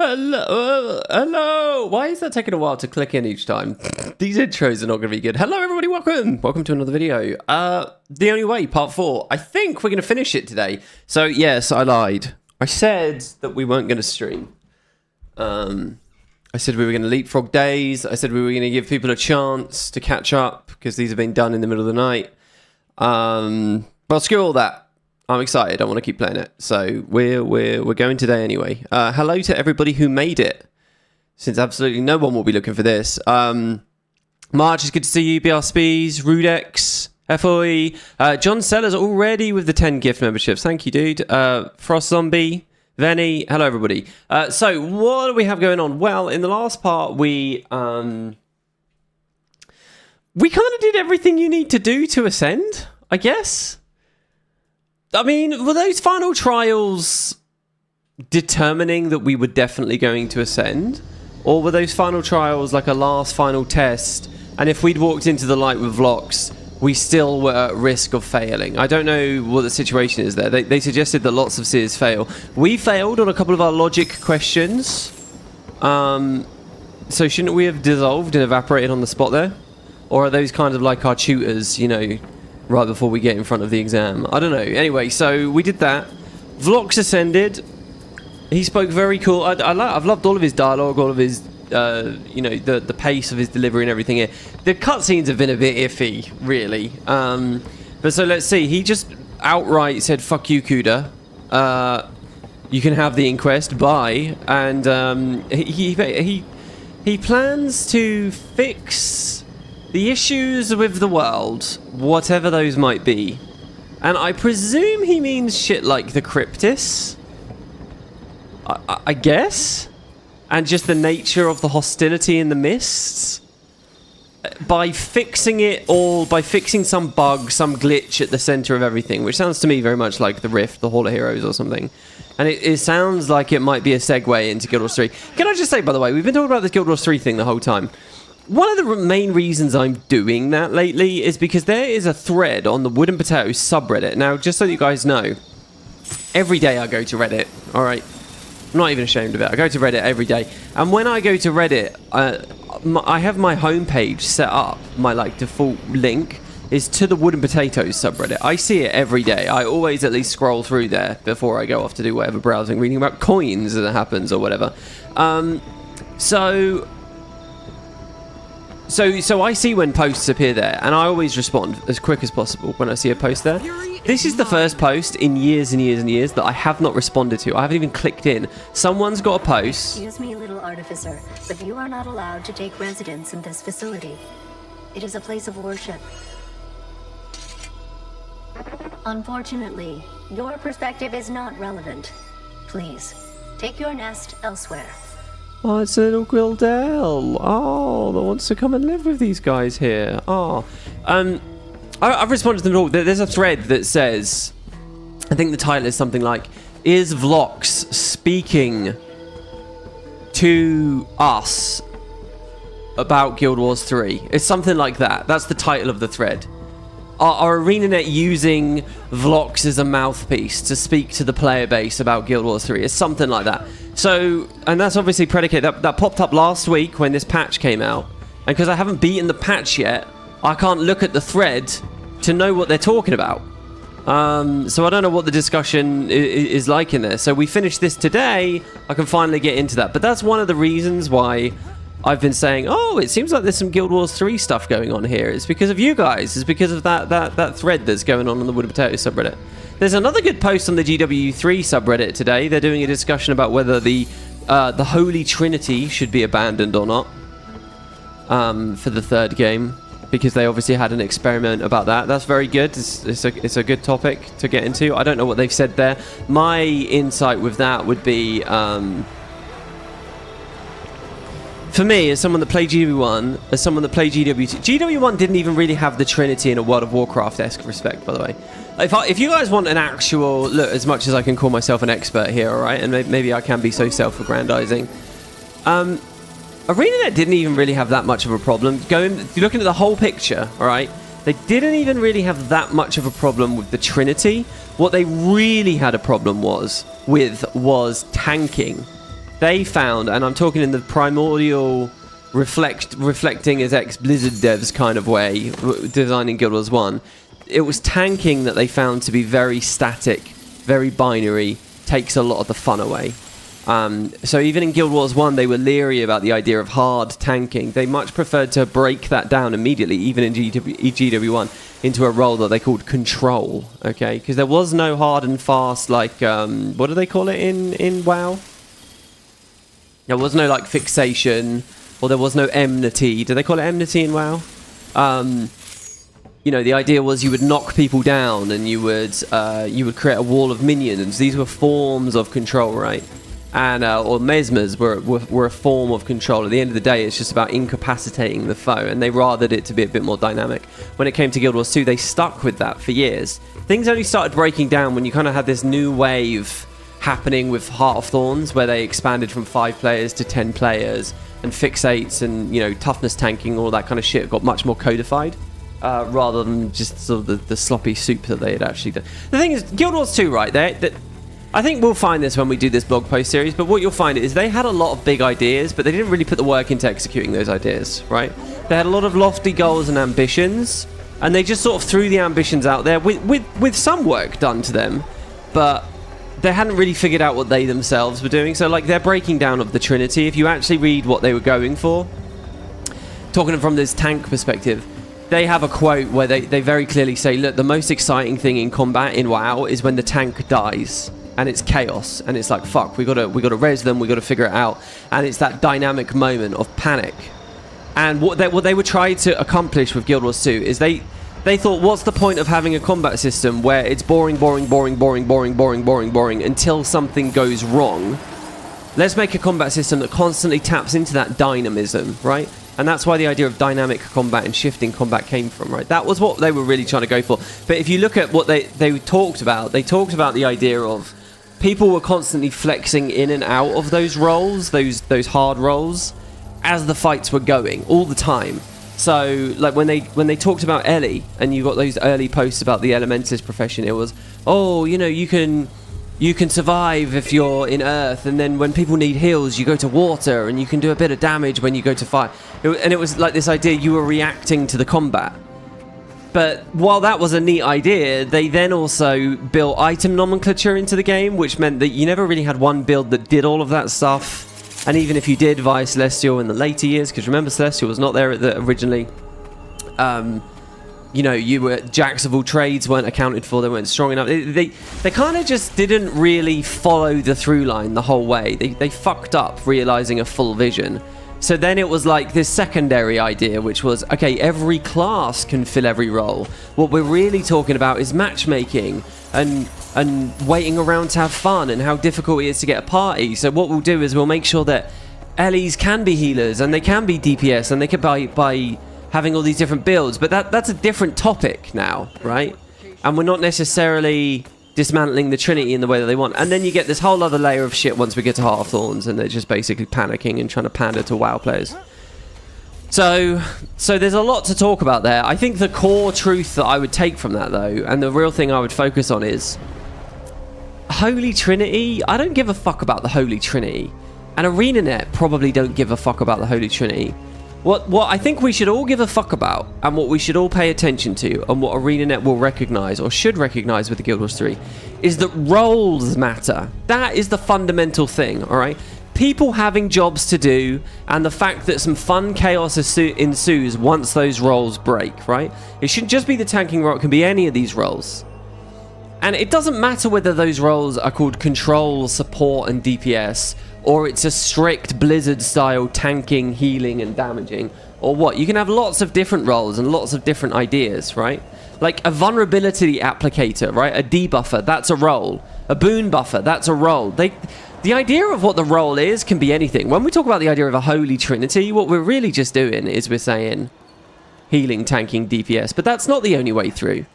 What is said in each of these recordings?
Hello. Why is that taking a while to click in each time? These intros are not going to be good. Hello, everybody. Welcome to another video. The Only Way, part 4. I think we're going to finish it today. So, yes, I lied. I said that we weren't going to stream. I said we were going to leapfrog days. I said we were going to give people a chance to catch up because these have been done in the middle of the night. Well, screw all that. I'm excited. I want to keep playing it. So we're going today anyway. Hello to everybody who made it, since absolutely no one will be looking for this. March, it's good to see you. BR Spees, Rudex, FOE. John Sellers already with the 10 gift memberships. Thank you, dude. Frost Zombie, Venny. Hello, everybody. So what do we have going on? Well, in the last part, we kind of did everything you need to do to ascend, I guess. I mean, were those final trials determining that we were definitely going to ascend? Or were those final trials like a last final test, and if we'd walked into the light with Vlox, we still were at risk of failing? I don't know what the situation is there. They suggested that lots of seers fail. We failed on a couple of our logic questions. So shouldn't we have dissolved and evaporated on the spot there? Or are those kind of like our tutors, you know, right before we get in front of the exam? I don't know. Anyway, so we did that. Vlox ascended. He spoke very cool. I've loved all of his dialogue, all of his, you know, the pace of his delivery and everything here. The cutscenes have been a bit iffy, really. But so let's see. He just outright said, "Fuck you, Kuda. You can have the inquest. Bye." And he plans to fix the issues with the world, whatever those might be. And I presume he means shit like the Cryptis, I guess? And just the nature of the hostility in the mists? By fixing it all, by fixing some bug, some glitch at the center of everything, which sounds to me very much like the Rift, the Hall of Heroes or something. And it sounds like it might be a segue into Guild Wars 3. Can I just say, by the way, we've been talking about this Guild Wars 3 thing the whole time. One of the main reasons I'm doing that lately is because there is a thread on the WoodenPotatoes subreddit. Now, just so you guys know, every day I go to Reddit, alright? I'm not even ashamed of it. I go to Reddit every day. And when I go to Reddit, I have my homepage set up. My default link is to the WoodenPotatoes subreddit. I see it every day. I always at least scroll through there before I go off to do whatever browsing, reading about coins as it happens or whatever. So I see when posts appear there, and I always respond as quick as possible when I see a post there. This is the first post in years and years and years that I have not responded to. I haven't even clicked in. Someone's got a post. Excuse me, little artificer, but you are not allowed to take residence in this facility. It is a place of worship. Unfortunately, your perspective is not relevant. Please, take your nest elsewhere. Oh, it's a little Gwildale. Oh, that wants to come and live with these guys here. Oh. I've responded to them all. There's a thread that says, I think the title is something like, "Is Vlox speaking to us about Guild Wars 3? It's something like that. That's the title of the thread. Are Arenanet using Vlox as a mouthpiece to speak to the player base about Guild Wars 3? It's something like that. So, and that's obviously predicated. That popped up last week when this patch came out. And because I haven't beaten the patch yet, I can't look at the thread to know what they're talking about. So I don't know what the discussion is like in there. So we finished this today. I can finally get into that. But that's one of the reasons why I've been saying, oh, it seems like there's some Guild Wars 3 stuff going on here. It's because of you guys. It's because of that thread that's going on the WoodenPotatoes subreddit. There's another good post on the GW3 subreddit today. They're doing a discussion about whether the Holy Trinity should be abandoned or not for the third game, because they obviously had an experiment about that. That's very good. It's a good topic to get into. I don't know what they've said there. My insight with that would be, for me, as someone that played GW1, as someone that played GW2, GW1 didn't even really have the Trinity in a World of Warcraft-esque respect, by the way. If you guys want an actual look, as much as I can call myself an expert here, all right, and maybe I can be so self-aggrandizing, Arenanet didn't even really have that much of a problem. Looking at the whole picture, all right, they didn't even really have that much of a problem with the Trinity. What they really had a problem with was tanking. they found, and I'm talking in the primordial reflecting as ex-Blizzard devs kind of way, designing Guild Wars 1, it was tanking that they found to be very static, very binary, takes a lot of the fun away. So even in Guild Wars 1, they were leery about the idea of hard tanking. They much preferred to break that down immediately, even in GW1, into a role that they called control, okay? Because there was no hard and fast, like, what do they call it in WoW? There was no, like, fixation, or there was no enmity. Do they call it enmity in WoW? You know, the idea was you would knock people down, and you would create a wall of minions. These were forms of control, right? And or mesmers were a form of control. At the end of the day, it's just about incapacitating the foe, and they rathered it to be a bit more dynamic. When it came to Guild Wars 2, they stuck with that for years. Things only started breaking down when you kind of had this new wave happening with Heart of Thorns, where they expanded from 5 players to 10 players, and fixates and, you know, toughness tanking, all that kind of shit got much more codified. Rather than just sort of the sloppy soup that they had actually done. The thing is, Guild Wars 2, right, I think we'll find this when we do this blog post series, but what you'll find is they had a lot of big ideas, but they didn't really put the work into executing those ideas, right? They had a lot of lofty goals and ambitions, and they just sort of threw the ambitions out there with some work done to them, but they hadn't really figured out what they themselves were doing. So, like, their breaking down of the Trinity, if you actually read what they were going for, talking from this tank perspective, they have a quote where they very clearly say, look, the most exciting thing in combat in WoW is when the tank dies. And it's chaos, and it's like, fuck, we gotta res them, we gotta figure it out, and it's that dynamic moment of panic. And what they were trying to accomplish with Guild Wars 2 is they thought, what's the point of having a combat system where it's boring until something goes wrong? Let's make a combat system that constantly taps into that dynamism, right? And that's why the idea of dynamic combat and shifting combat came from, right? That was what they were really trying to go for. But if you look at what they talked about the idea of people were constantly flexing in and out of those roles, those hard roles, as the fights were going all the time. So, like, when they talked about Ellie, and you got those early posts about the elementalist profession, it was, oh, you know, you can survive if you're in Earth, and then when people need heals, you go to water, and you can do a bit of damage when you go to fire. And it was like this idea you were reacting to the combat. But while that was a neat idea, they then also built item nomenclature into the game, which meant that you never really had one build that did all of that stuff. And even if you did via Celestial in the later years, because remember, Celestial was not there originally. You know, you were jacks of all trades weren't accounted for. They weren't strong enough. They kind of just didn't really follow the through line the whole way. They fucked up realizing a full vision. So then it was like this secondary idea, which was, okay, every class can fill every role. What we're really talking about is matchmaking and waiting around to have fun and how difficult it is to get a party. So what we'll do is we'll make sure that Ellies can be healers and they can be DPS and they can by having all these different builds. But that's a different topic now, right? And we're not necessarily dismantling the Trinity in the way that they want. And then you get this whole other layer of shit once we get to Heart of Thorns, and they're just basically panicking and trying to pander to WoW players. So there's a lot to talk about there. I think the core truth that I would take from that, though, and the real thing I would focus on is Holy Trinity. I don't give a fuck about the Holy Trinity. And Arenanet probably don't give a fuck about the Holy Trinity. What I think we should all give a fuck about, and what we should all pay attention to, and what Arenanet will recognise, or should recognise with the Guild Wars 3, is that roles matter. That is the fundamental thing, alright? People having jobs to do, and the fact that some fun chaos ensues once those roles break, right? It shouldn't just be the tanking role, it can be any of these roles. And it doesn't matter whether those roles are called control, support, and DPS, or it's a strict Blizzard-style tanking, healing, and damaging, or what. You can have lots of different roles and lots of different ideas, right? Like a vulnerability applicator, right? A debuffer, that's a role. A boon buffer, that's a role. The idea of what the role is can be anything. When we talk about the idea of a holy trinity, what we're really just doing is we're saying healing, tanking, DPS, but that's not the only way through.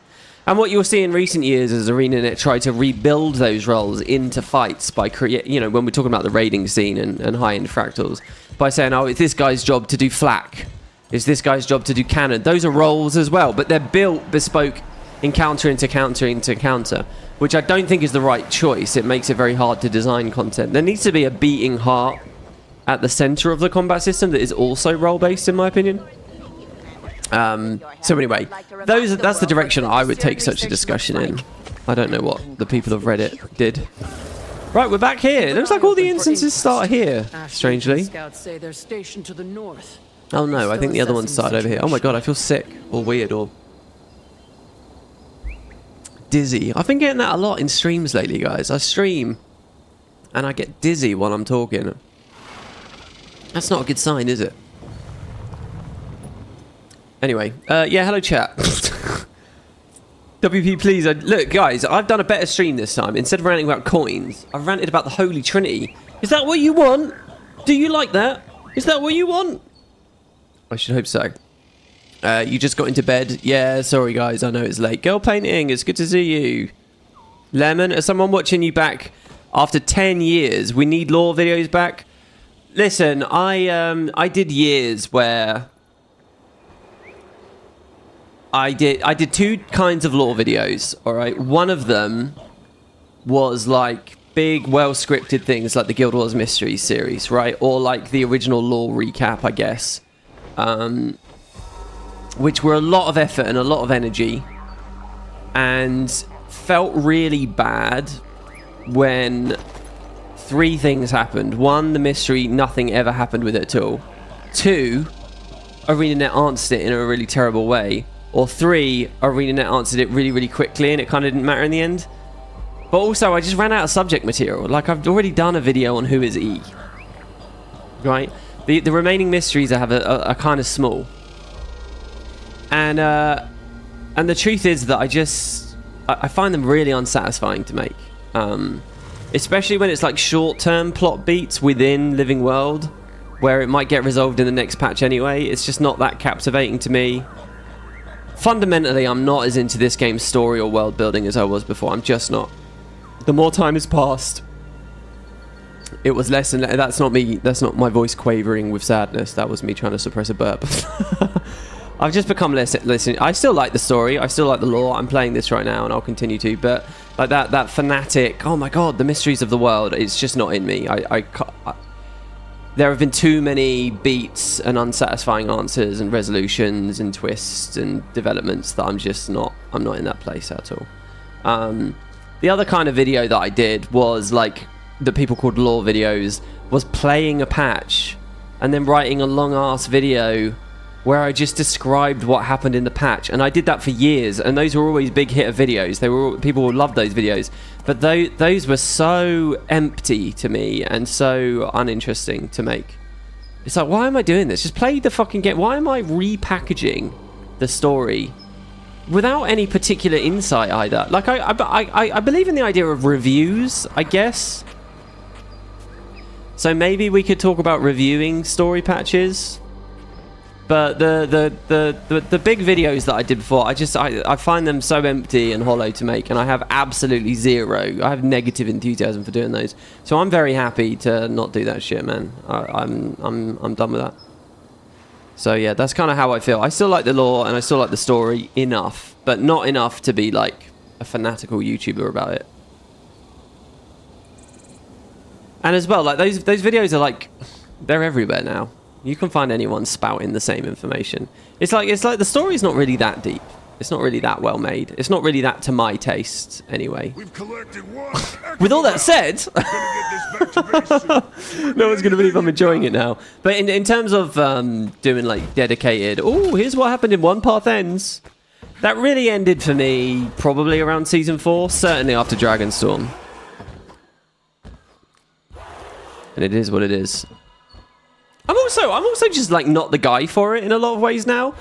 And what you'll see in recent years is Arenanet try to rebuild those roles into fights by when we're talking about the raiding scene and high-end fractals, by saying, oh, it's this guy's job to do flak. It's this guy's job to do cannon. Those are roles as well, but they're built bespoke encounter into counter into counter. which I don't think is the right choice. It makes it very hard to design content. There needs to be a beating heart at the center of the combat system that is also role-based, in my opinion. So anyway, that's the direction I would take such a discussion in. I don't know what the people of Reddit did. Right, we're back here. It looks like all the instances start here, strangely. Oh no, I think the other one started over here. Oh my god, I feel sick, or weird, or dizzy. I've been getting that a lot in streams lately, guys. I stream, and I get dizzy while I'm talking. That's not a good sign, is it? Anyway, yeah, hello chat. WP, please. Look, guys, I've done a better stream this time. Instead of ranting about coins, I've ranted about the Holy Trinity. Is that what you want? Do you like that? Is that what you want? I should hope so. You just got into bed. Yeah, sorry, guys. I know it's late. Girl painting, it's good to see you. Lemon, is someone watching you back after 10 years? We need lore videos back. Listen, I did years where I did two kinds of lore videos, all right? One of them was like big, well-scripted things like the Guild Wars Mysteries series, right? Or like the original lore recap, I guess. Which were a lot of effort and a lot of energy. And felt really bad when three things happened. One, the mystery, nothing ever happened with it at all. Two, Arenanet answered it in a really terrible way. Or three, Arenanet answered it really, really quickly and it kind of didn't matter in the end. But also, I just ran out of subject material. Like, I've already done a video on who is E. Right? The remaining mysteries I have are kind of small. And the truth is that I find them really unsatisfying to make. Especially when it's like short-term plot beats within Living World, where it might get resolved in the next patch anyway. It's just not that captivating to me. Fundamentally, I'm not as into this game's story or world building as I was before. I'm just not. The more time has passed, it was less and less. That's not me. That's not my voice quavering with sadness. That was me trying to suppress a burp. I've just become less. Listen, I still like the story. I still like the lore. I'm playing this right now, and I'll continue to. But like that fanatic. Oh my god, the mysteries of the world. It's just not in me. There have been too many beats and unsatisfying answers and resolutions and twists and developments that I'm not in that place at all. The other kind of video that I did was like that people called lore videos, was playing a patch and then writing a long ass video where I just described what happened in the patch, and I did that for years, and those were always big hitter videos. People loved those videos, but those were so empty to me and so uninteresting to make. It's like, why am I doing this? Just play the fucking game. Why am I repackaging the story without any particular insight either? Like, I believe in the idea of reviews, I guess. So maybe we could talk about reviewing story patches. But the big videos that I did before, I find them so empty and hollow to make, and I have absolutely zero. I have negative enthusiasm for doing those. So I'm very happy to not do that shit, man. I'm done with that. So yeah, that's kind of how I feel. I still like the lore and I still like the story enough, but not enough to be like a fanatical YouTuber about it. And as well, like those videos are like, they're everywhere now. You can find anyone spouting the same information. It's like the story's not really that deep. It's not really that well made. It's not really that to my taste, anyway. We've collected one. With all that said, no one's gonna believe I'm enjoying it now. But in terms of doing like dedicated, oh, here's what happened in One Path Ends. That really ended for me probably around season 4, certainly after Dragonstorm. And it is what it is. I'm also just like not the guy for it in a lot of ways now.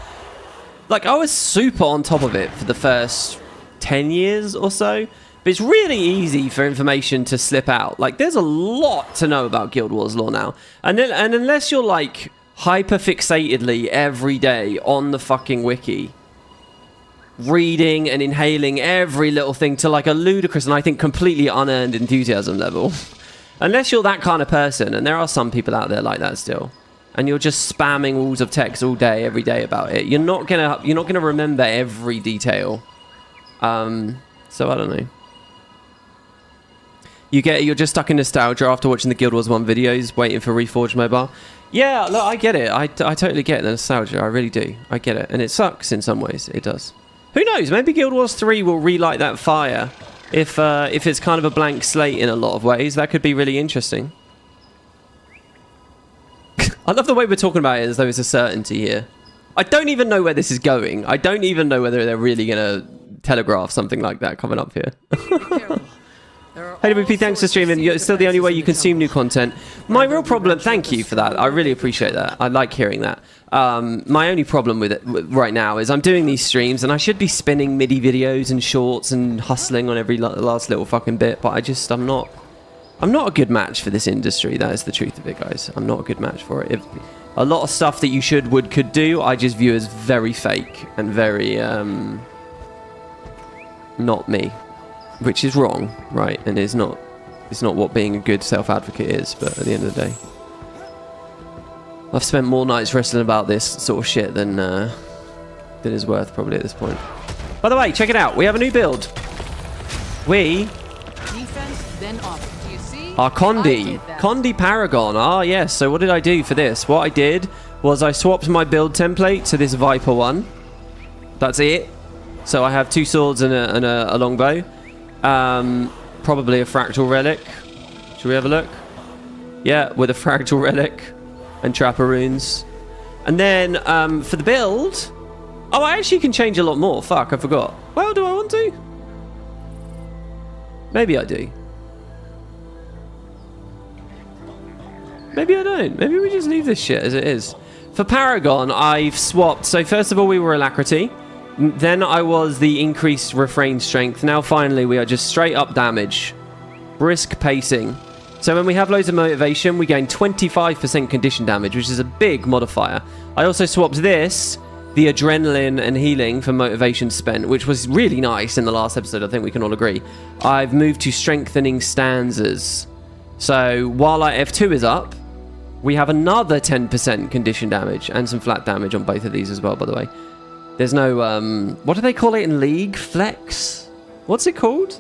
Like, I was super on top of it for the first 10 years or so, but it's really easy for information to slip out. Like, there's a lot to know about Guild Wars lore now, and unless you're like hyper fixatedly every day on the fucking wiki, reading and inhaling every little thing to like a ludicrous and I think completely unearned enthusiasm level. Unless you're that kind of person, and there are some people out there like that still, and you're just spamming walls of text all day, every day about it, you're not gonna remember every detail. So I don't know. You're just stuck in nostalgia after watching the Guild Wars 1 videos, waiting for Reforged Mobile. Yeah, look, I get it. I totally get the nostalgia. I really do. I get it. And it sucks in some ways. It does. Who knows? Maybe Guild Wars 3 will relight that fire. If it's kind of a blank slate in a lot of ways, that could be really interesting. I love the way we're talking about it as though it's a certainty here. I don't even know where this is going. I don't even know whether they're really going to telegraph something like that coming up here. Hey WP, thanks for streaming. It's still the only way you consume new content. My real problem, thank you for that. I really appreciate that. I like hearing that. My only problem with it right now is I'm doing these streams and I should be spinning MIDI videos and shorts and hustling on every last little fucking bit, but I'm not a good match for this industry. That is the truth of it, guys. I'm not a good match for it. If a lot of stuff that you could do, I just view as very fake and very not me. Which is wrong, right? And it's not what being a good self-advocate is, but at the end of the day. I've spent more nights wrestling about this sort of shit than is worth probably at this point. By the way, check it out. We have a new build. We Defense, then off. Do you see? are Condi. Condi Paragon. Ah, yes. So what did I do for this? What I did was I swapped my build template to this Viper one. That's it. So I have 2 swords and a longbow. Probably a fractal relic. Should we have a look? Yeah, with a fractal relic and trapper runes. And then for the build, oh, I actually can change a lot more. Fuck, I forgot. Well, do I want to? Maybe I do. Maybe I don't. Maybe we just leave this shit as it is. For Paragon, I've swapped. So first of all, we were Alacrity. Then I was the increased refrain strength. Now finally we are just straight up damage. Brisk pacing. So when we have loads of motivation, we gain 25% condition damage, which is a big modifier. I also swapped this, the adrenaline and healing, for motivation spent, which was really nice in the last episode. I think we can all agree. I've moved to strengthening stanzas. So while our F2 is up, we have another 10% condition damage and some flat damage on both of these as well, by the way. There's no, what do they call it in League? Flex? What's it called?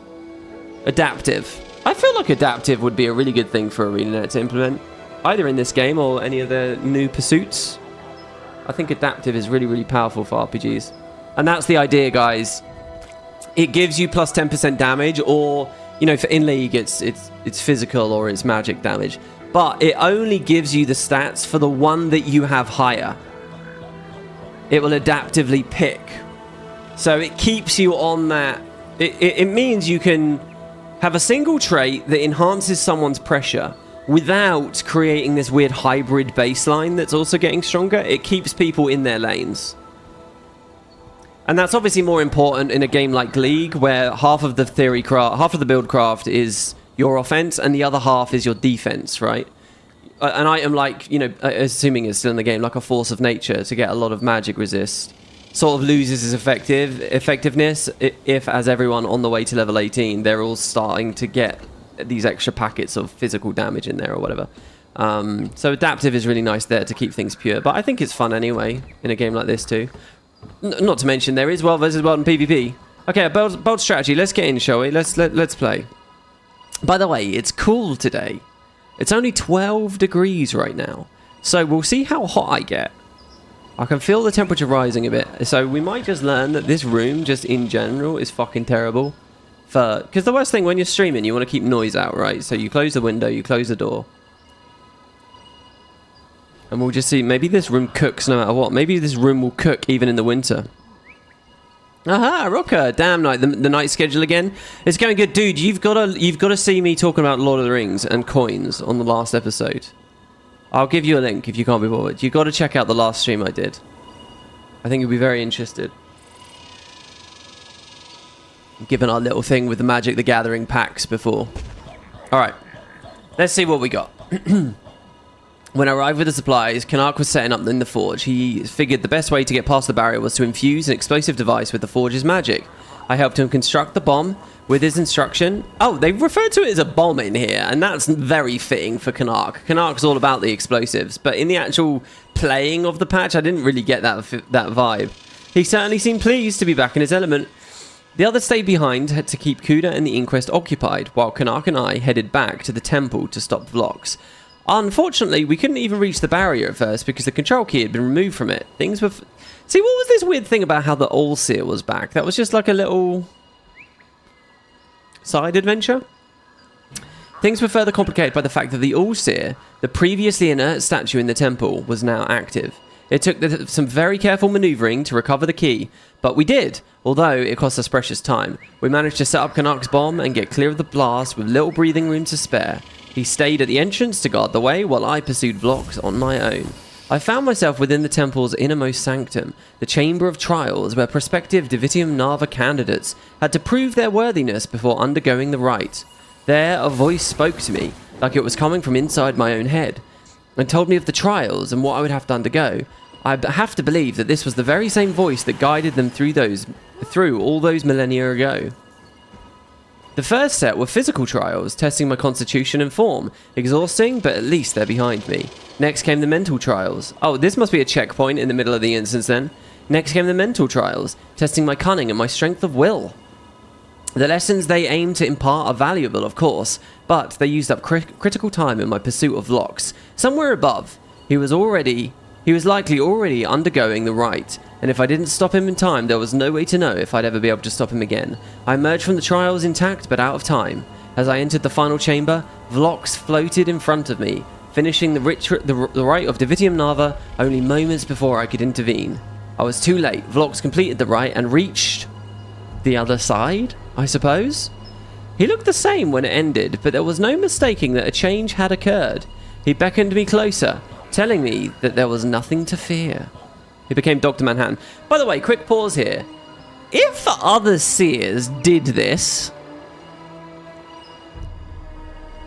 Adaptive. I feel like adaptive would be a really good thing for Arenanet to implement, either in this game or any of their new pursuits. I think adaptive is really, really powerful for RPGs. And that's the idea, guys. It gives you plus 10% damage, or, you know, for in League, it's physical or it's magic damage. But it only gives you the stats for the one that you have higher. It will adaptively pick. So it keeps you on that. It means you can have a single trait that enhances someone's pressure without creating this weird hybrid baseline that's also getting stronger. It keeps people in their lanes. And that's obviously more important in a game like League, where half of the build craft is your offense and the other half is your defense, right? An item like, you know, assuming it's still in the game, like a Force of Nature to get a lot of magic resist, sort of loses its effectiveness if, as everyone on the way to level 18, they're all starting to get these extra packets of physical damage in there or whatever. So adaptive is really nice there to keep things pure, but I think it's fun anyway in a game like this too. Not to mention there is world versus world in PvP. Okay, a bold strategy. Let's get in, shall we? Let's play. By the way, it's cool today. It's only 12 degrees right now, so we'll see how hot I get. I can feel the temperature rising a bit, so we might just learn that this room, just in general, is fucking terrible. Because the worst thing when you're streaming, you want to keep noise out, right? So you close the window, you close the door. And we'll just see, maybe this room cooks no matter what. Maybe this room will cook even in the winter. Aha, Rocker! Damn night, the night schedule again. It's going good, dude. You've got to see me talking about Lord of the Rings and coins on the last episode. I'll give you a link if you can't be bothered. You've got to check out the last stream I did. I think you'll be very interested. Given our little thing with the Magic the Gathering packs before. All right, let's see what we got. When I arrived with the supplies, Kanark was setting up in the forge. He figured the best way to get past the barrier was to infuse an explosive device with the forge's magic. I helped him construct the bomb with his instruction. Oh, they refer to it as a bomb in here, and that's very fitting for Kanark. Kanark's all about the explosives, but in the actual playing of the patch, I didn't really get that vibe. He certainly seemed pleased to be back in his element. The others stayed behind to keep Kuda and the inquest occupied, while Kanak and I headed back to the temple to stop Vlox. Unfortunately, we couldn't even reach the barrier at first because the control key had been removed from it. Things were... See, what was this weird thing about how the All-Seer was back? That was just like a little... side adventure? Things were further complicated by the fact that the All-Seer, the previously inert statue in the temple, was now active. It took some very careful maneuvering to recover the key, but we did, although it cost us precious time. We managed to set up Kanak's bomb and get clear of the blast with little breathing room to spare. He stayed at the entrance to guard the way while I pursued Vlox on my own. I found myself within the temple's innermost sanctum, the chamber of trials where prospective Divitium Nava candidates had to prove their worthiness before undergoing the rite. There, a voice spoke to me, like it was coming from inside my own head, and told me of the trials and what I would have to undergo. I have to believe that this was the very same voice that guided them through all those millennia ago. The first set were physical trials, testing my constitution and form. Exhausting, but at least they're behind me. Next came the mental trials. Oh, this must be a checkpoint in the middle of the instance then. Next came the mental trials, testing my cunning and my strength of will. The lessons they aim to impart are valuable, of course, but they used up critical time in my pursuit of Vlox. Somewhere above, he was likely already undergoing the rite, and if I didn't stop him in time, there was no way to know if I'd ever be able to stop him again. I emerged from the trials intact, but out of time. As I entered the final chamber, Vlox floated in front of me, finishing the rite of Divitium Nava only moments before I could intervene. I was too late. Vlox completed the rite and reached the other side, I suppose? He looked the same when it ended, but there was no mistaking that a change had occurred. He beckoned me closer, telling me that there was nothing to fear. He became Dr. Manhattan. By the way, quick pause here. If other seers did this,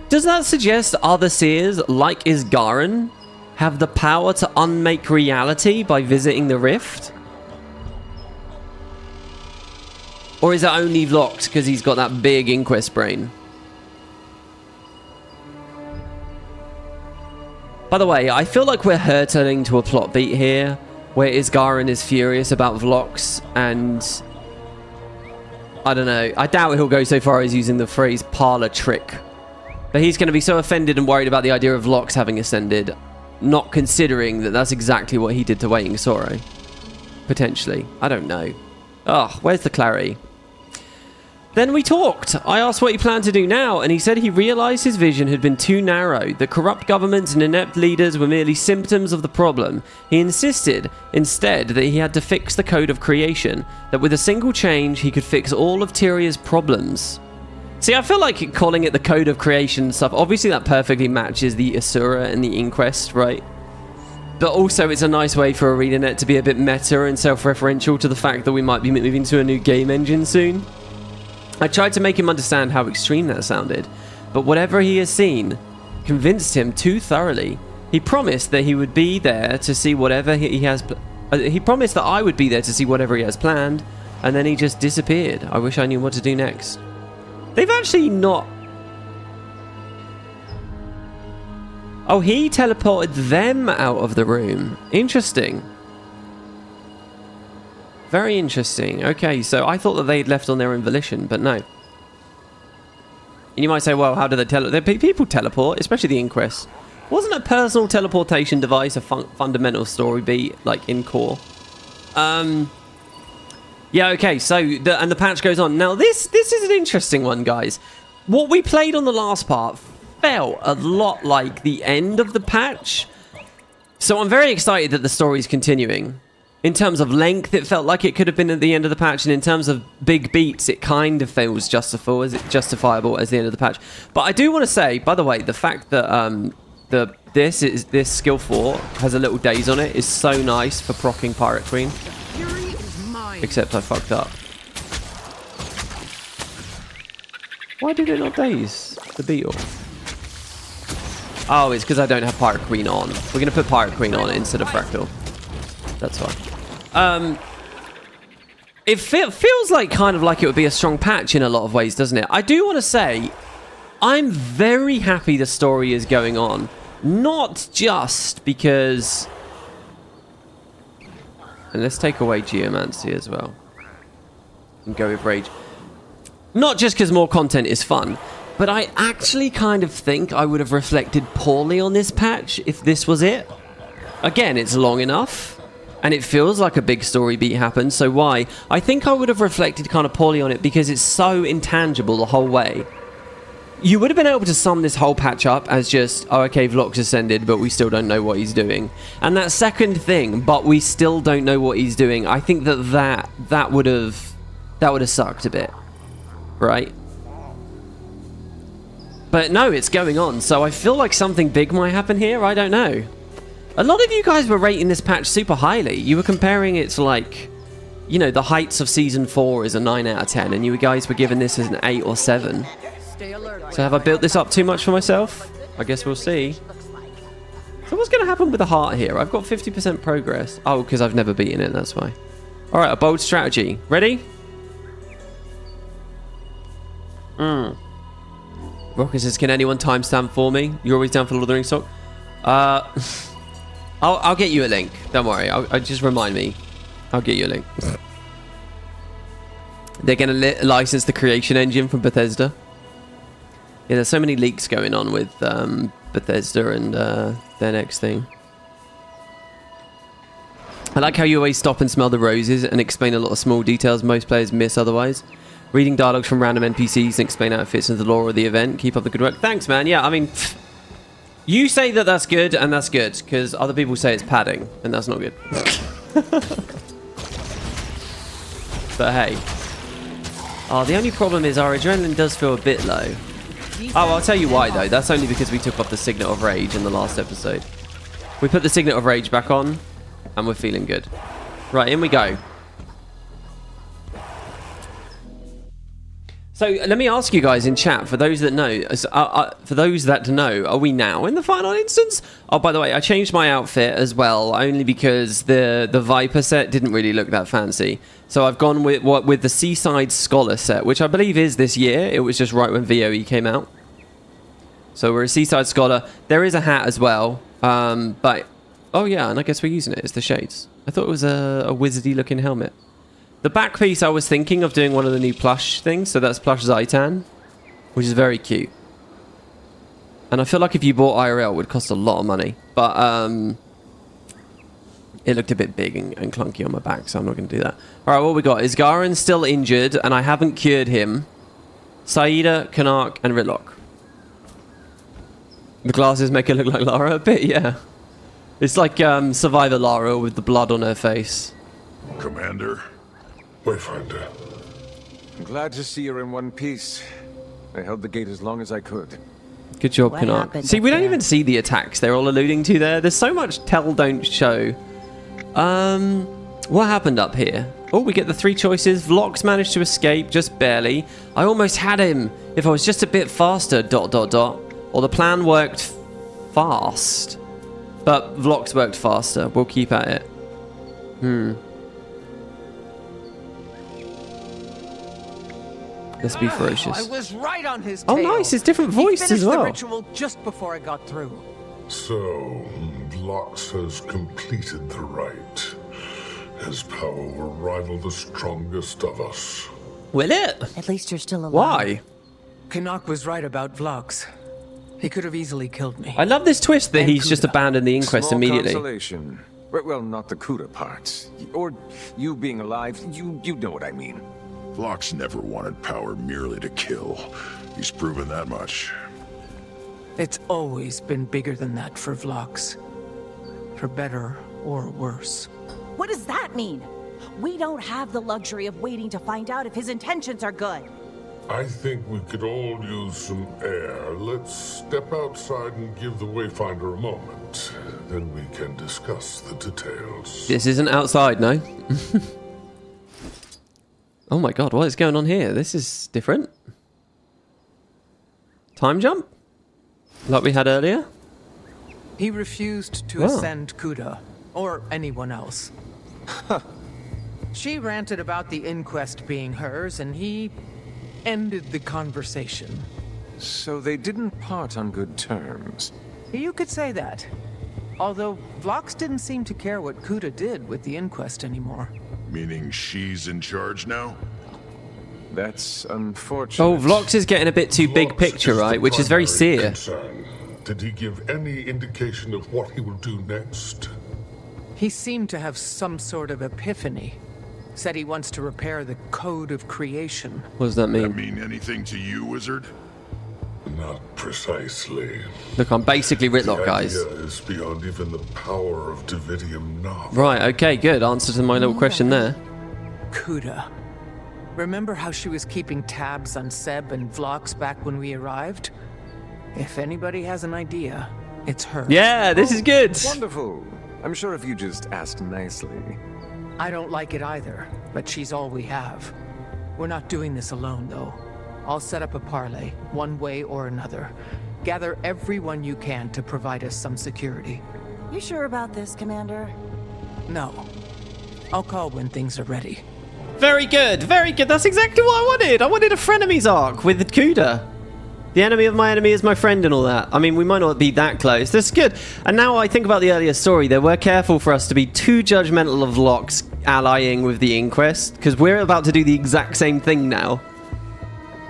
does that suggest other seers, like Isgaran, have the power to unmake reality by visiting the rift? Or is it only Vlox because he's got that big inquest brain? By the way, I feel like we're hurtling to a plot beat here, where Isgaran is furious about Vlox, and I don't know, I doubt he'll go so far as using the phrase parlor trick. But he's going to be so offended and worried about the idea of Vlox having ascended, not considering that that's exactly what he did to Waiting Sorrow. Potentially. I don't know. Oh, where's the clarity? Then we talked. I asked what he planned to do now, and he said he realized his vision had been too narrow, that corrupt governments and inept leaders were merely symptoms of the problem. He insisted, instead, that he had to fix the code of creation, that with a single change, he could fix all of Tyria's problems. See, I feel like calling it the code of creation stuff, obviously that perfectly matches the Asura and the Inquest, right? But also it's a nice way for Arenanet to be a bit meta and self-referential to the fact that we might be moving to a new game engine soon. I tried to make him understand how extreme that sounded, but whatever he has seen convinced him too thoroughly. He promised that he would be there to see whatever he has... he promised that I would be there to see whatever he has planned, and then he just disappeared. I wish I knew what to do next. They've actually not... Oh, he teleported them out of the room. Interesting. Very interesting. Okay, so I thought that they'd left on their own volition, but no. And you might say, well, how do they teleport? People teleport, especially the Inquest. Wasn't a personal teleportation device a fundamental story beat, like in core? Yeah, okay, so, the patch goes on. Now, this is an interesting one, guys. What we played on the last part felt a lot like the end of the patch. So I'm very excited that the story is continuing. In terms of length, it felt like it could have been at the end of the patch, and in terms of big beats, it kind of feels justifiable as the end of the patch. But I do want to say, by the way, the fact that this skill 4 has a little daze on it is so nice for proccing Pirate Queen. Except I fucked up. Why did it not daze the beetle? Oh, it's because I don't have Pirate Queen on. We're going to put Pirate Queen on instead of Fractal. That's fine. It feels like kind of like it would be a strong patch in a lot of ways, doesn't it? I do want to say, I'm very happy the story is going on. Not just because... And let's take away Geomancy as well. and go with Rage. Not just because more content is fun, but I actually kind of think I would have reflected poorly on this patch if this was it. Again, it's long enough, and it feels like a big story beat happened, so why? I think I would have reflected kind of poorly on it because it's so intangible the whole way. You would have been able to sum this whole patch up as just, oh, okay, Vlox ascended, but we still don't know what he's doing. And that second thing, but we still don't know what he's doing, I think that would have sucked a bit, right? But no, it's going on, so I feel like something big might happen here. I don't know. A lot of you guys were rating this patch super highly. You were comparing it to, like, you know, the heights of Season 4 is a 9 out of 10, and you guys were giving this as an 8 or 7. Stay alert. So have I built this up too much for myself? I guess we'll see. So what's going to happen with the heart here? I've got 50% progress. Oh, because I've never beaten it, that's why. All right, a bold strategy. Ready? Rocket says, can anyone timestamp for me? You're always down for Lord of the Rings talk? I'll get you a link. Don't worry. I'll just remind me. I'll get you a link. They're going to license the creation engine from Bethesda. Yeah, there's so many leaks going on with Bethesda and their next thing. I like how you always stop and smell the roses and explain a lot of small details most players miss otherwise. Reading dialogues from random NPCs and explain how it fits into the lore of the event. Keep up the good work. Thanks, man. Yeah, I mean, you say that that's good, and that's good, because other people say it's padding, and that's not good. But hey. Oh, the only problem is our adrenaline does feel a bit low. Oh, I'll tell you why, though. That's only because we took off the Signet of Rage in the last episode. We put the Signet of Rage back on, and we're feeling good. Right, in we go. So let me ask you guys in chat, for those that know, are we now in the final instance? Oh, by the way, I changed my outfit as well, only because the Viper set didn't really look that fancy. So I've gone with the Seaside Scholar set, which I believe is this year. It was just right when VOE came out. So we're a Seaside Scholar. There is a hat as well, but oh yeah, and I guess we're using it. It's the shades. I thought it was a wizardy looking helmet. The back piece, I was thinking of doing one of the new plush things, so that's plush Zaitan, which is very cute. And I feel like if you bought IRL, it would cost a lot of money. But it looked a bit big and clunky on my back, so I'm not going to do that. All right, what we got is Garen still injured, and I haven't cured him. Saida, Kanark, and Ritlock. The glasses make it look like Lara a bit, yeah. It's like Survivor Lara with the blood on her face. Commander, Wayfinder. I'm glad to see you're in one piece. I held the gate as long as I could. Good job, What Kanark. happened See, we up don't there? even see the attacks they're all alluding to there. There's so much tell, don't show. What happened up here? Oh, we get the 3 choices. Vlox managed to escape, just barely. I almost had him if I was just a bit faster, ... Or the plan worked fast. But Vlox worked faster. We'll keep at it. Let's be ferocious. I was right on his tail. Oh, nice. It's different voice He finished as well. the ritual just before I got through. So, Vlox has completed the rite. His power will rival the strongest of us. Will it? At least you're still alive. Why? Canuck was right about Vlogs. He could have easily killed me. I love this twist that And he's just Kuda. abandoned the inquest Small immediately. consolation. Well, not the Kuda parts. Or you being alive. You know what I mean. Vlox never wanted power merely to kill. He's proven that much. It's always been bigger than that for Vlogs. For better or worse. What does that mean? We don't have the luxury of waiting to find out if his intentions are good. I think we could all use some air. Let's step outside and give the Wayfinder a moment. Then we can discuss the details. This isn't outside, no? Oh my god, what is going on here? This is different. Time jump? Like we had earlier? He refused to Oh. ascend Kuda, or anyone else. She ranted about the inquest being hers, and he ended the conversation. So they didn't part on good terms. You could say that. Although Vlox didn't seem to care what Kuda did with the inquest anymore. Meaning she's in charge now? That's unfortunate. Oh, Vlox is getting a bit too big Vlox picture, is the right? Which is very primary seer. concern. Did he give any indication of what he will do next? He seemed to have some sort of epiphany. Said he wants to repair the code of creation. What does that mean? Mean anything to you, wizard? Not precisely. Look, I'm basically Ritlock, The guys. idea is beyond even the power of Davidium Nova. Right, okay, good. Answer to my little question there. Kuda. Remember how she was keeping tabs on Seb and Vlox back when we arrived? If anybody has an idea, it's her. Yeah, this is good. Wonderful. I'm sure if you just asked nicely. I don't like it either, but she's all we have. We're not doing this alone, though. I'll set up a parlay, one way or another. Gather everyone you can to provide us some security. You sure about this, Commander? No. I'll call when things are ready. Very good, very good. That's exactly what I wanted. I wanted a frenemies arc with Kuda. The enemy of my enemy is my friend and all that. I mean, we might not be that close. That's good. And now I think about the earlier story. They were careful for us to be too judgmental of Locke's allying with the Inquest, because we're about to do the exact same thing now.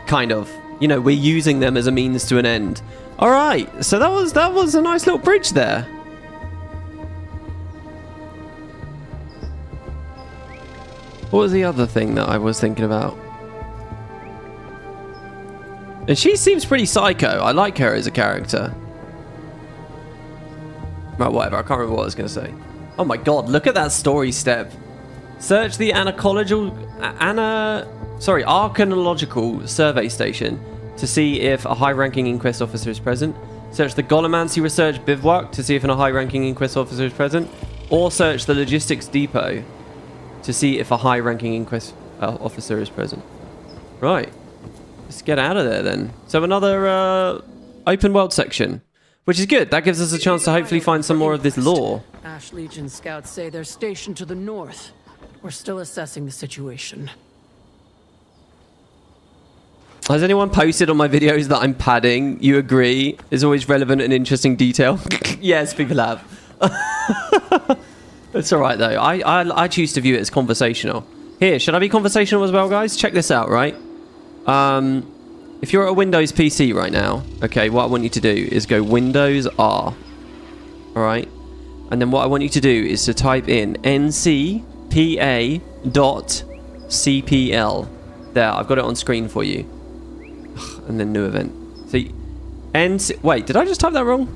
Kind of. You know, we're using them as a means to an end. All right. So that was a nice little bridge there. What was the other thing that I was thinking about? And she seems pretty psycho. I like her as a character. Right, whatever. I can't remember what I was going to say. Oh my god, look at that story step. Search the archaeological survey station to see if a high-ranking inquest officer is present. Search the Golomancy research bivouac to see if a high-ranking inquest officer is present. Or search the logistics depot to see if a high-ranking inquest officer is present. Right. Let's get out of there then. So another open world section, which is good. That gives us a chance to hopefully find some more of this lore. Ash Legion scouts say they're stationed to the north. We're still assessing the situation. Has anyone posted on my videos that I'm padding? You agree? Is always relevant and interesting detail. Yes, people have. It's all right though. I choose to view it as conversational. Here, should I be conversational as well, guys? Check this out, right? If you're at a Windows PC right now, okay, what I want you to do is go Windows R. All right, and then what I want you to do is to type in ncpa.cpl. There, I've got it on screen for you. And then new event. See, wait, did I just type that wrong?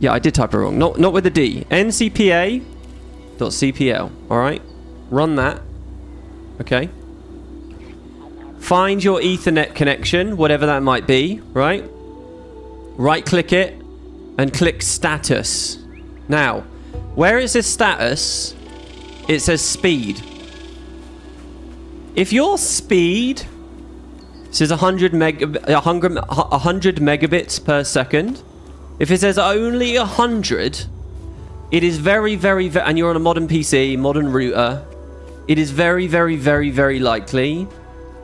Yeah, I did type it wrong. Not with the D. ncpa.cpl. All right, run that. Okay. Find your Ethernet connection, whatever that might be, right? Right-click it and click status. Now, where it says status, it says speed. If your speed says 100 megabits per second, if it says only 100, it is very, and you're on a modern PC, modern router, it is very, very likely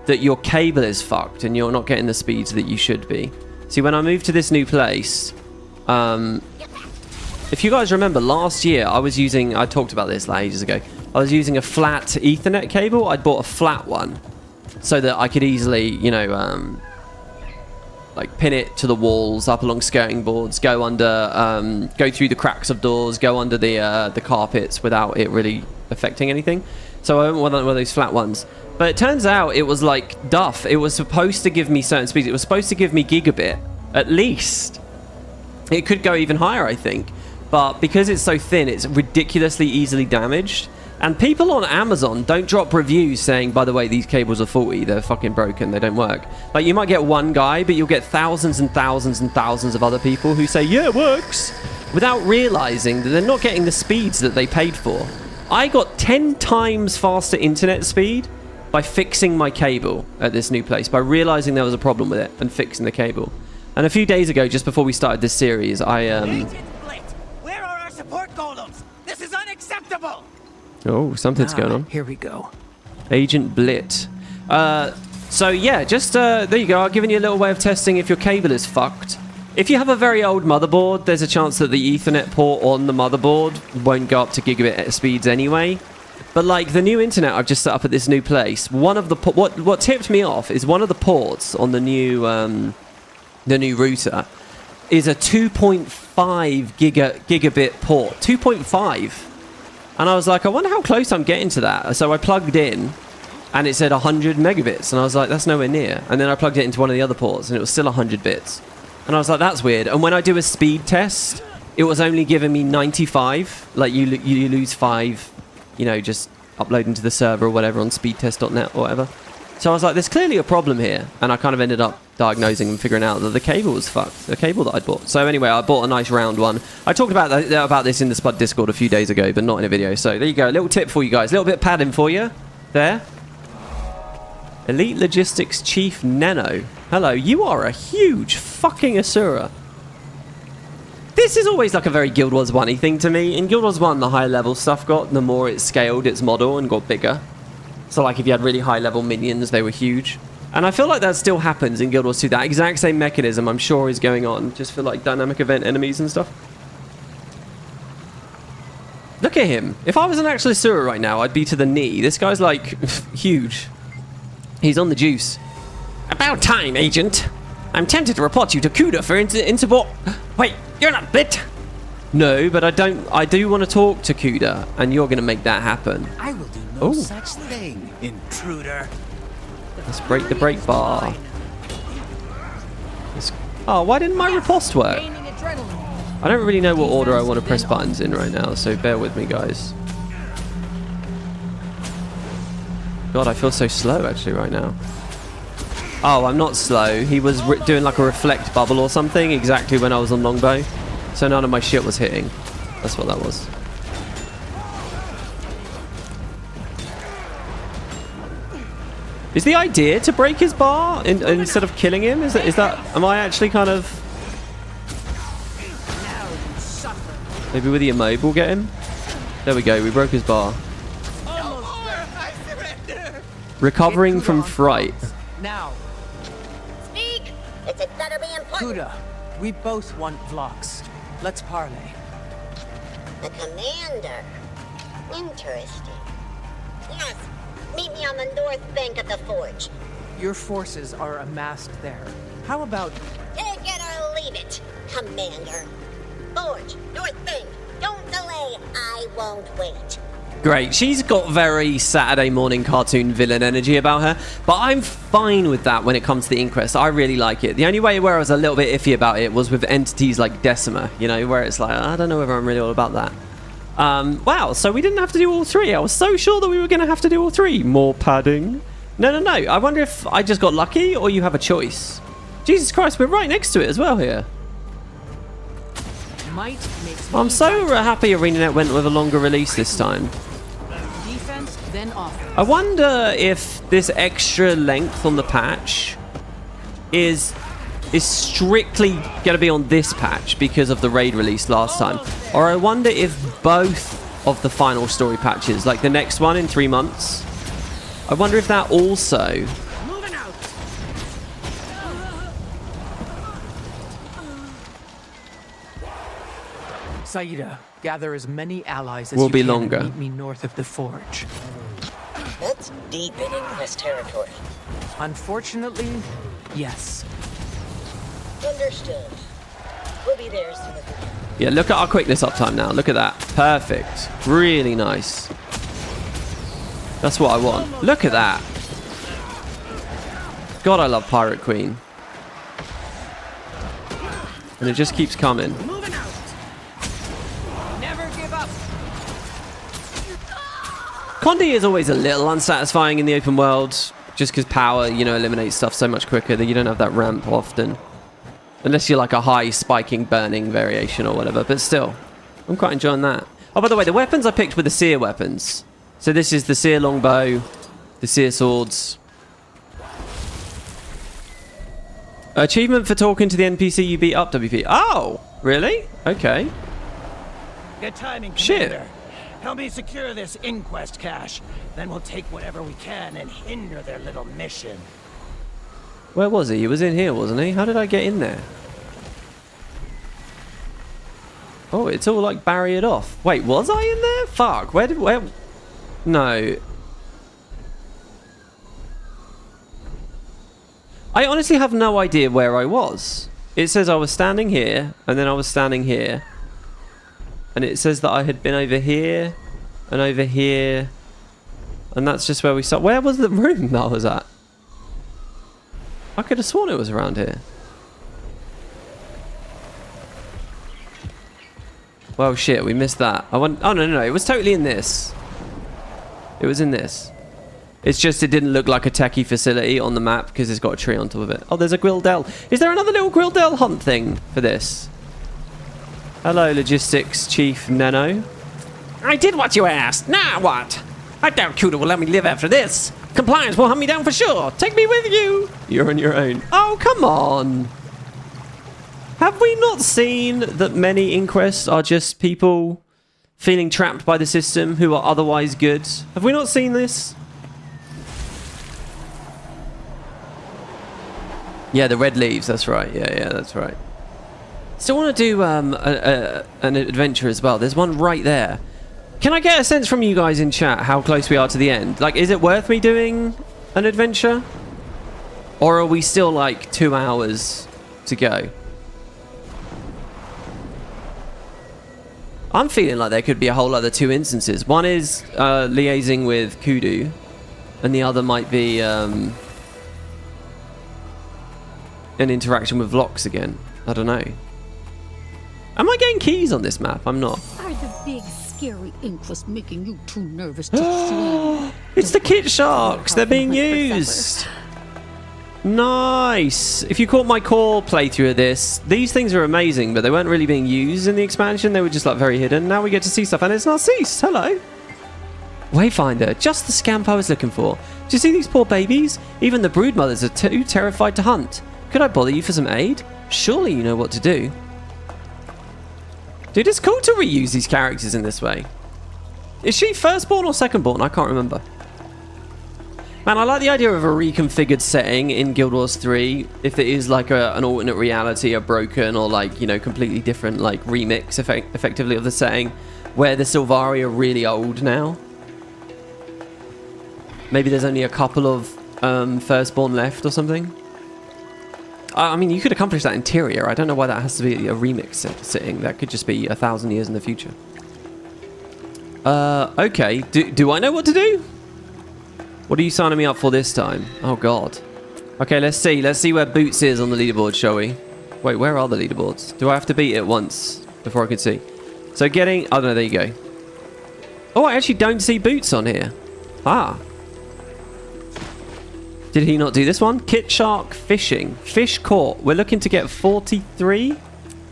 that your cable is fucked and you're not getting the speeds that you should be. See, when I moved to this new place, if you guys remember last year, I talked about this like ages ago. I was using a flat Ethernet cable. I'd bought a flat one so that I could easily, you know, like pin it to the walls, up along skirting boards, go under, go through the cracks of doors, go under the carpets without it really affecting anything. So I went with one of those flat ones. But it turns out it was like duff. It was supposed to give me certain speeds. It was supposed to give me gigabit, at least. It could go even higher, I think. But because it's so thin, it's ridiculously easily damaged. And people on Amazon don't drop reviews saying, by the way, these cables are faulty. They're fucking broken. They don't work. Like, you might get one guy, but you'll get thousands and thousands and thousands of other people who say, yeah, it works, without realizing that they're not getting the speeds that they paid for. I got 10 times faster internet speed by fixing my cable at this new place, by realizing there was a problem with it and fixing the cable. And a few days ago, just before we started this series, Agent Blit, where are our support golems? This is unacceptable! Oh, something's going on. Here we go. Agent Blit. So yeah, just there you go. I've given you a little way of testing if your cable is fucked. If you have a very old motherboard, there's a chance that the Ethernet port on the motherboard won't go up to gigabit speeds anyway. But like the new internet I've just set up at this new place, one of the what tipped me off is one of the ports on the new router is a 2.5 gigabit port. 2.5. And I was like, I wonder how close I'm getting to that. So I plugged in and it said 100 megabits. And I was like, that's nowhere near. And then I plugged it into one of the other ports and it was still 100 bits. And I was like, that's weird. And when I do a speed test, it was only giving me 95. Like you lose 5, you know, just uploading to the server or whatever on speedtest.net or whatever. So I was like, there's clearly a problem here. And I kind of ended up diagnosing and figuring out that the cable was fucked. The cable that I bought. So anyway, I bought a nice round one. I talked about this in the Spud Discord a few days ago, but not in a video. So there you go. A little tip for you guys. A little bit of padding for you. There. Elite Logistics Chief Neno. Hello. You are a huge fucking Asura. This is always like a very Guild Wars 1-y thing to me. In Guild Wars 1, the higher level stuff got, the more it scaled its model and got bigger. So like if you had really high level minions, they were huge. And I feel like that still happens in Guild Wars 2. That exact same mechanism, I'm sure, is going on. Just for like dynamic event enemies and stuff. Look at him. If I was an actual Asura right now, I'd be to the knee. This guy's like huge. He's on the juice. About time, Agent. I'm tempted to report you to Kuda for insubord... Wait, you're not bit. No, but I do want to talk to Kuda, and you're going to make that happen. I will do no such thing, intruder. Let's break the break bar. Oh, why didn't my riposte work? I don't really know what order I want to press buttons in right now, so bear with me, guys. God, I feel so slow actually right now. Oh, I'm not slow. He was doing like a reflect bubble or something exactly when I was on longbow. So none of my shit was hitting. That's what that was. Is the idea to break his bar instead of killing him? Is that... Am I actually kind of... Maybe with the emote we'll get him? There we go. We broke his bar. Recovering from fright. Now. Speak! It better be important. Kuda, we both want Vlox. Let's parley. The commander. Interesting. Yes, meet me on the north bank of the forge. Your forces are amassed there. How about... Take it or leave it, Commander. Forge, north bank. Don't delay. I won't wait. Great. She's got very Saturday morning cartoon villain energy about her, but I'm fine with that when it comes to the Inquest. I really like it. The only way where I was a little bit iffy about it was with entities like Decima, you know, where it's like, I don't know whether I'm really all about that. Wow, so we didn't have to do all three. I was so sure that we were going to have to do all three. More padding. No. I wonder if I just got lucky or you have a choice. Jesus Christ, we're right next to it as well here. I'm so happy Arenanet went with a longer release this time. Defense, then offense. I wonder if this extra length on the patch is strictly going to be on this patch because of the raid release last time. Or I wonder if both of the final story patches, like the next one in 3 months, I wonder if that also... Saida, gather as many allies as will you be can longer. And meet me north of the forge. That's deep in Inquest territory. Unfortunately, yes. Understood. We'll be there as soon as we can. Yeah, look at our quickness uptime now. Look at that. Perfect. Really nice. That's what I want. Look at that. God, I love Pirate Queen. And it just keeps coming. Condi is always a little unsatisfying in the open world, just because power, you know, eliminates stuff so much quicker that you don't have that ramp often. Unless you're like a high spiking burning variation or whatever, but still, I'm quite enjoying that. Oh, by the way, the weapons I picked were the Seer weapons. So this is the Seer longbow, the Seer swords. Achievement for talking to the NPC you beat up, WP. Oh, really? Okay. Good timing, Shit. Commander. Help me secure this Inquest cache. Then we'll take whatever we can and hinder their little mission. Where was he? He was in here, wasn't he? How did I get in there? Oh, it's all like barriered off. Wait, was I in there? Fuck. Where? No. I honestly have no idea where I was. It says I was standing here, and then I was standing here. And it says that I had been over here, and over here. And that's just where we started. Where was the room that I was at? I could have sworn it was around here. Well, shit, we missed that. Oh, no, it was totally in this. It was in this. It's just it didn't look like a techie facility on the map because it's got a tree on top of it. Oh, there's a Grildel. Is there another little Grildel hunt thing for this? Hello, Logistics Chief Neno. I did what you asked. Now what? I doubt Cuda will let me live after this. Compliance will hunt me down for sure. Take me with you. You're on your own. Oh, come on. Have we not seen that many inquests are just people feeling trapped by the system who are otherwise good? Have we not seen this? Yeah, the red leaves, that's right. Yeah, that's right. Still want to do an adventure as well. There's one right there. Can I get a sense from you guys in chat how close we are to the end? Like, is it worth me doing an adventure? Or are we still like 2 hours to go? I'm feeling like there could be a whole other 2 instances. One is liaising with Kudu, and the other might be an interaction with Vlox again. I don't know. Am I getting keys on this map? I'm not. Are the big scary inquests making you too nervous to swim? It's the kit sharks. They're being used. Nice. If you caught my core playthrough of this, these things are amazing, but they weren't really being used in the expansion. They were just like very hidden. Now we get to see stuff, and it's Narcisse. Hello. Wayfinder, just the scamp I was looking for. Do you see these poor babies? Even the brood mothers are too terrified to hunt. Could I bother you for some aid? Surely you know what to do. Dude, it's cool to reuse these characters in this way. Is she firstborn or secondborn? I can't remember. Man, I like the idea of a reconfigured setting in Guild Wars 3. If it is like an alternate reality, a broken or like, you know, completely different like remix effectively of the setting, where the Sylvari are really old now. Maybe there's only a couple of firstborn left or something. I mean, you could accomplish that in Tyria. I don't know why that has to be a remix setting. That could just be 1,000 years in the future. Okay. Do I know what to do? What are you signing me up for this time? Oh, God. Okay, let's see. Let's see where Boots is on the leaderboard, shall we? Wait, where are the leaderboards? Do I have to beat it once before I can see? So getting... Oh, no, there you go. Oh, I actually don't see Boots on here. Ah. Did he not do this one? Kit shark fishing. Fish caught. We're looking to get 43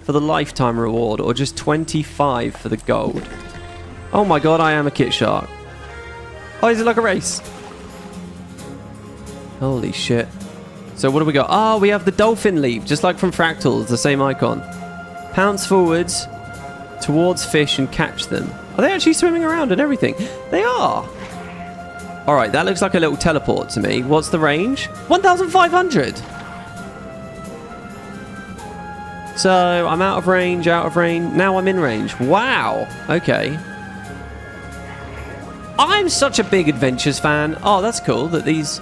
for the lifetime reward, or just 25 for the gold. Oh my god, I am a kit shark. Oh, is it like a race? Holy shit. So what do we got? Oh, we have the dolphin leap, just like from Fractals, the same icon. Pounce forwards towards fish and catch them. Are they actually swimming around and everything? They are. Alright, that looks like a little teleport to me. What's the range? 1,500! So, I'm out of range. Now I'm in range. Wow! Okay. I'm such a big adventures fan. Oh, that's cool that these...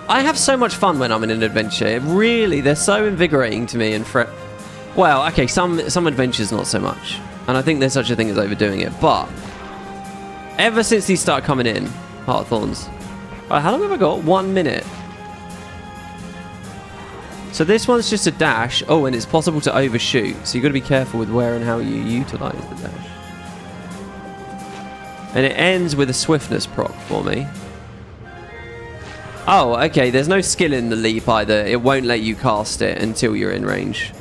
I have so much fun when I'm in an adventure. Really, they're so invigorating to me and well, okay, some adventures not so much. And I think there's such a thing as overdoing it. But, ever since these start coming in, Heart of Thorns. How long have I got? 1 minute. So this one's just a dash. Oh, and it's possible to overshoot. So you've got to be careful with where and how you utilize the dash. And it ends with a swiftness proc for me. Oh, okay. There's no skill in the leap either. It won't let you cast it until you're in range.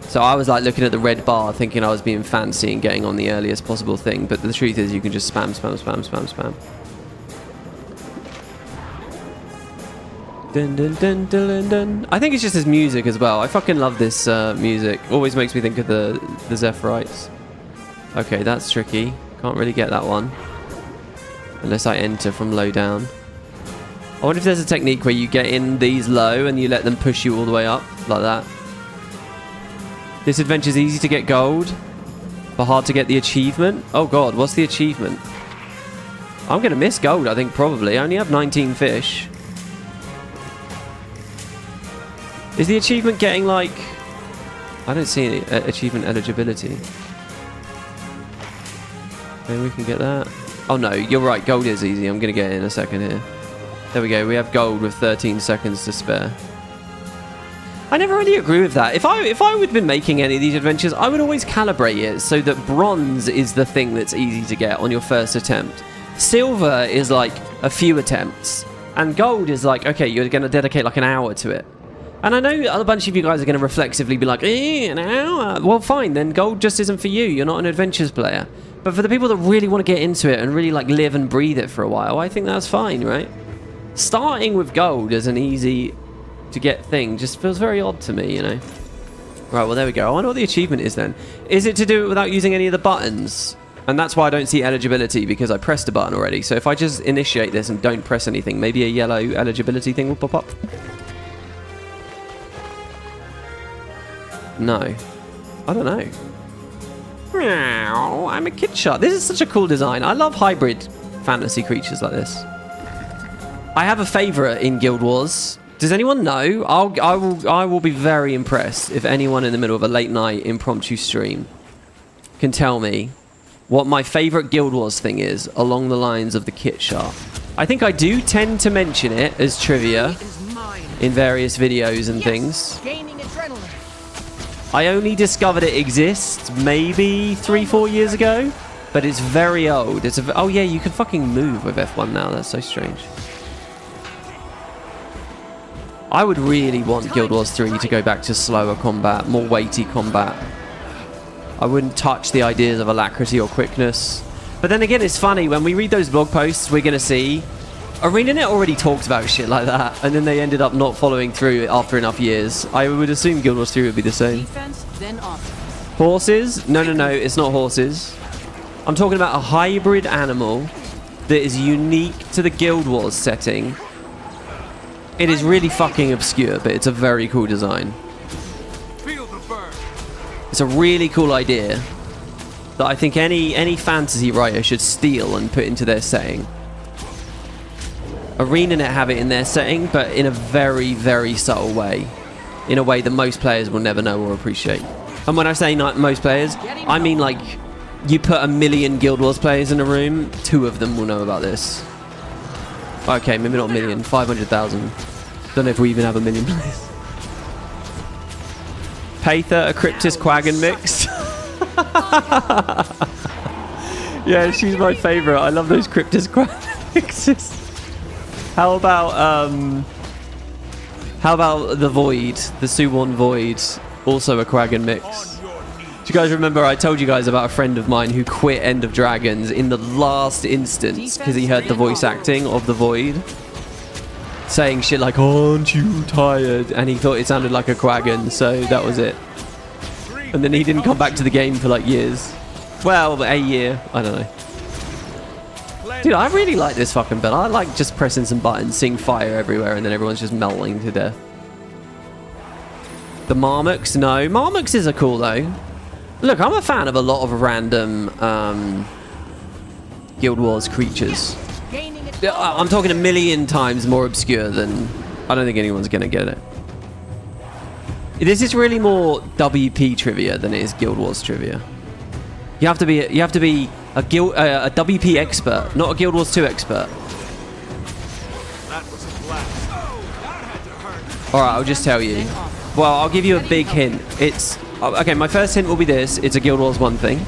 So I was like looking at the red bar thinking I was being fancy and getting on the earliest possible thing. But the truth is you can just spam. Dun, dun, dun, dun, dun. I think it's just his music as well. I fucking love this music. Always makes me think of the Zephyrite. Okay, that's tricky. Can't really get that one. Unless I enter from low down. I wonder if there's a technique where you get in these low and you let them push you all the way up. Like that. This adventure's easy to get gold, but hard to get the achievement. Oh god, what's the achievement? I'm going to miss gold, I think, probably. I only have 19 fish. Is the achievement getting, like... I don't see any achievement eligibility. Maybe we can get that. Oh, no, you're right. Gold is easy. I'm going to get it in a second here. There we go. We have gold with 13 seconds to spare. I never really agree with that. If I would have been making any of these adventures, I would always calibrate it so that bronze is the thing that's easy to get on your first attempt. Silver is like a few attempts. And gold is like, okay, you're going to dedicate like an hour to it. And I know a bunch of you guys are going to reflexively be like, an hour? Well, fine, then gold just isn't for you. You're not an adventures player. But for the people that really want to get into it and really like live and breathe it for a while, I think that's fine, right? Starting with gold as an easy to get thing just feels very odd to me, you know? Right, well, there we go. I wonder what the achievement is then. Is it to do it without using any of the buttons? And that's why I don't see eligibility, because I pressed a button already. So if I just initiate this and don't press anything, maybe a yellow eligibility thing will pop up. No. I don't know. Meow, I'm a kid shark. This is such a cool design. I love hybrid fantasy creatures like this. I have a favourite in Guild Wars. Does anyone know? I will be very impressed if anyone in the middle of a late night impromptu stream can tell me what my favourite Guild Wars thing is along the lines of the kit shark. I think I do tend to mention it as trivia in various videos and things. I only discovered it exists maybe 3-4 years ago, but it's very old. It's oh yeah, you can fucking move with F1 now. That's so strange. I would really want Guild Wars 3 to go back to slower combat, more weighty combat. I wouldn't touch the ideas of alacrity or quickness. But then again, it's funny, when we read those blog posts, we're going to see Arenanet already talked about shit like that, and then they ended up not following through after enough years. I would assume Guild Wars 3 would be the same. Horses? No, it's not horses. I'm talking about a hybrid animal that is unique to the Guild Wars setting. It is really fucking obscure, but it's a very cool design. It's a really cool idea that I think any fantasy writer should steal and put into their setting. Arenanet have it in their setting, but in a very, very subtle way. In a way that most players will never know or appreciate. And when I say not most players, I mean like you put 1 million Guild Wars players in a room, 2 of them will know about this. Okay, maybe not 1 million, 500,000. Don't know if we even have 1 million players. Pather, a Cryptis Quaggan mix. Yeah, she's my favourite. I love those Cryptis Quaggan mixes. How about the Void, the Suwon Void, also a Quaggan mix? Do you guys remember I told you guys about a friend of mine who quit End of Dragons in the last instance because he heard the voice acting of the Void saying shit like, aren't you tired? And he thought it sounded like a Quaggan, so that was it. And then he didn't come back to the game for like years. Well, a year, I don't know. Dude, I really like this fucking build. I like just pressing some buttons, seeing fire everywhere, and then everyone's just melting to death. The Marmux? No. Marmuxes are cool, though. Look, I'm a fan of a lot of random Guild Wars creatures. I'm talking 1 million times more obscure than... I don't think anyone's going to get it. This is really more WP trivia than it is Guild Wars trivia. You have to be a WP expert, not a Guild Wars 2 expert. Alright, I'll just tell you. Well, I'll give you a big hint. It's... Okay, my first hint will be this. It's a Guild Wars 1 thing.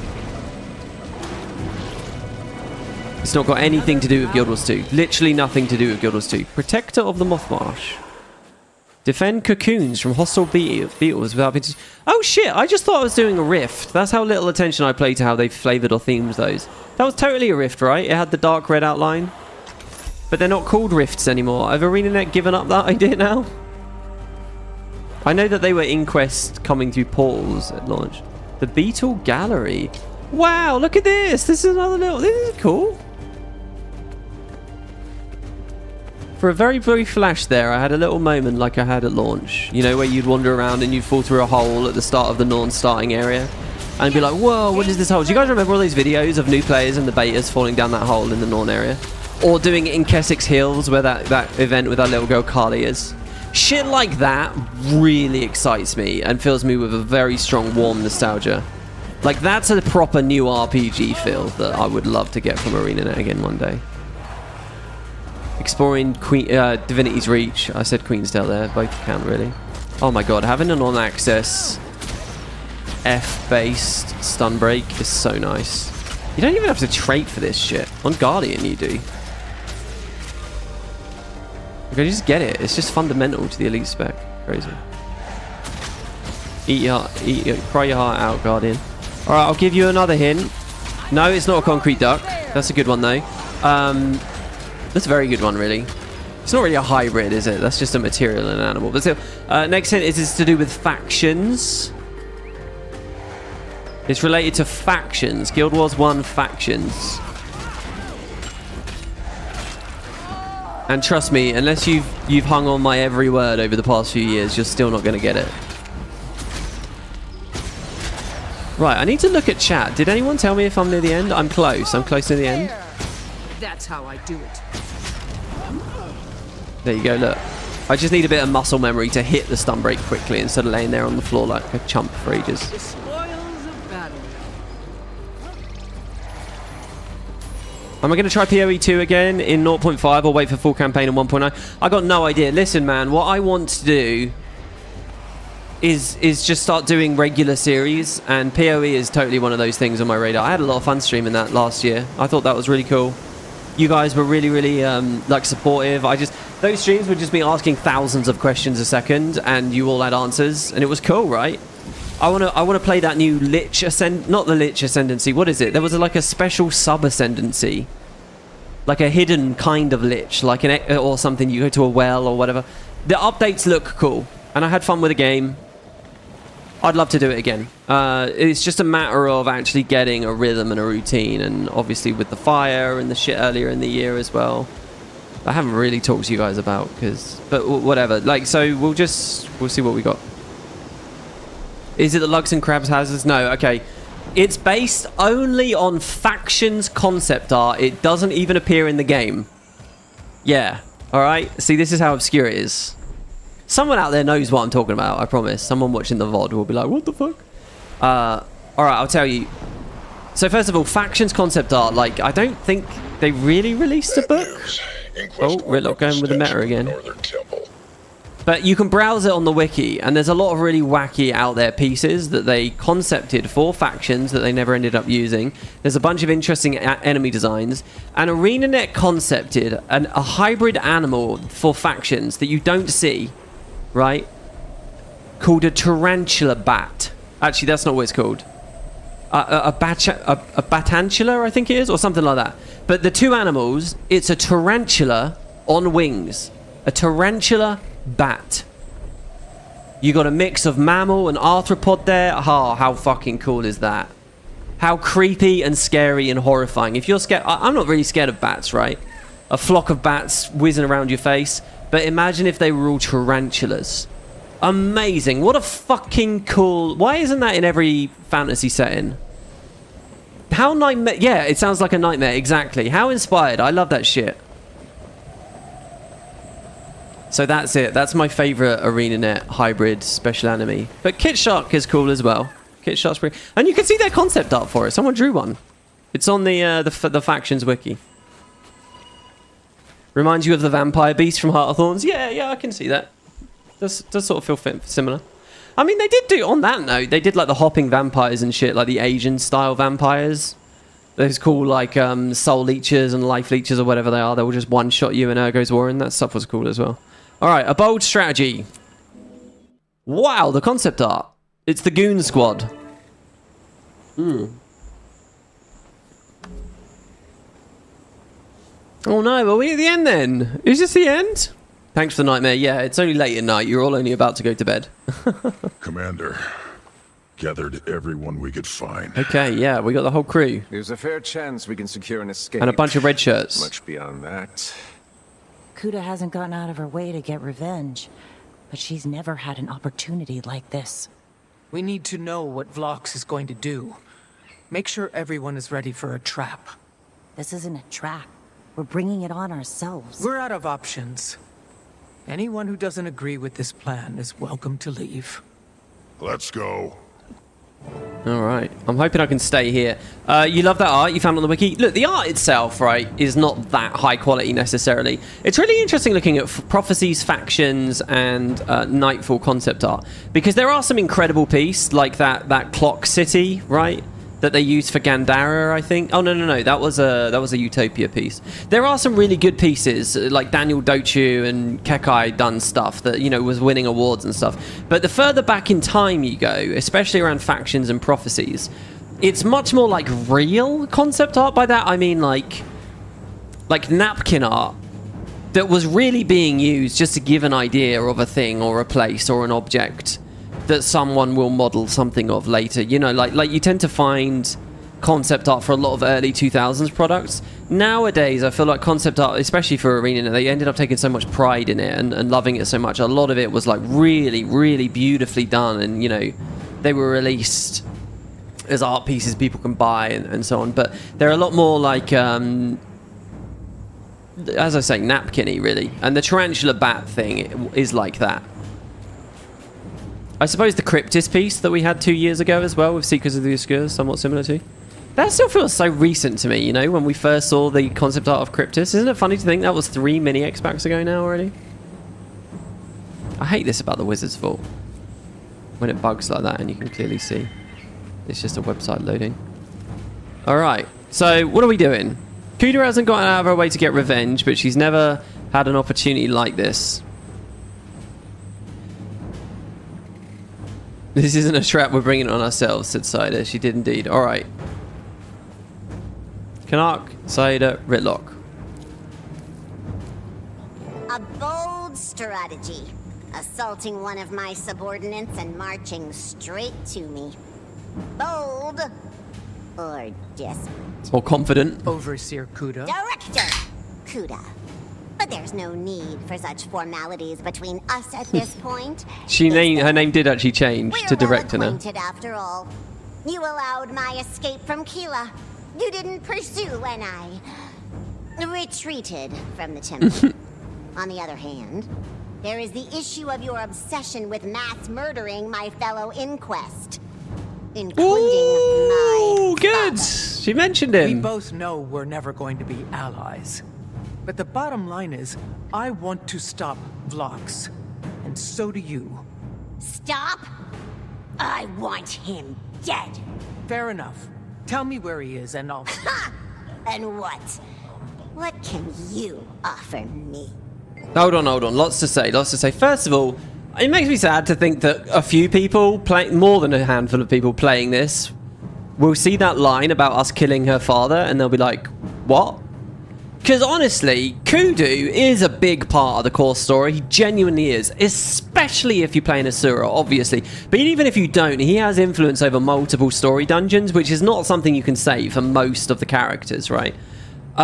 It's not got anything to do with Guild Wars 2. Literally nothing to do with Guild Wars 2. Protector of the Mothmarsh. Defend cocoons from hostile beetles without being... Oh shit, I just thought I was doing a rift. That's how little attention I play to how they've flavoured or themed those. That was totally a rift, right? It had the dark red outline. But they're not called rifts anymore. Have Arenanet given up that idea now? I know that they were Inquest coming through portals at launch. The Beetle Gallery. Wow, look at this. This is another little... This is cool. For a very brief flash there, I had a little moment like I had at launch. You know, where you'd wander around and you'd fall through a hole at the start of the non-starting area. and be like, whoa, what is this hole? Do you guys remember all those videos of new players and the betas falling down that hole in the Norn area? Or doing it in Keswick's Hills, where that event with that little girl Carly is. Shit like that really excites me and fills me with a very strong, warm nostalgia. Like, that's a proper new RPG feel that I would love to get from Arenanet again one day. Exploring Divinity's Reach. I said Queensdale there. Both count, really. Oh my god, having an on-access F-based stun break is so nice. You don't even have to trait for this shit. On Guardian, you do. You just get it. It's just fundamental to the elite spec. Crazy. Cry your heart out, Guardian. Alright, I'll give you another hint. No, it's not a concrete duck. That's a good one, though. That's a very good one, really. It's not really a hybrid, is it? That's just a material and an animal. But still, next hint is to do with factions. It's related to factions. Guild Wars 1 factions. And trust me, unless you've hung on my every word over the past few years, you're still not going to get it. Right, I need to look at chat. Did anyone tell me if I'm near the end? I'm close. I'm close to the end. That's how I do it. There you go, look. I just need a bit of muscle memory to hit the stun break quickly instead of laying there on the floor like a chump for ages. The spoils of battle. Am I going to try PoE 2 again in 0.5 or wait for full campaign in 1.9? I got no idea. Listen, man, what I want to do is just start doing regular series, and PoE is totally one of those things on my radar. I had a lot of fun streaming that last year. I thought that was really cool. You guys were really, really like supportive. Those streams would just be asking thousands of questions a second, and you all had answers, and it was cool, right? I want to play that new Lich not the Lich Ascendancy. What is it? There was like a special sub Ascendancy, like a hidden kind of Lich, like or something. You go to a well or whatever. The updates look cool, and I had fun with the game. I'd love to do it again. It's just a matter of actually getting a rhythm and a routine, and obviously with the fire and the shit earlier in the year as well. I haven't really talked to you guys about but whatever. Like, so we'll see what we got. Is it the Lugs and Crabs hazards? No, okay. It's based only on factions concept art. It doesn't even appear in the game. Yeah, alright? See, this is how obscure it is. Someone out there knows what I'm talking about, I promise. Someone watching the VOD will be like, what the fuck? Alright, I'll tell you. So first of all, factions concept art, like, I don't think they really released a book. Oh, Ritlock going with the meta again. But you can browse it on the wiki, and there's a lot of really wacky out there pieces that they concepted for factions that they never ended up using. There's a bunch of interesting enemy designs, and Arenanet concepted a hybrid animal for factions that you don't see, right? Called a tarantula bat. Actually, that's not what it's called. A batantula, I think it is, or something like that. But the two animals, it's a tarantula on wings. A tarantula bat. You got a mix of mammal and arthropod there. Oh, how fucking cool is that? How creepy and scary and horrifying. If you're scared, I'm not really scared of bats, right? A flock of bats whizzing around your face. But imagine if they were all tarantulas. Amazing. What a fucking cool... Why isn't that in every fantasy setting? How nightmare... Yeah, it sounds like a nightmare. Exactly. How inspired. I love that shit. So that's it. That's my favourite Arenanet hybrid special enemy. But Kit Shark is cool as well. Kit Shark's pretty... And you can see their concept art for it. Someone drew one. It's on the Factions wiki. Reminds you of the vampire beast from Heart of Thorns? Yeah, I can see that. Does sort of feel similar. I mean, they did do, on that note, they did like the hopping vampires and shit, like the Asian style vampires. Those cool like soul leeches and life leeches or whatever they are. They will just one-shot you in Ergo's Warren. That stuff was cool as well. Alright, a bold strategy. Wow, the concept art. It's the Goon Squad. Oh no, are we at the end then? Is this the end? Thanks for the nightmare. Yeah, it's only late at night. You're all only about to go to bed. Commander, gathered everyone we could find. Okay, yeah, we got the whole crew. There's a fair chance we can secure an escape. And a bunch of red shirts. Much beyond that. Kuda hasn't gotten out of her way to get revenge, but she's never had an opportunity like this. We need to know what Vlox is going to do. Make sure everyone is ready for a trap. This isn't a trap. We're bringing it on ourselves. We're out of options. Anyone who doesn't agree with this plan is welcome to leave. Let's go. All right. I'm hoping I can stay here. You love that art you found on the wiki? Look, the art itself, right, is not that high quality necessarily. It's really interesting looking at Prophecies, Factions, and Nightfall concept art. Because there are some incredible pieces, like that Clock City, right? That they used for Gandara, I think. Oh, no. That was a Utopia piece. There are some really good pieces, like Daniel Dochu and Kekai done stuff that, you know, was winning awards and stuff. But the further back in time you go, especially around Factions and Prophecies, it's much more like real concept art. By that, I mean like napkin art that was really being used just to give an idea of a thing or a place or an object that someone will model something of later. You know, like you tend to find concept art for a lot of early 2000s products. Nowadays, I feel like concept art, especially for Arenanet, they ended up taking so much pride in it and loving it so much. A lot of it was like really, really beautifully done, and, you know, they were released as art pieces people can buy and so on. But they're a lot more like, as I say, napkin-y, really. And the tarantula bat thing is like that. I suppose the Cryptis piece that we had 2 years ago as well with Seekers of the Obscure is somewhat similar to. That still feels so recent to me, you know, when we first saw the concept art of Cryptis. Isn't it funny to think that was 3 mini-X packs ago now already? I hate this about the Wizard's Vault. When it bugs like that and you can clearly see. It's just a website loading. Alright, so what are we doing? Kuda hasn't gotten out of her way to get revenge, but she's never had an opportunity like this. This isn't a trap, we're bringing it on ourselves, said Cider. She did indeed. Alright. Canuck, Cider, Ritlock. A bold strategy. Assaulting one of my subordinates and marching straight to me. Bold or desperate. Or confident. Overseer Kuda. Director Kuda. But there's no need for such formalities between us at this point. Her name did actually change to Director now. We're well acquainted after all. You allowed my escape from Keela. You didn't pursue when I retreated from the temple. On the other hand, there is the issue of your obsession with mass murdering my fellow Inquest. Including my good. She mentioned him. We both know we're never going to be allies. But the bottom line is, I want to stop Vlox. And so do you. Stop? I want him dead. Fair enough. Tell me where he is and I'll... And what? What can you offer me? Hold on. Lots to say. First of all, it makes me sad to think that a few people, more than a handful of people playing this, will see that line about us killing her father and they'll be like, what? Because honestly, Kudu is a big part of the core story. He genuinely is. Especially if you play an Asura, obviously. But even if you don't, he has influence over multiple story dungeons, which is not something you can say for most of the characters, right?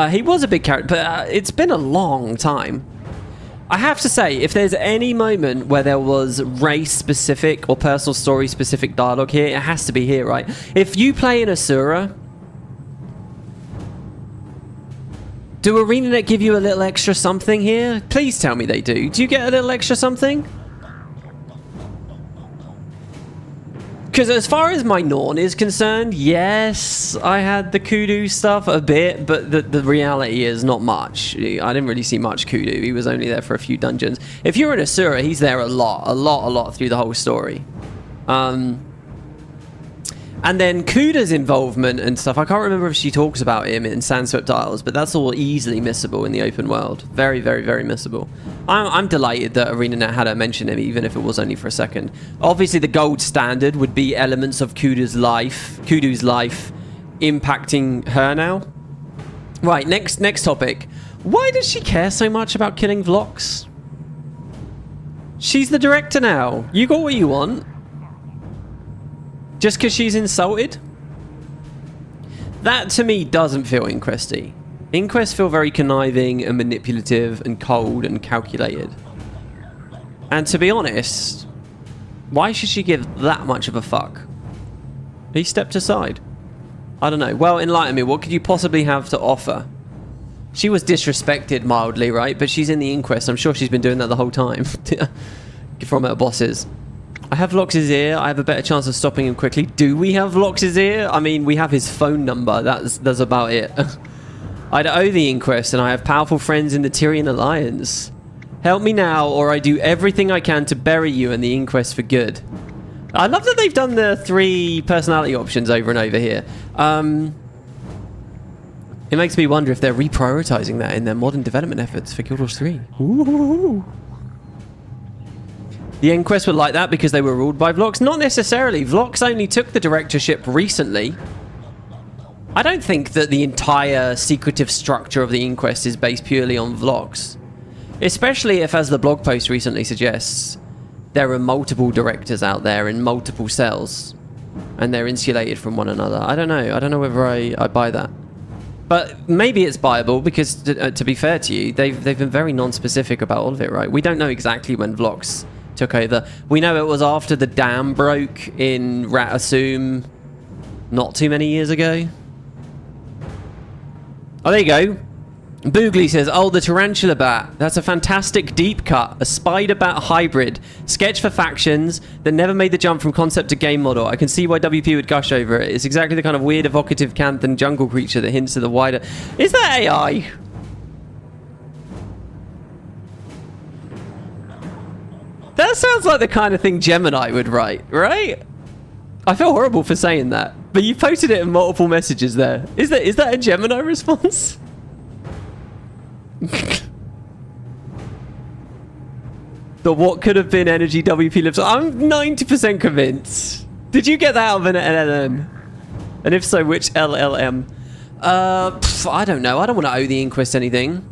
He was a big character, but it's been a long time. I have to say, if there's any moment where there was race-specific or personal story-specific dialogue here, it has to be here, right? If you play an Asura... Do Arenanet give you a little extra something here? Please tell me they do. Do you get a little extra something? Because as far as my Norn is concerned, yes, I had the Kudu stuff a bit, but the reality is not much. I didn't really see much Kudu. He was only there for a few dungeons. If you're an Asura, he's there a lot through the whole story. And then Kuda's involvement and stuff, I can't remember if she talks about him in Sandswept Isles, but that's all easily missable in the open world. Very, very, very missable. I'm delighted that Arenanet had her mention him, even if it was only for a second. Obviously, the gold standard would be elements of Kudu's life impacting her now. Right, next topic. Why does she care so much about killing Vlox? She's the director now. You got what you want. Just because she's insulted? That, to me, doesn't feel Inquesty. Inquests feel very conniving and manipulative and cold and calculated. And to be honest, Why should she give that much of a fuck? He stepped aside. I don't know. Well, enlighten me. What could you possibly have to offer? She was disrespected mildly, right? But she's in the inquest. I'm sure she's been doing that the whole time. From her bosses. I have Lox's ear. I have a better chance of stopping him quickly. Do we have Lox's ear? I mean, we have his phone number. That's about it. I'd owe the inquest, and I have powerful friends in the Tyrian Alliance. Help me now, or I do everything I can to bury you in the inquest for good. I love that they've done the 3 personality options over and over here. It makes me wonder if they're reprioritizing that in their modern development efforts for Guild Wars 3. Ooh. The inquest were like that because they were ruled by Vlox? Not necessarily. Vlox only took the directorship recently. I don't think that the entire secretive structure of the inquest is based purely on Vlox. Especially if, as the blog post recently suggests, there are multiple directors out there in multiple cells. And they're insulated from one another. I don't know. I don't know whether I buy that. But maybe it's buyable because, to be fair to you, they've been very non-specific about all of it, right? We don't know exactly when Vlox took over. We know it was after the dam broke in Ratasum not too many years ago. Oh, there you go. Boogly says, oh, the tarantula bat. That's a fantastic deep cut. A spider bat hybrid. Sketch for factions that never made the jump from concept to game model. I can see why WP would gush over it. It's exactly the kind of weird, evocative Canthan jungle creature that hints at the wider... Is that AI? That sounds like the kind of thing Gemini would write, right? I feel horrible for saying that, but you posted it in multiple messages there. Is that a Gemini response? The what could have been energy WP lives. I'm 90% convinced. Did you get that out of an LLM? And if so, which LLM? I don't know. I don't want to owe the inquest anything.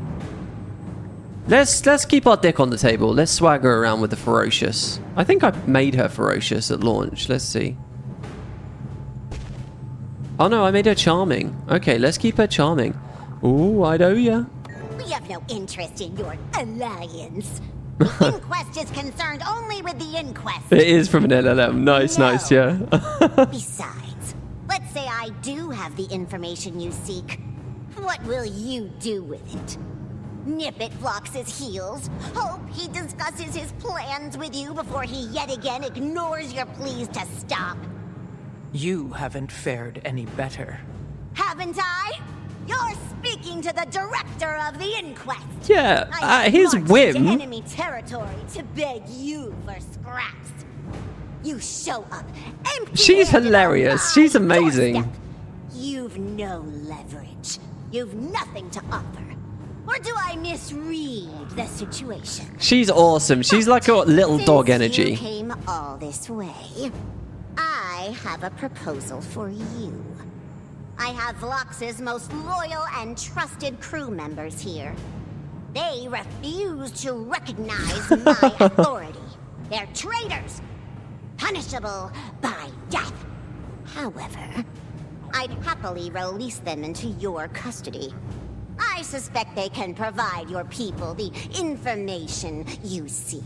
Let's keep our dick on the table. Let's swagger around with the ferocious. I think I made her ferocious at launch. Let's see. Oh no, I made her charming. Okay, let's keep her charming. Ooh, I'd owe ya. We have no interest in your alliance. Inquest is concerned only with the inquest. It is from an LLM. Nice, No. nice, yeah. Besides, let's say I do have the information you seek. What will you do with it? Nip at Vlox's heels? Hope he discusses his plans with you before he yet again ignores your pleas to stop? You haven't fared any better. Haven't I? You're speaking to the director of the inquest. Yeah, I his marched whim. into enemy territory to beg you for scraps. You show up empty. She's hilarious. She's amazing. You've no leverage. You've nothing to offer. Or do I misread the situation? She's awesome. She's like a little dog Since energy. You came all this way. I have a proposal for you. I have Vlox's most loyal and trusted crew members here. They refuse to recognize my authority. They're traitors, punishable by death. However, I'd happily release them into your custody. I suspect they can provide your people the information you seek.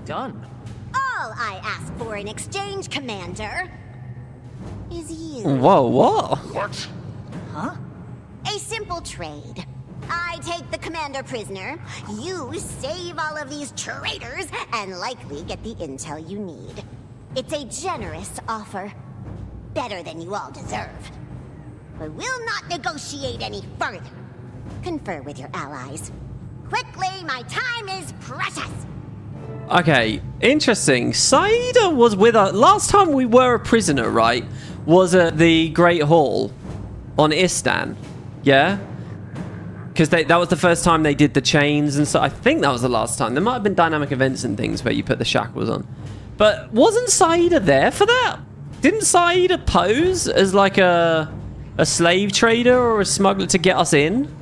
Done. All I ask for in exchange, Commander, is you. Whoa, what? What? Huh? A simple trade. I take the commander prisoner, you save all of these traitors, and likely get the intel you need. It's a generous offer. Better than you all deserve. But we'll not negotiate any further. Confer with your allies. Quickly, my time is precious! Okay, interesting. Saida was with us. Last time we were a prisoner, right, was at the Great Hall on Istan. Yeah? Because that was the first time they did the chains and so. I think that was the last time. There might have been dynamic events and things where you put the shackles on. But wasn't Saida there for that? Didn't Saida pose as like a slave trader or a smuggler to get us in?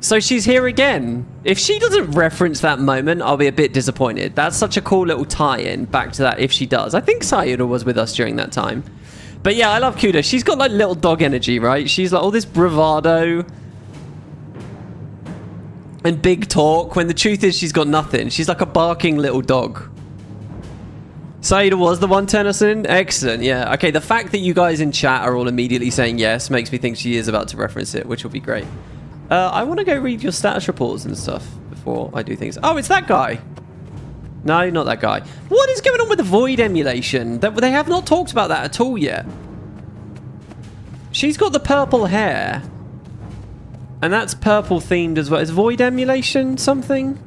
So she's here again. If she doesn't reference that moment, I'll be a bit disappointed. That's such a cool little tie-in back to that if she does. I think Saida was with us during that time. But yeah, I love Kuda. She's got like little dog energy, right? She's like all this bravado and big talk when the truth is she's got nothing. She's like a barking little dog. Saida was the one Tennyson. Excellent, yeah. Okay, the fact that you guys in chat are all immediately saying yes makes me think she is about to reference it, which will be great. I want to go read your status reports and stuff before I do things. Oh, it's that guy. No, not that guy. What is going on with the Void emulation? They have not talked about that at all yet. She's got the purple hair. And that's purple themed as well. Is Void emulation something?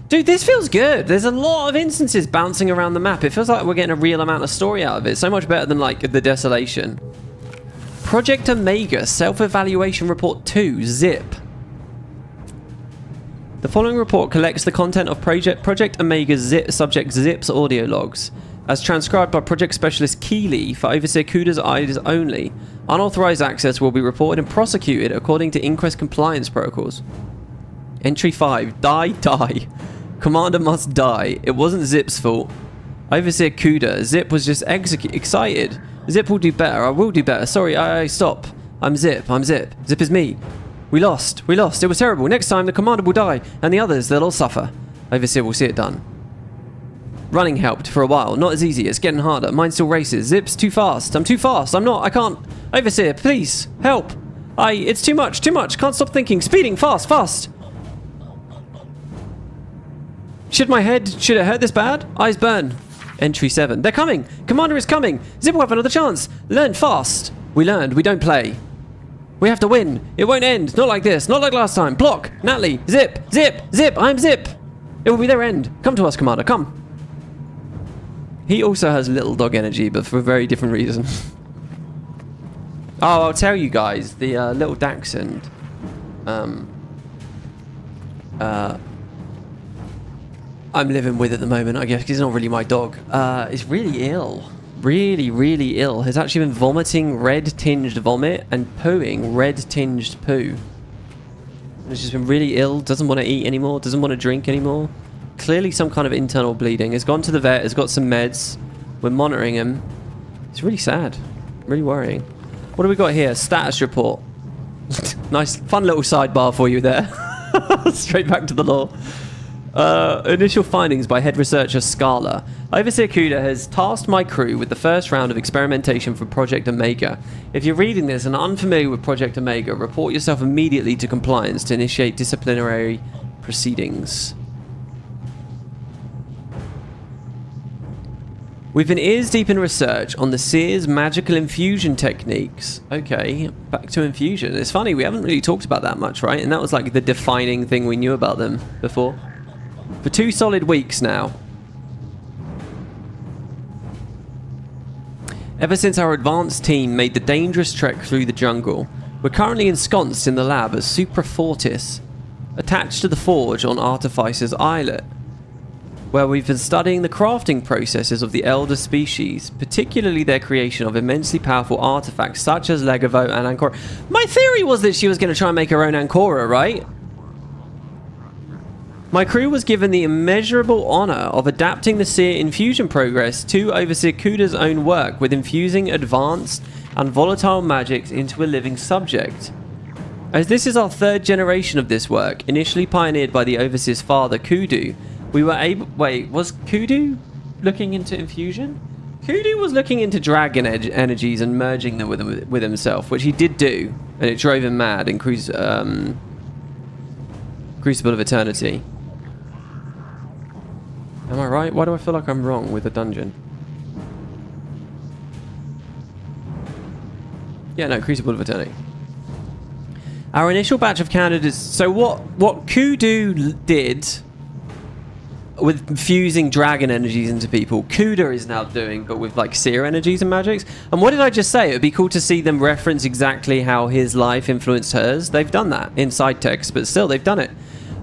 Dude, this feels good. There's a lot of instances bouncing around the map. It feels like we're getting a real amount of story out of it. So much better than, like, the Desolation. Project Omega, Self-Evaluation Report 2, Zip. The following report collects the content of Project Omega's subject Zip's audio logs, as transcribed by Project Specialist Keeley for Overseer Kuda's eyes only. Unauthorized access will be reported and prosecuted according to Inquest compliance protocols. Entry 5. Die. Commander must die. It wasn't Zip's fault. Overseer Kuda. Zip was just excited. Zip will do better. I will do better. Sorry, I stop. I'm Zip. Zip is me. We lost. It was terrible. Next time, the commander will die, and the others, they'll all suffer. Overseer will see it done. Running helped for a while. Not as easy. It's getting harder. Mine still races. Zip's too fast. I'm too fast. I'm not. I can't. Overseer, please. Help. It's too much. Can't stop thinking. Speeding. Fast. Should it hurt this bad? Eyes burn. Entry 7. They're coming. Commander is coming. Zip will have another chance. Learn fast. We learned. We don't play. We have to win. It won't end. Not like this. Not like last time. Block. Natalie. Zip. I'm Zip. It will be their end. Come to us, Commander. Come. He also has little dog energy, but for a very different reason. Oh, I'll tell you guys. The little dachshund. I'm living with at the moment, I guess, because he's not really my dog. Is really ill. Really ill. Has actually been vomiting red-tinged vomit and pooing red-tinged poo. Has just been really ill, doesn't want to eat anymore, doesn't want to drink anymore. Clearly some kind of internal bleeding. Has gone to the vet, has got some meds. We're monitoring him. It's really sad. Really worrying. What do we got here? Status report. Nice, fun little sidebar for you there. Straight back to the law. Initial findings by head researcher Scala. Overseer Kuda has tasked my crew with the first round of experimentation for Project Omega. If you're reading this and unfamiliar with Project Omega, report yourself immediately to compliance to initiate disciplinary proceedings. We've been ears deep in research on the Seer's magical infusion techniques. Okay, back to infusion. It's funny, we haven't really talked about that much, right? And that was like the defining thing we knew about them before. For 2 solid weeks now. Ever since our advanced team made the dangerous trek through the jungle, we're currently ensconced in the lab as Supra Fortis, attached to the forge on Artificer's Islet, where we've been studying the crafting processes of the elder species, particularly their creation of immensely powerful artifacts such as Legavo and Ancora. My theory was that she was going to try and make her own Ancora, right? My crew was given the immeasurable honor of adapting the Seer infusion progress to Overseer Kuda's own work with infusing advanced and volatile magics into a living subject. As this is our 3rd generation of this work, initially pioneered by the Overseer's father, Kudu, we were able... Wait, was Kudu looking into infusion? Kudu was looking into dragon energies and merging them with himself, which he did do, and it drove him mad in Crucible of Eternity. Am I right? Why do I feel like I'm wrong with the dungeon? Yeah, no, Crucible of Eternity. Our initial batch of candidates... So what Kudu did with fusing dragon energies into people, Kuda is now doing, but with like Seer energies and magics. And what did I just say? It would be cool to see them reference exactly how his life influenced hers. They've done that in side text, but still, they've done it.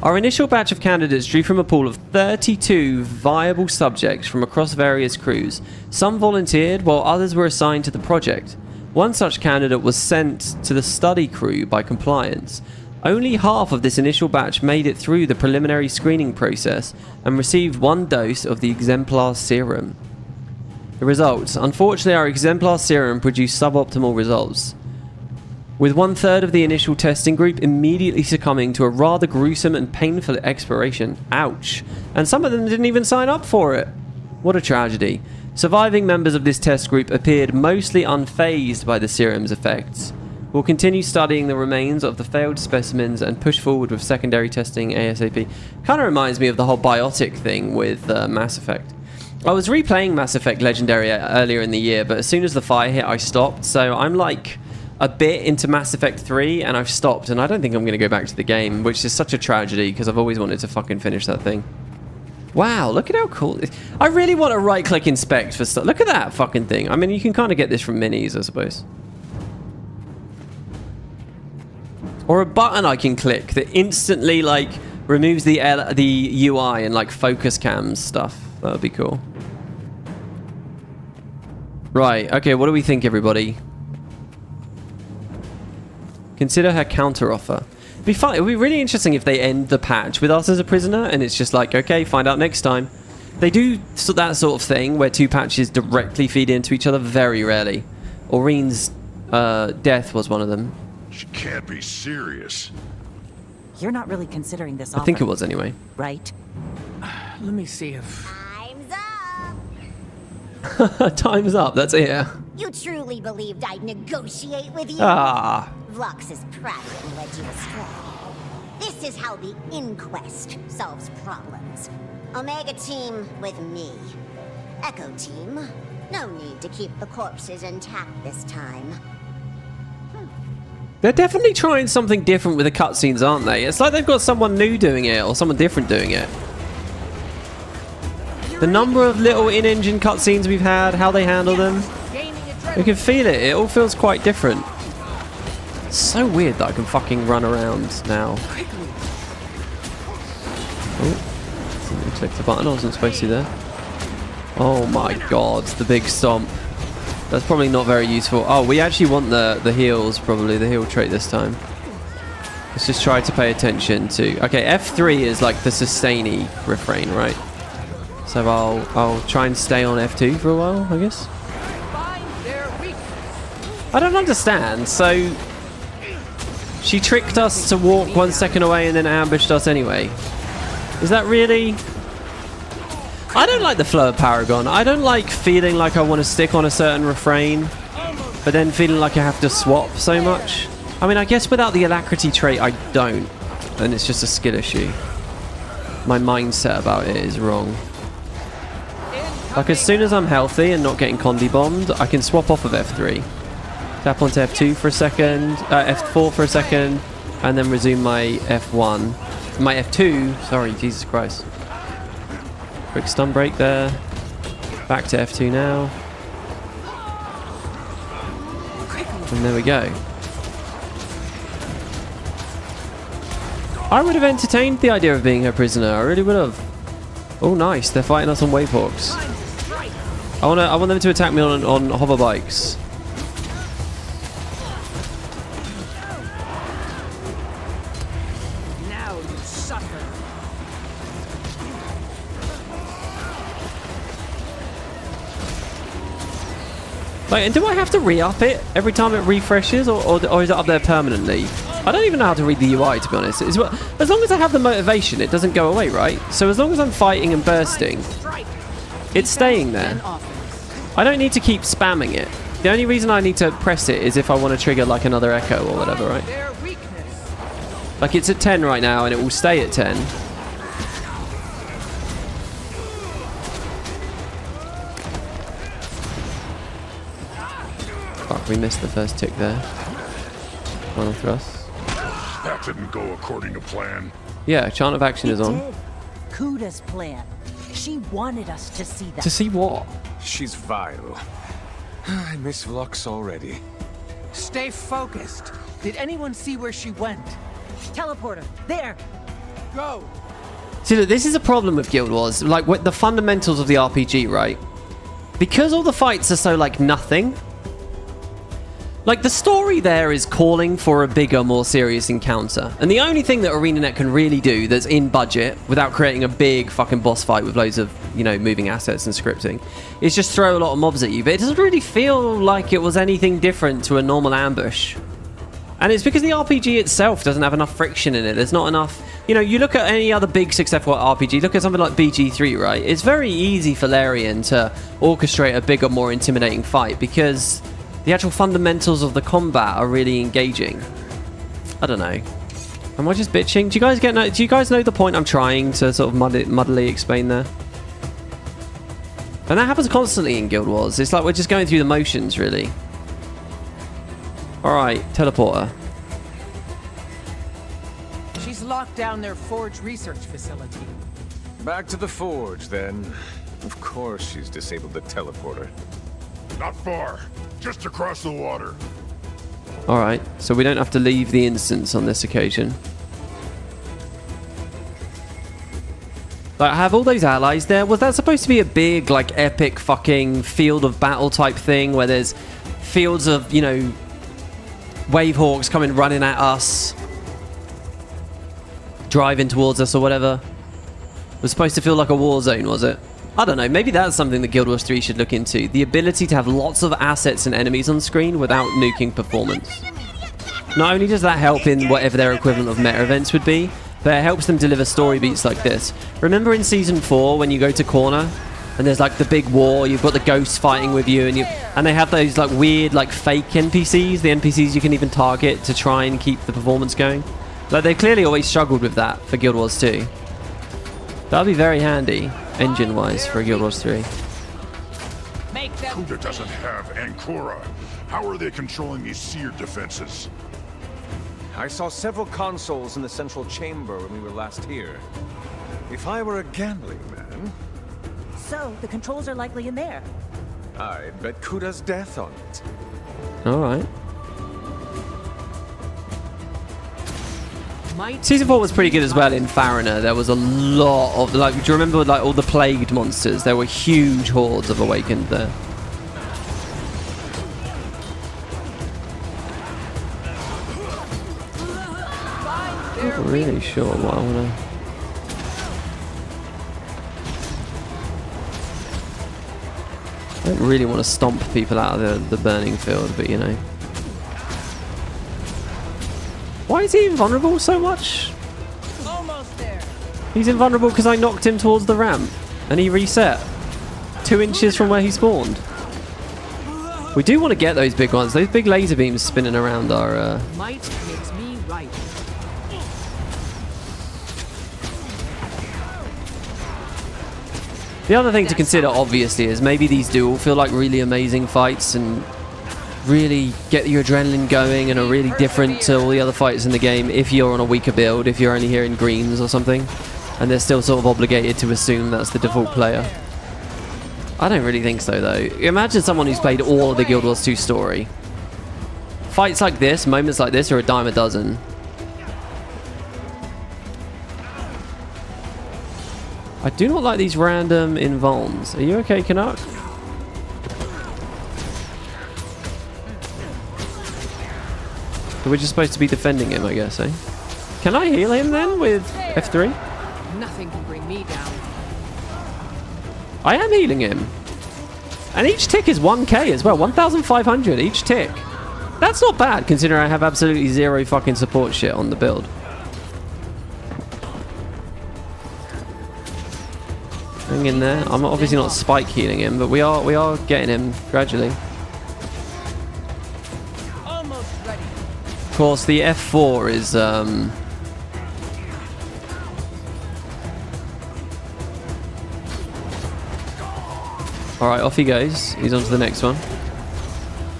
Our initial batch of candidates drew from a pool of 32 viable subjects from across various crews. Some volunteered, while others were assigned to the project. One such candidate was sent to the study crew by compliance. Only half of this initial batch made it through the preliminary screening process and received 1 dose of the exemplar serum. The results. Unfortunately, our exemplar serum produced suboptimal results. with 1/3 of the initial testing group immediately succumbing to a rather gruesome and painful expiration. Ouch. And some of them didn't even sign up for it. What a tragedy. Surviving members of this test group appeared mostly unfazed by the serum's effects. We'll continue studying the remains of the failed specimens and push forward with secondary testing ASAP. Kind of reminds me of the whole biotic thing with Mass Effect. I was replaying Mass Effect Legendary earlier in the year, but as soon as the fire hit, I stopped. So I'm like a bit into Mass Effect 3, and I've stopped, and I don't think I'm going to go back to the game, which is such a tragedy, because I've always wanted to fucking finish that thing. Wow, look at how cool it is. I really want to right-click inspect for stuff. Look at that fucking thing. I mean, you can kind of get this from minis, I suppose. Or a button I can click that instantly, like, removes the UI and, like, focus cams stuff. That would be cool. Right, okay, what do we think, everybody? Consider her counter-offer. It'd be fun. It'd be really interesting if they end the patch with us as a prisoner, and it's just like, okay, find out next time. They do that sort of thing where two patches directly feed into each other very rarely. Aureen's death was one of them. She can't be serious. You're not really considering this offer. I think it was anyway. Right? Let me see if... Time's up! Time's up, that's it. You truly believed I'd negotiate with you? Ah. Vlox's pride led you astray. This is how the Inquest solves problems. Omega Team with me. Echo Team, no need to keep the corpses intact this time. They're definitely trying something different with the cutscenes, aren't they? It's like they've got someone new doing it, or someone different doing it. The number of little in-engine cutscenes we've had, how they handle them. You can feel it. It all feels quite different. It's so weird that I can fucking run around now. Oh, click the button. I wasn't supposed to there. Oh my god, the big stomp. That's probably not very useful. Oh, we actually want the heals, probably the heal trait this time. Let's just try to pay attention to... Okay, F3 is like the sustainy refrain, right? So I'll try and stay on F2 for a while, I guess. I don't understand. So she tricked us to walk 1 second away and then ambushed us anyway. Is that really... I don't like the flow of Paragon. I don't like feeling like I want to stick on a certain refrain, but then feeling like I have to swap so much. I mean, I guess without the alacrity trait, I don't. And it's just a skill issue. My mindset about it is wrong. Like, as soon as I'm healthy and not getting condi bombed, I can swap off of F3. Tap onto F2 for a second, F4 for a second, and then resume my F1. My F2, sorry, Jesus Christ. Quick stun break there. Back to F2 now. And there we go. I would have entertained the idea of being her prisoner. I really would have. Oh, nice. They're fighting us on wavehawks. I want them to attack me on hover bikes. Now you suffer. Like, and do I have to re-up it every time it refreshes, or is it up there permanently? I don't even know how to read the UI, to be honest. As long as I have the motivation, it doesn't go away, right? So as long as I'm fighting and bursting, it's staying there. I don't need to keep spamming it. The only reason I need to press it is if I want to trigger like another echo or whatever, right? Like, it's at 10 right now and it will stay at 10. Fuck, we missed the first tick there. Final thrust. That didn't go according to plan. Yeah, chant of action is on. Kuda's plan. She wanted us to see that. To see what? She's vile. I miss Vlox already. Stay focused. Did anyone see where she went? Teleporter. There. Go. See, look, this is a problem with Guild Wars. Like, with the fundamentals of the RPG, right? Because all the fights are so, like, nothing. Like, the story there is calling for a bigger, more serious encounter. And the only thing that Arenanet can really do that's in budget, without creating a big fucking boss fight with loads of, you know, moving assets and scripting, is just throw a lot of mobs at you. But it doesn't really feel like it was anything different to a normal ambush. And it's because the RPG itself doesn't have enough friction in it. There's not enough... You know, you look at any other big successful RPG, look at something like BG3, right? It's very easy for Larian to orchestrate a bigger, more intimidating fight because the actual fundamentals of the combat are really engaging. I don't know. Am I just bitching? Do you guys know the point I'm trying to sort of muddily explain there? And that happens constantly in Guild Wars. It's like we're just going through the motions, really. Alright, teleporter. She's locked down their Forge research facility. Back to the Forge, then. Of course she's disabled the teleporter. Not far. Just across the water. Alright, so we don't have to leave the instance on this occasion. Like, I have all those allies there. Was that supposed to be a big, like, epic fucking field of battle type thing where there's fields of, you know, Wavehawks coming running at us, driving towards us or whatever? It was supposed to feel like a war zone, was it? I don't know, maybe that's something that Guild Wars 3 should look into. The ability to have lots of assets and enemies on screen without nuking performance. Not only does that help in whatever their equivalent of meta events would be, but it helps them deliver story beats like this. Remember in Season 4 when you go to Corner and there's like the big war, you've got the ghosts fighting with you, and they have those like weird like fake NPCs, the NPCs you can even target to try and keep the performance going. Like they clearly always struggled with that for Guild Wars 2. That'll be very handy, engine-wise, for Guild Wars 3. Kuda doesn't have Ankura. How are they controlling these seared defenses? I saw several consoles in the central chamber when we were last here. If I were a gambling man... So, the controls are likely in there. I'd bet Kuda's death on it. Alright. Season 4 was pretty good as well in Arenanet. There was a lot of, like, do you remember like all the plagued monsters? There were huge hordes of Awakened there. Not really sure what I want to... I don't really want to stomp people out of the burning field, but you know. Why is he invulnerable so much? Almost there. He's invulnerable because I knocked him towards the ramp and he reset 2 inches from where he spawned. We do want to get those big ones. Those big laser beams spinning around are... Might makes me right. The other thing to consider, obviously, is maybe these do all feel like really amazing fights and really get your adrenaline going and are really different to all the other fights in the game if you're on a weaker build, if you're only here in greens or something, and they're still sort of obligated to assume that's the default player. I don't really think so, though. Imagine someone who's played all of the Guild Wars 2 story. Fights like this, moments like this, are a dime a dozen. I do not like these random invulns. Are you okay, Canuck? We're just supposed to be defending him, I guess, eh? Can I heal him then with F3? Nothing can bring me down. I am healing him. And each tick is 1k as well. 1,500 each tick. That's not bad considering I have absolutely zero fucking support shit on the build. Hang in there. I'm obviously not spike healing him, but we are getting him gradually. Almost ready. Of course, the F4 is alright, off he goes. He's on to the next one.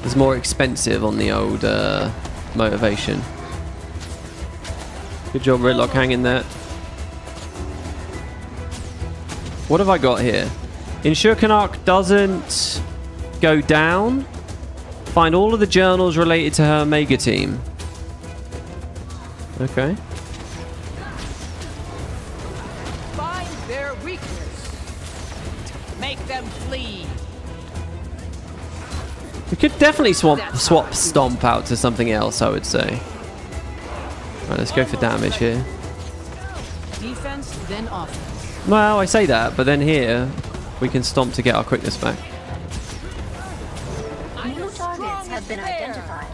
It's more expensive on the old motivation. Good job, Redlock, hanging there. What have I got here? Ensure Canuck doesn't go down. Find all of the journals related to her Omega team. Okay. Find their weakness. Make them flee. We could definitely swap Stomp out to something else, I would say. Right, let's go for damage here. Defense, then offense. Well, I say that, but then here we can Stomp to get our quickness back. New targets have been identified.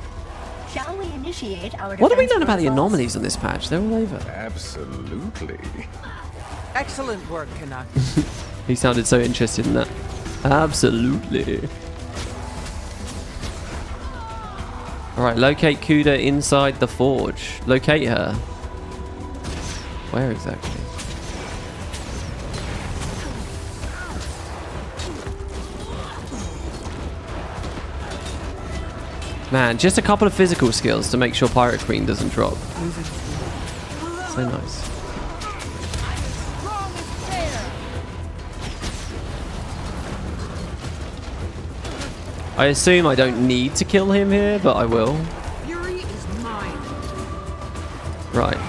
Shall we initiate our What have we done defense about the protocols? anomalies on this patch? They're all over. Absolutely. Excellent work, Canuck. He sounded so interested in that. Absolutely. Alright, locate Kuda inside the forge. Locate her. Where exactly? Man, just a couple of physical skills to make sure Pirate Queen doesn't drop. So nice. I assume I don't need to kill him here, but I will. Fury is mine. Right.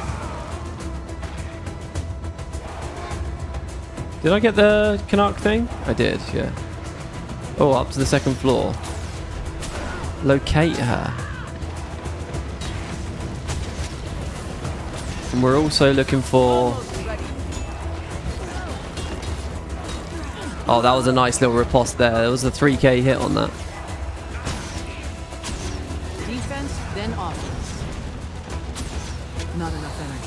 Did I get the Canuck thing? I did, yeah. Oh, up to the second floor. Locate her. And we're also looking for... Oh, that was a nice little riposte there. There was a 3k hit on that. Defense, then offense. Not enough energy.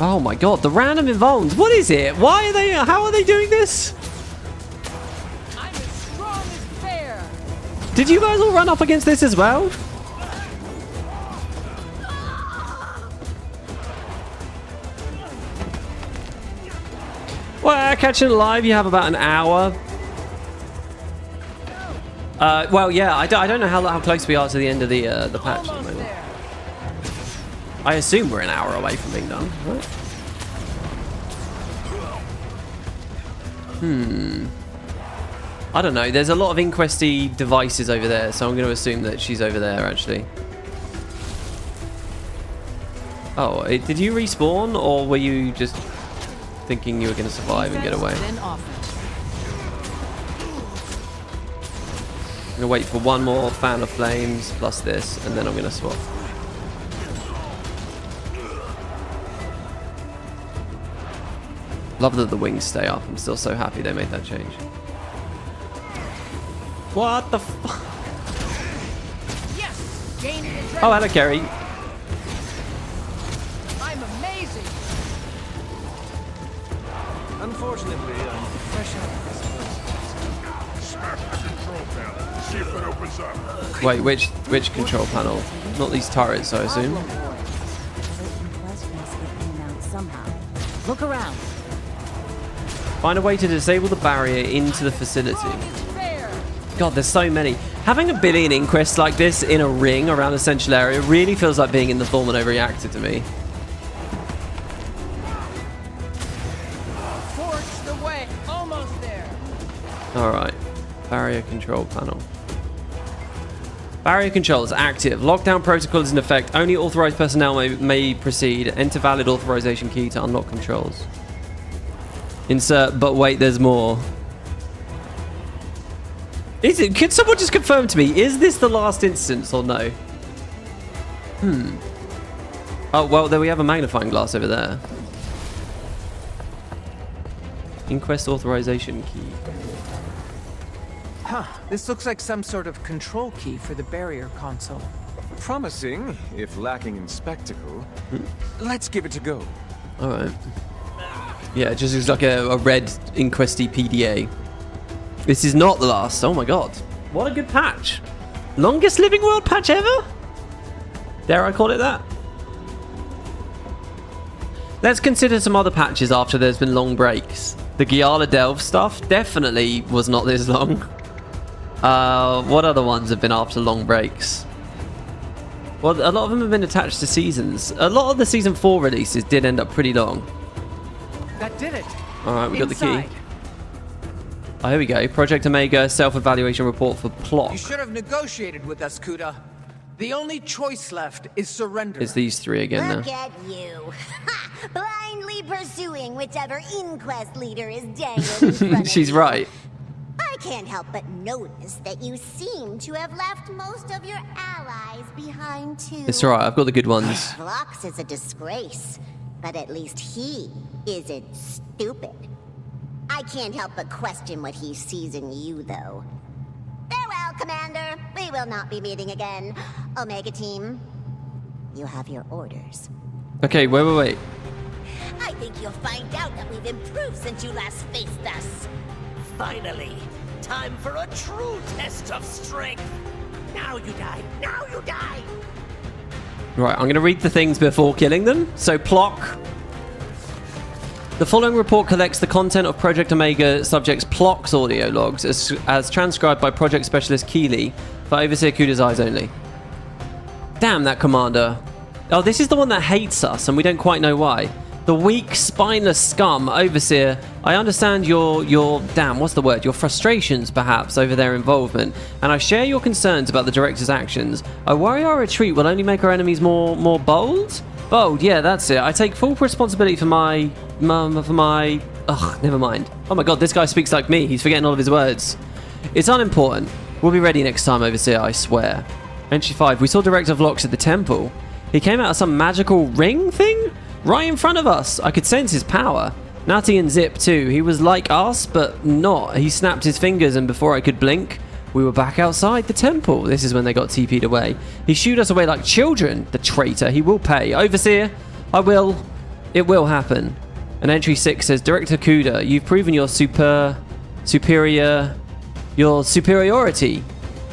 Oh my god, the random involves. What is it? Why are they... How are they doing this? I'm as strong as bear. Did you guys all run up against this as well? Well, catching it live, you have about an hour. Well, yeah, I don't know how close we are to the end of the patch at the moment. I assume we're an hour away from being done, right? I don't know. There's a lot of inquesty devices over there, so I'm going to assume that she's over there, actually. Oh, did you respawn, or were you just thinking you were going to survive and get away? Then offense. I'm going to wait for one more fan of flames plus this, and then I'm going to swap. Love that the wings stay up. I'm still so happy they made that change. What the fuck? Yes, gaining adrenaline. Oh, hello, Kerry. I'm amazing. Unfortunately, I'm fresh out of this place. Smash the control panel. See if it opens up. Wait, which control panel? Not these turrets, I assume. Look around. Find a way to disable the barrier into the facility. God, there's so many. Having a billion inquests like this in a ring around the central area really feels like being in the Thormano reactor to me. Forge the way. Almost there. Alright. Barrier control panel. Barrier control is active. Lockdown protocol is in effect. Only authorized personnel may proceed. Enter valid authorization key to unlock controls. Insert, but wait, there's more. Is it? Could someone just confirm to me, is this the last instance or no? Oh, well, there we have a magnifying glass over there. Inquest authorization key. Huh. This looks like some sort of control key for the barrier console. Promising, if lacking in spectacle. Let's give it a go. Alright. Yeah, it just looks like a red inquesty PDA. This is not the last. Oh my god. What a good patch. Longest living world patch ever? Dare I call it that? Let's consider some other patches after there's been long breaks. The Giala Delve stuff definitely was not this long. What other ones have been after long breaks? Well, a lot of them have been attached to seasons. A lot of the Season 4 releases did end up pretty long. That did it. Alright, we got the key. Oh, here we go. Project Omega self-evaluation report for plot. You should have negotiated with us, Kuda. The only choice left is surrender. It's these three again Look now. at you. Blindly pursuing whichever inquest leader is dangling in front of She's you. right. I can't help but notice that you seem to have left most of your allies behind too. It's alright, I've got the good ones. Vlox is a disgrace, but at least he isn't stupid. I can't help but question what he sees in you, though. Farewell, Commander. We we will not be meeting again. Omega Team, you have your orders. Okay, wait. I think you'll find out that we've improved since you last faced us. Finally, time for a true test of strength. Now you die. Now you die. Right, I'm going to read the things before killing them. So, Plock. The following report collects the content of Project Omega subjects Plock's audio logs as transcribed by Project Specialist Keeley for Overseer Kuda's eyes only. Damn, that commander. Oh, this is the one that hates us, and we don't quite know why. The weak, spineless scum, Overseer. I understand your damn, what's the word? Your frustrations, perhaps, over their involvement, and I share your concerns about the Director's actions. I worry our retreat will only make our enemies more bold? Bold, yeah, that's it. I take full responsibility for my... Ugh, never mind. Oh my god, this guy speaks like me. He's forgetting all of his words. It's unimportant. We'll be ready next time, Overseer, I swear. Entry 5. We saw Director Vlox at the temple. He came out of some magical ring thing? Right in front of us. I could sense his power. Natty and Zip too. He was like us, but not. He snapped his fingers and before I could blink, we were back outside the temple. This is when they got TP'd away. He shooed us away like children. The traitor. He will pay. Overseer, I will. It will happen. And entry 6 says, Director Kuda, you've proven your superiority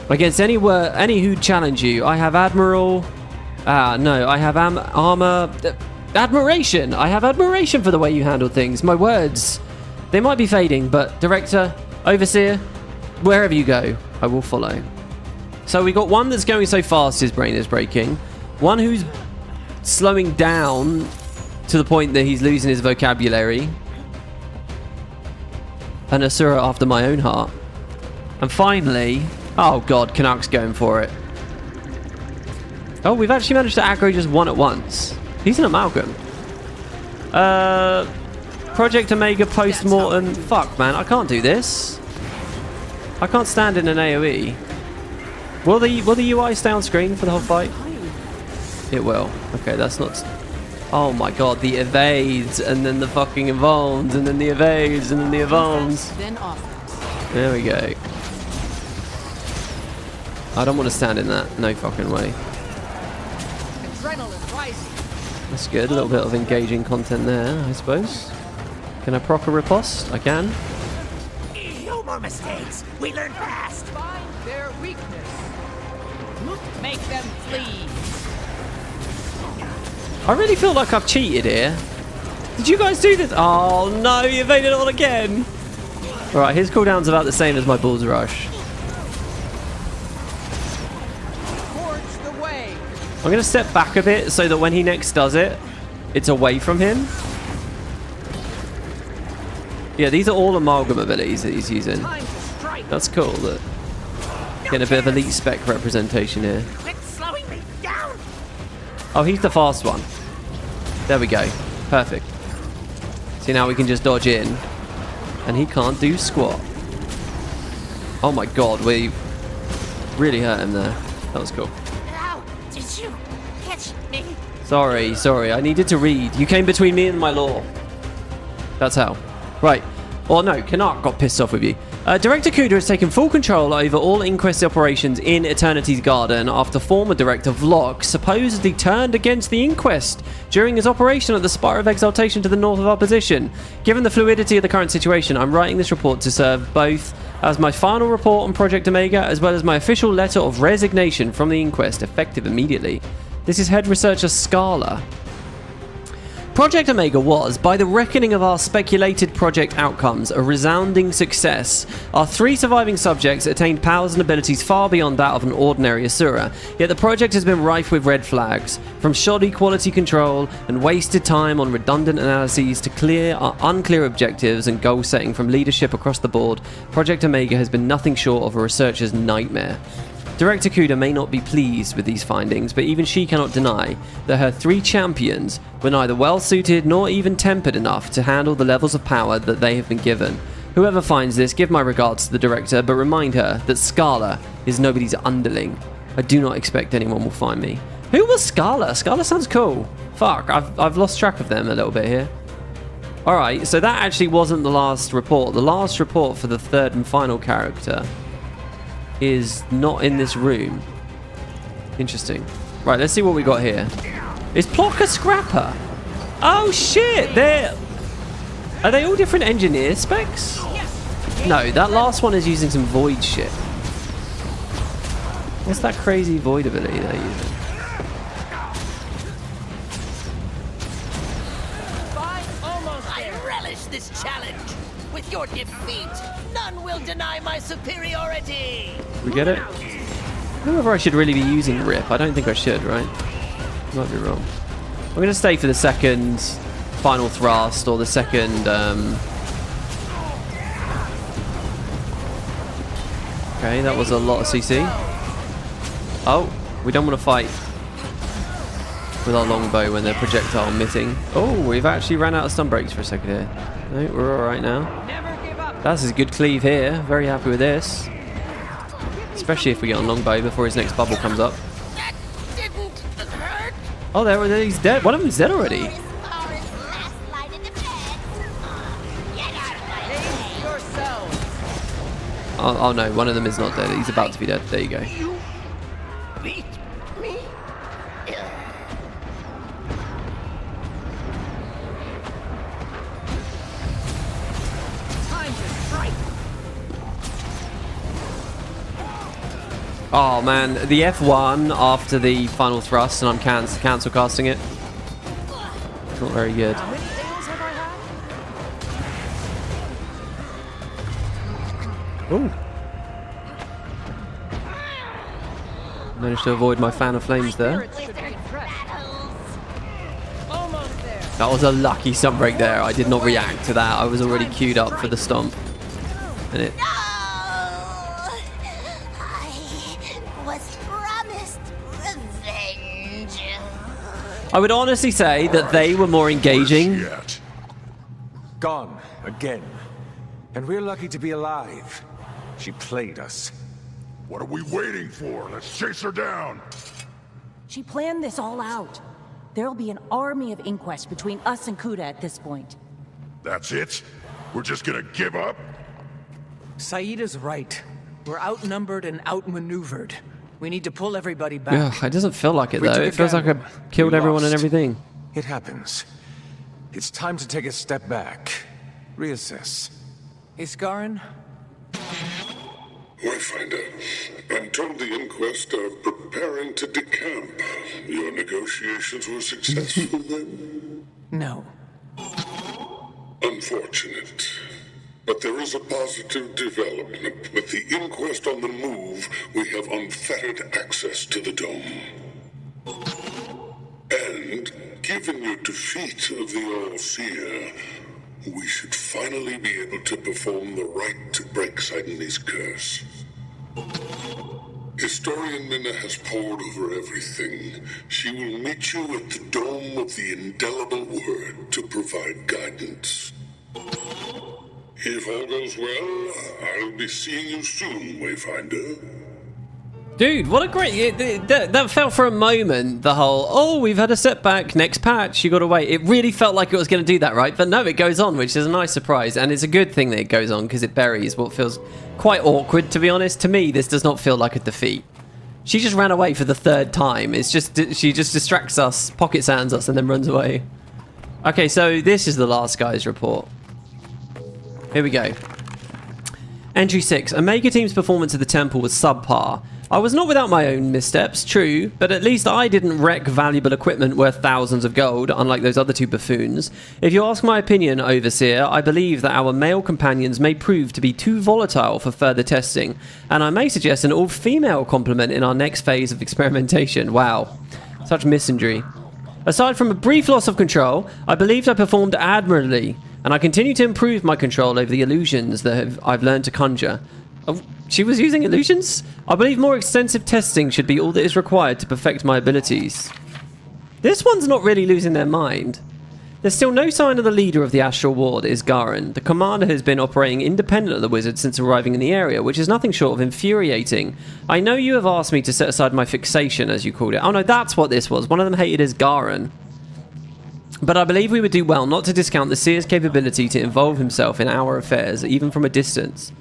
against any who'd challenge you. I have admiration. I have admiration for the way you handle things. My words, they might be fading, but Director, Overseer, wherever you go, I will follow. So we got one that's going so fast his brain is breaking. One who's slowing down to the point that he's losing his vocabulary. An Asura after my own heart. And finally, oh god, Canuck's going for it. Oh, we've actually managed to aggro just one at once. He's an amalgam. Project Omega post-mortem. Fuck, man, I can't do this. I can't stand in an AoE. Will the UI stay on screen for the whole fight? It will. Okay, that's not... Oh my god, the evades, and then the fucking evolves, and then the evades, and then the evolves. There we go. I don't want to stand in that. No fucking way. That's good. A little bit of engaging content there, I suppose. Can I proc a riposte? I can. No more mistakes. We learn fast. Find their weakness. Make them flee. I really feel like I've cheated here. Did you guys do this? Oh no, you evaded all again. Alright, his cooldown's about the same as my Bull's Rush. I'm going to step back a bit so that when he next does it, it's away from him. Yeah, these are all amalgam abilities that he's using. That's cool. That getting a bit of elite spec representation here. Quit slowing me down. Oh, he's the fast one. There we go. Perfect. See, now we can just dodge in. And he can't do squat. Oh my god, we really hurt him there. That was cool. Ow! Did you catch me? Sorry. I needed to read. You came between me and my law. That's how. Right. Or no, Canuck got pissed off with you. Director Kuda has taken full control over all Inquest operations in Eternity's Garden after former Director Vlox supposedly turned against the Inquest during his operation at the Spire of Exaltation to the north of our position. Given the fluidity of the current situation, I'm writing this report to serve both as my final report on Project Omega as well as my official letter of resignation from the Inquest, effective immediately. This is Head Researcher Scala. Project Omega was, by the reckoning of our speculated project outcomes, a resounding success. Our 3 surviving subjects attained powers and abilities far beyond that of an ordinary Asura, yet the project has been rife with red flags, from shoddy quality control and wasted time on redundant analyses to unclear objectives and goal setting from leadership across the board. Project Omega has been nothing short of a researcher's nightmare. Director Kuda may not be pleased with these findings, but even she cannot deny that her 3 champions were neither well-suited nor even tempered enough to handle the levels of power that they have been given. Whoever finds this, give my regards to the director, but remind her that Scala is nobody's underling. I do not expect anyone will find me. Who was Scala? Scala sounds cool. Fuck, I've lost track of them a little bit here. Alright, so that actually wasn't the last report. The last report for the 3rd and final character is not in this room. Interesting. Right, let's see what we got here. Is Plock a scrapper? Oh shit! Are they all different engineer specs? No, that last one is using some void shit. What's that crazy void ability they're using? I relish this challenge. With your defeat, none will deny my superiority. We get it? I don't know whether I should really be using Rip. I don't think I should, right? Might be wrong. I'm going to stay for the second final thrust or the second... Okay, that was a lot of CC. Oh, we don't want to fight with our longbow when they're projectile emitting. Oh, we've actually ran out of stun breaks for a second here. No, we're alright now. That's a good cleave here. Very happy with this. Especially if we get on longbow before his next bubble comes up. Oh, he's dead. One of them's dead already. Oh no, one of them is not dead. He's about to be dead. There you go. Beat me? Time to strike. Oh man, the F1 after the final thrust, and I'm cancel casting it. Not very good. How many fails have I had? Ooh. Managed to avoid my fan of flames there. That was a lucky sunbreak there. I did not react to that. I was already queued up for the stomp. And it... I would honestly say that they were more engaging. Gone again. And we're lucky to be alive. She played us. What are we waiting for? Let's chase her down. She planned this all out. There'll be an army of inquests between us and Kuda at this point. That's it? We're just gonna give up? Saida's right. We're outnumbered and outmaneuvered. We need to pull everybody back. Yeah, it doesn't feel like it though. It feels like I killed everyone and everything. It happens. It's time to take a step back. Reassess. Iskarin? Wayfinder, I'm told the inquest are preparing to decamp. Your negotiations were successful then? No. Unfortunate. But there is a positive development. With the inquest on the move, we have unfettered access to the dome. And, given your defeat of the All-Seer, we should finally be able to perform the rite to break Sidney's curse. Historian Minna has pored over everything. She will meet you at the dome of the indelible word to provide guidance. If all goes well, I'll be seeing you soon, Wayfinder. Dude, what a great... That felt for a moment, the whole, oh, we've had a setback, next patch, you gotta wait. It really felt like it was going to do that, right? But no, it goes on, which is a nice surprise. And it's a good thing that it goes on, because it buries what feels quite awkward, to be honest. To me, this does not feel like a defeat. She just ran away for the third time. It's just... She just distracts us, pocket sands us, and then runs away. Okay, so this is the last guy's report. Here we go. Entry 6. Omega Team's performance at the temple was subpar. I was not without my own missteps, true, but at least I didn't wreck valuable equipment worth thousands of gold, unlike those other two buffoons. If you ask my opinion, Overseer, I believe that our male companions may prove to be too volatile for further testing, and I may suggest an all-female complement in our next phase of experimentation. Wow. Such misandry. Aside from a brief loss of control, I believed I performed admirably, and I continue to improve my control over the illusions that I've learned to conjure. Oh, she was using illusions? I believe more extensive testing should be all that is required to perfect my abilities. This one's not really losing their mind. There's still no sign of the leader of the Astral Ward, Isgarin. The commander has been operating independent of the wizard since arriving in the area, which is nothing short of infuriating. I know you have asked me to set aside my fixation, as you called it. Oh no, that's what this was. One of them hated Isgarin. But I believe we would do well not to discount the seer's capability to involve himself in our affairs, even from a distance.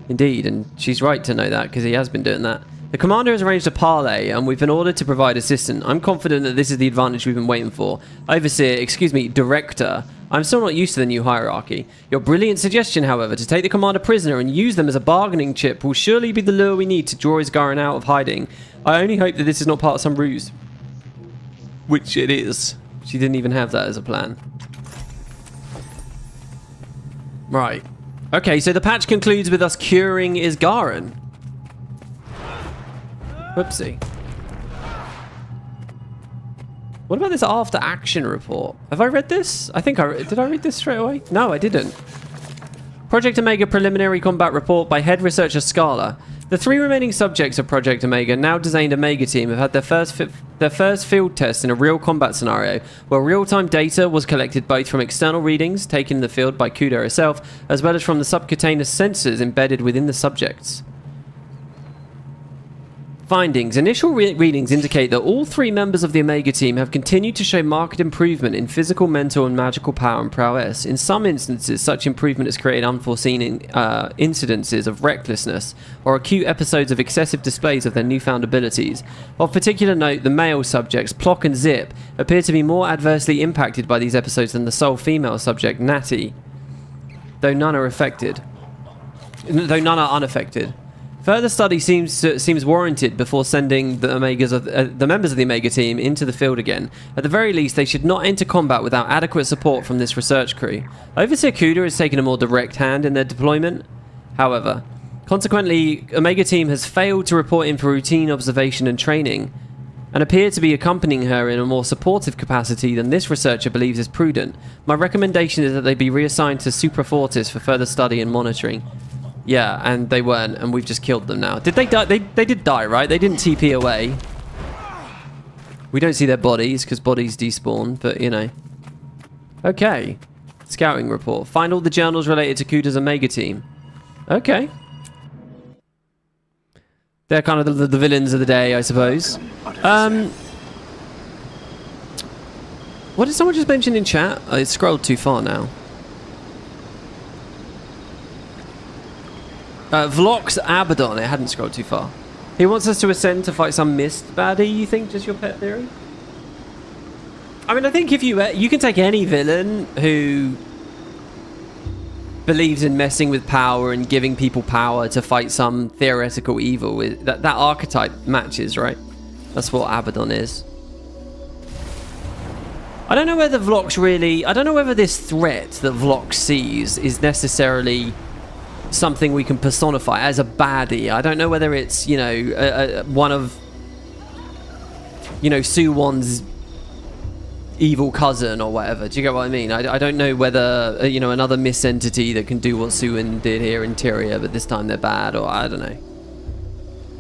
Indeed, and she's right to know that because he has been doing that. The commander has arranged a parley, and we've been ordered to provide assistance. I'm confident that this is the advantage we've been waiting for. Overseer, excuse me, Director. I'm still not used to the new hierarchy. Your brilliant suggestion, however, to take the commander prisoner and use them as a bargaining chip will surely be the lure we need to draw Isgarin out of hiding. I only hope that this is not part of some ruse. Which it is. She didn't even have that as a plan. Right. Okay, so the patch concludes with us curing Isgarin. Whoopsie. What about this after action report? Have I read this? I think did I read this straight away? No, I didn't. Project Omega preliminary combat report by head researcher Scala. The 3 remaining subjects of Project Omega, now designed Omega team, have had their first field test in a real combat scenario, where real-time data was collected both from external readings taken in the field by Kuda herself, as well as from the subcutaneous sensors embedded within the subjects. Findings. Initial readings indicate that all 3 members of the Omega team have continued to show marked improvement in physical, mental, and magical power and prowess. In some instances, such improvement has created unforeseen incidences of recklessness or acute episodes of excessive displays of their newfound abilities. Of particular note, the male subjects, Plock and Zip, appear to be more adversely impacted by these episodes than the sole female subject, Natty, though none are unaffected. Further study seems warranted before sending the members of the Omega team into the field again. At the very least, they should not enter combat without adequate support from this research crew. Overseer Kuda has taken a more direct hand in their deployment. However, consequently, Omega team has failed to report in for routine observation and training, and appear to be accompanying her in a more supportive capacity than this researcher believes is prudent. My recommendation is that they be reassigned to Supra Fortis for further study and monitoring. Yeah, and they weren't, and we've just killed them now. Did they die? They did die, right? They didn't TP away. We don't see their bodies, because bodies despawn, but, you know. Okay. Scouting report. Find all the journals related to Kuda's Omega team. Okay. They're kind of the villains of the day, I suppose. What did someone just mention in chat? I scrolled too far now. Vlox Abaddon. It hadn't scrolled too far. He wants us to ascend to fight some mist baddie, you think? Just your pet theory? I mean, I think if you can take any villain who believes in messing with power and giving people power to fight some theoretical evil. That archetype matches, right? That's what Abaddon is. I don't know whether Vlox really... I don't know whether this threat that Vlox sees is necessarily something we can personify as a baddie. I don't know whether it's, you know, one of, you know, Suwon's evil cousin or whatever. Do you get what I mean? I don't know whether, you know, another Miss entity that can do what Suwon did here in Tyria, but this time they're bad, or I don't know.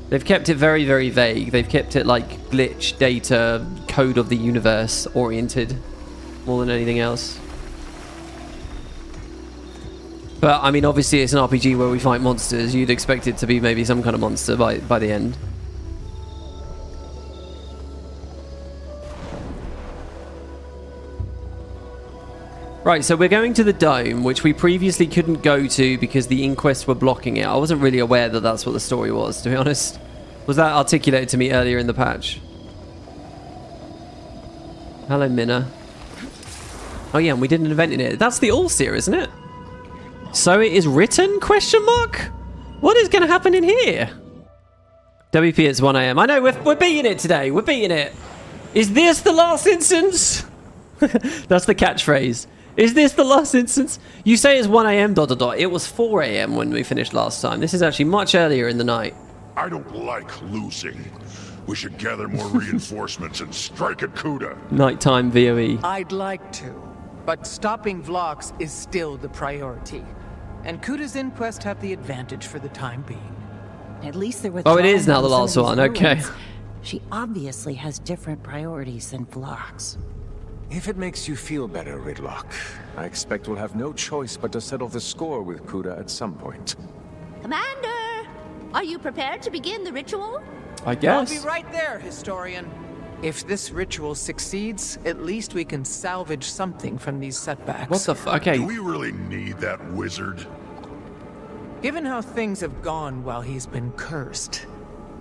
They've kept it very, very vague. They've kept it like glitch, data, code of the universe oriented more than anything else. But, I mean, obviously it's an RPG where we fight monsters. You'd expect it to be maybe some kind of monster by the end. Right, so we're going to the dome, which we previously couldn't go to because the inquests were blocking it. I wasn't really aware that that's what the story was, to be honest. Was that articulated to me earlier in the patch? Hello, Minna. Oh yeah, and we did an event in it. That's the All-Seer, isn't it? So it is written? Question mark? What is going to happen in here? WP, it's 1 AM. I know, we're beating it today. We're beating it. Is this the last instance? That's the catchphrase. Is this the last instance? You say it's 1 AM ... It was 4 AM when we finished last time. This is actually much earlier in the night. I don't like losing. We should gather more reinforcements and strike at Kuda. Nighttime VOE. I'd like to, but stopping Vlox is still the priority. And Kuda's inquest have the advantage for the time being. At least there were... Oh, it is now the last one. Okay. She obviously has different priorities than Vlox. If it makes you feel better, Ridlock, I expect we'll have no choice but to settle the score with Kuda at some point. Commander, are you prepared to begin the ritual? I guess. I'll be right there, Historian. If this ritual succeeds, at least we can salvage something from these setbacks. What the fuck? Okay. Do we really need that wizard? Given how things have gone while he's been cursed,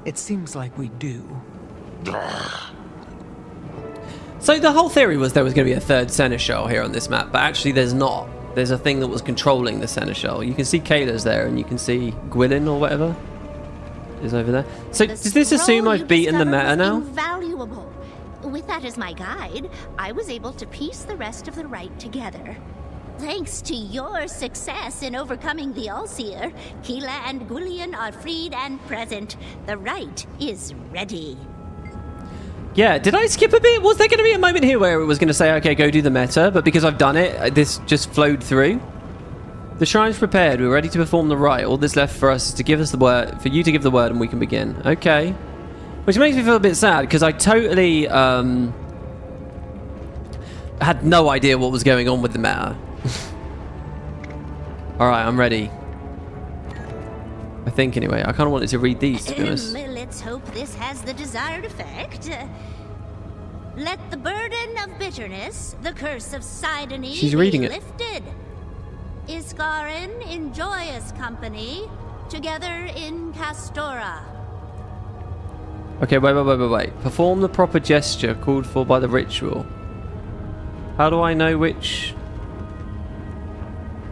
it seems like we do. So the whole theory was there was going to be a third seneschal here on this map, but actually there's not. There's a thing that was controlling the seneschal. You can see Kayla's there, and you can see Gwylin or whatever is over there. So does this assume I've beaten the meta now? Invaluable. With that as my guide, I was able to piece the rest of the rite together. Thanks to your success in overcoming the Allseer, Keela and Gwyllion are freed and present. The rite is ready. Yeah, did I skip a bit? Was there going to be a moment here where it was going to say, okay, go do the meta, but because I've done it, this just flowed through? The shrine's prepared. We're ready to perform the rite. All that's left for us is to give us the word, for you to give the word, and we can begin. Okay. Which makes me feel a bit sad, because I totally had no idea what was going on with the meta. Alright, I'm ready. I think, anyway. I kind of wanted to read these, to be honest. Let's hope this has the desired effect. Let the burden of bitterness, the curse of Sidony, She's reading be it. lifted. Iskarin in joyous company, together in Castora. Okay, wait. Perform the proper gesture called for by the ritual. How do I know which...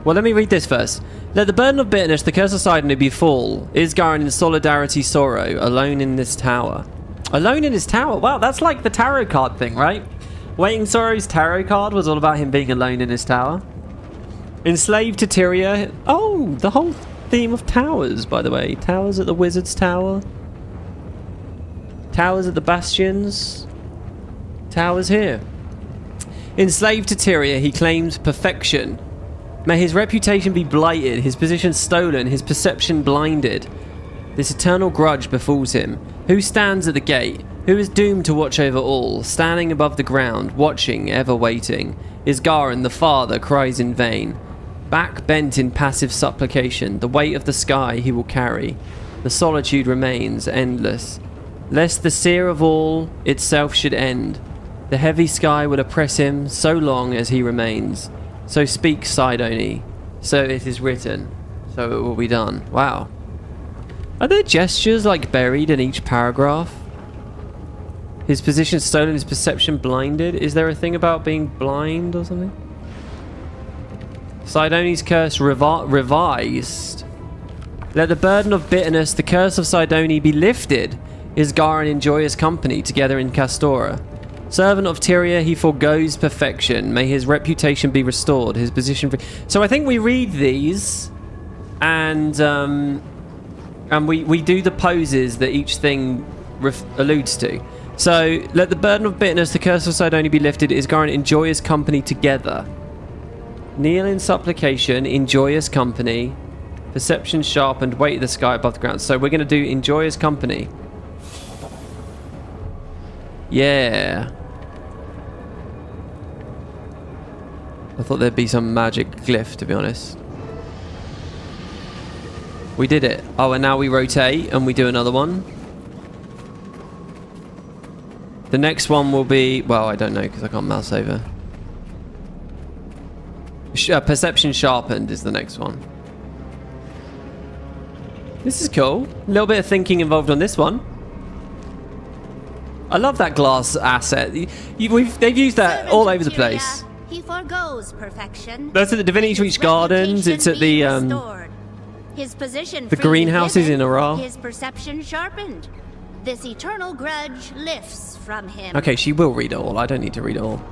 Well, let me read this first. Let the burden of bitterness, the curse of Sidony, be full. Isgarin in solidarity sorrow, alone in this tower. Alone in his tower? Wow, that's like the tarot card thing, right? Waiting Sorrow's tarot card was all about him being alone in his tower. Enslaved to Tyria. Oh, the whole theme of towers, by the way. Towers at the Wizard's Tower. Towers at the Bastions. Towers here. Enslaved to Tyria, he claims perfection. May his reputation be blighted, his position stolen, his perception blinded. This eternal grudge befalls him. Who stands at the gate? Who is doomed to watch over all? Standing above the ground, watching, ever waiting. Isgarin, the father, cries in vain. Back bent in passive supplication, the weight of the sky he will carry. The solitude remains endless. Lest the seer of all itself should end. The heavy sky will oppress him so long as he remains. So speaks Sidony. So it is written. So it will be done. Wow. Are there gestures like buried in each paragraph? His position stolen, his perception blinded. Is there a thing about being blind or something? Sidony's curse revised. Let the burden of bitterness, the curse of Sidony, be lifted. Isgarin in joyous company, together in Castora. Servant of Tyria, he forgoes perfection. May his reputation be restored, his position... So I think we read these, and we do the poses that each thing alludes to. So, let the burden of bitterness, the curse of Sidony be lifted. Isgarin in joyous company together. Kneel in supplication, in joyous company. Perception sharpened, weight of the sky above the ground. So we're going to do in joyous company. Yeah. I thought there'd be some magic glyph, to be honest. We did it. Oh, and now we rotate and we do another one. The next one will be... Well, I don't know because I can't mouse over. Perception sharpened is the next one. This is cool. A little bit of thinking involved on this one. I love that glass asset. They've used that all over the place. He forgoes perfection. That's at the Divinity Reach Gardens. It's at the his position the greenhouses in Aral. His perception sharpened. This eternal grudge lifts from him. Okay, she will read it all. I don't need to read it all.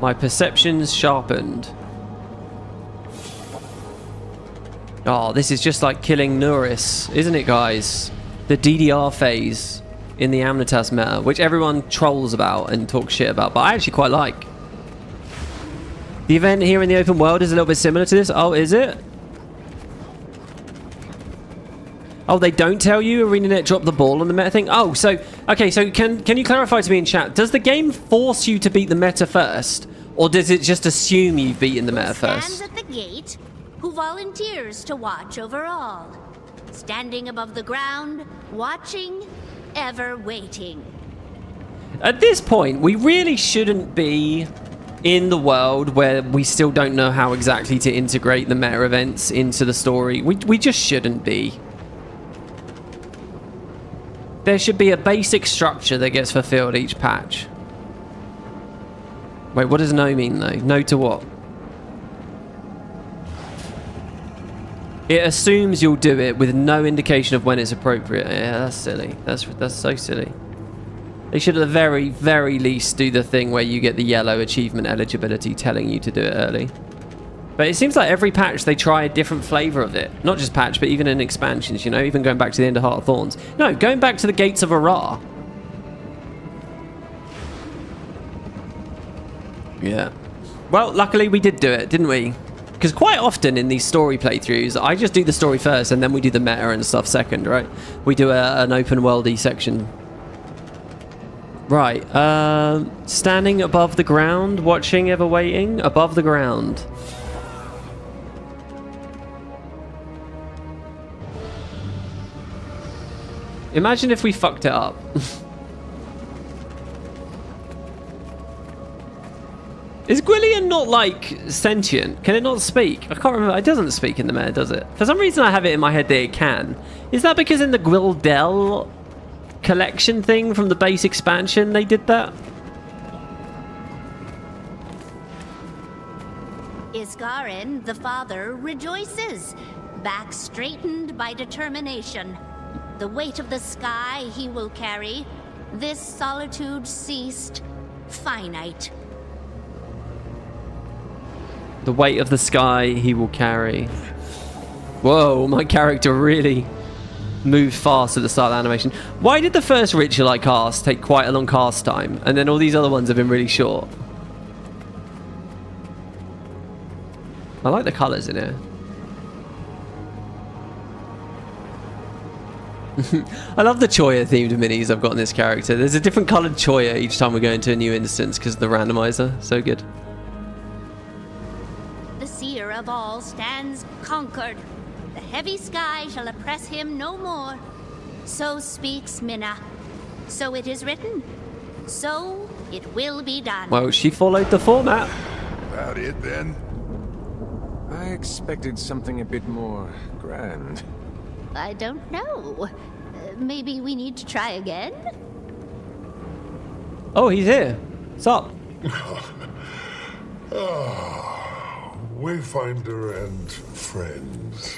My perception's sharpened. Oh, this is just like killing Nuris, isn't it, guys? The DDR phase in the Amnitas meta, which everyone trolls about and talks shit about, but I actually quite like. The event here in the open world is a little bit similar to this. Oh, is it? Oh, they don't tell you Arenanet dropped the ball on the meta thing? Oh, so... Okay, so can you clarify to me in chat, does the game force you to beat the meta first? Or does it just assume you've beaten the meta first? Stands at the gate, who volunteers to watch over all. Standing above the ground, watching, ever waiting. At this point, we really shouldn't be in the world where we still don't know how exactly to integrate the meta events into the story. We just shouldn't be. There should be a basic structure that gets fulfilled each patch. Wait, what does no mean though? No to what? It assumes you'll do it with no indication of when it's appropriate. Yeah, that's silly. That's so silly. They should at the very, very least do the thing where you get the yellow achievement eligibility telling you to do it early. But it seems like every patch they try a different flavor of it. Not just patch, but even in expansions, you know, even going back to the end of Heart of Thorns. No, going back to the Gates of Ara. Yeah. Well, luckily we did do it, didn't we? Because quite often in these story playthroughs, I just do the story first and then we do the meta and stuff second, right? We do an open worldy section. Right, standing above the ground, watching, ever waiting, above the ground. Imagine if we fucked it up. Is Gwillian not, like, sentient? Can it not speak? I can't remember. It doesn't speak in the meta, does it? For some reason, I have it in my head that it can. Is that because in the Gwildel collection thing from the base expansion they did that? Iskarin, the father, rejoices, back straightened by determination. The weight of the sky he will carry, this solitude ceased, finite. The weight of the sky he will carry. Whoa, my character really moved fast at the start of the animation. Why did the first ritual I cast take quite a long cast time, and then all these other ones have been really short? I like the colours in here. I love the Choya themed minis I've got in this character. There's a different coloured Choya each time we go into a new instance because of the randomizer. So good. The seer of all stands conquered. The heavy sky shall oppress him no more. So speaks Minna. So it is written. So it will be done. Well, she followed the format. About it then? I expected something a bit more grand. I don't know. Maybe we need to try again? Oh, he's here. What's up? Wayfinder and friends.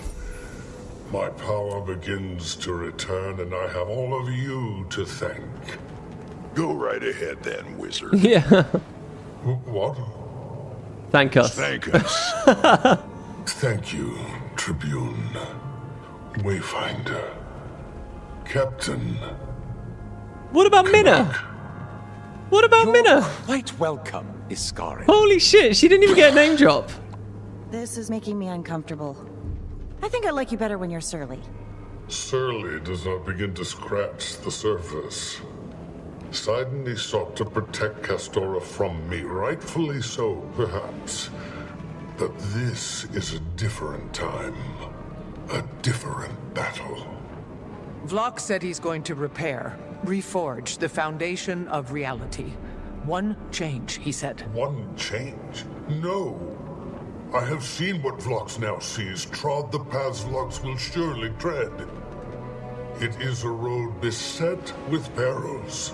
My power begins to return, and I have all of you to thank. Go right ahead then, wizard. Yeah. What? Thank us. Thank us. Thank you, Tribune. Wayfinder. Captain. What about Minna? What about Minna? Quite welcome, Iskarin. Holy shit, she didn't even get a name drop. This is making me uncomfortable. I think I like you better when you're surly. Surly does not begin to scratch the surface. Sidney sought to protect Castora from me, rightfully so, perhaps. But this is a different time. A different battle. Vlok said he's going to repair, reforge the foundation of reality. One change, he said. One change? No. I have seen what Vlox now sees, trod the paths Vlox will surely tread. It is a road beset with perils,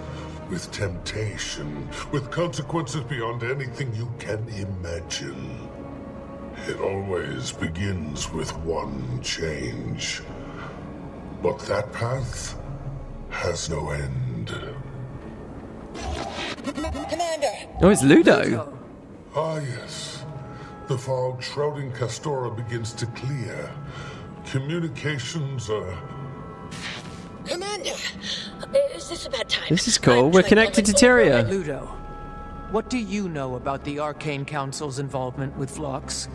with temptation, with consequences beyond anything you can imagine. It always begins with one change. But that path has no end. Commander! Oh, it's Ludo. Ah, yes. The fog shrouding Castora begins to clear. Communications are... Commander! Is this a bad time? This is cool. We're connected to Tyria. Ludo, what do you know about the Arcane Council's involvement with Vlox?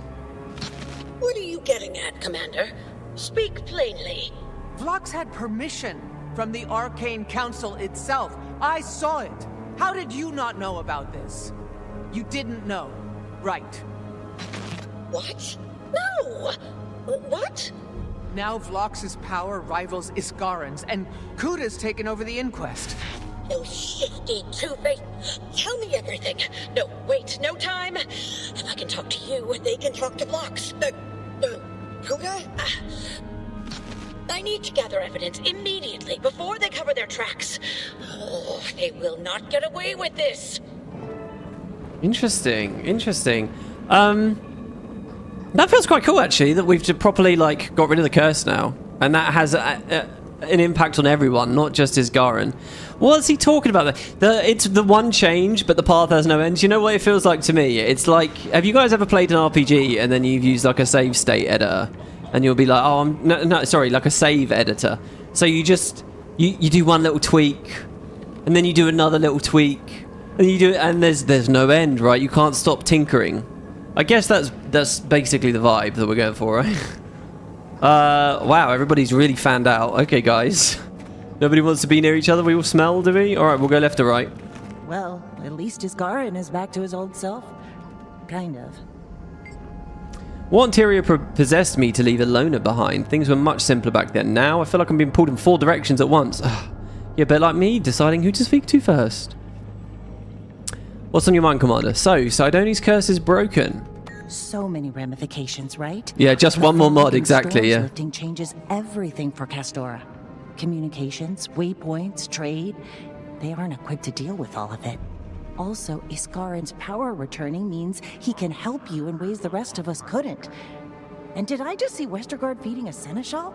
What are you getting at, Commander? Speak plainly. Vlox had permission from the Arcane Council itself. I saw it. How did you not know about this? You didn't know, right? What? No! What? Now Vlox's power rivals Iskarin's, and Kuda's taken over the Inquest. No shifty two-faced. Tell me everything. No, wait, no time. If I can talk to you, they can talk to Blocks. Kuda? I need to gather evidence immediately before they cover their tracks. Oh, they will not get away with this. Interesting, interesting. That feels quite cool, actually, that we've properly, like, got rid of the curse now. And that has an impact on everyone, not just Isgarin. What's he talking about? It's the one change, but the path has no end. You know what it feels like to me? It's like, have you guys ever played an RPG and then you've used, like, a save state editor? And you'll be like, oh, sorry, like a save editor. So you just, you do one little tweak, and then you do another little tweak, and you do it, and there's no end, right? You can't stop tinkering. I guess that's basically the vibe that we're going for, right? Wow, everybody's really fanned out. Okay, guys. Nobody wants to be near each other. We all smell, do we? All right, we'll go left or right. Well, at least Isgarin is back to his old self. Kind of. What interior possessed me to leave a loner behind? Things were much simpler back then. Now, I feel like I'm being pulled in 4 directions at once. Yeah, but like me, deciding who to speak to first. What's on your mind, Commander? So, Sidoni's curse is broken. So many ramifications, right? Yeah, just one more mod, exactly, yeah. Lifting changes everything for Castora. Communications, waypoints, trade. They aren't equipped to deal with all of it. Also, Isgarin's power returning means he can help you in ways the rest of us couldn't. And did I just see Westergaard feeding a seneschal?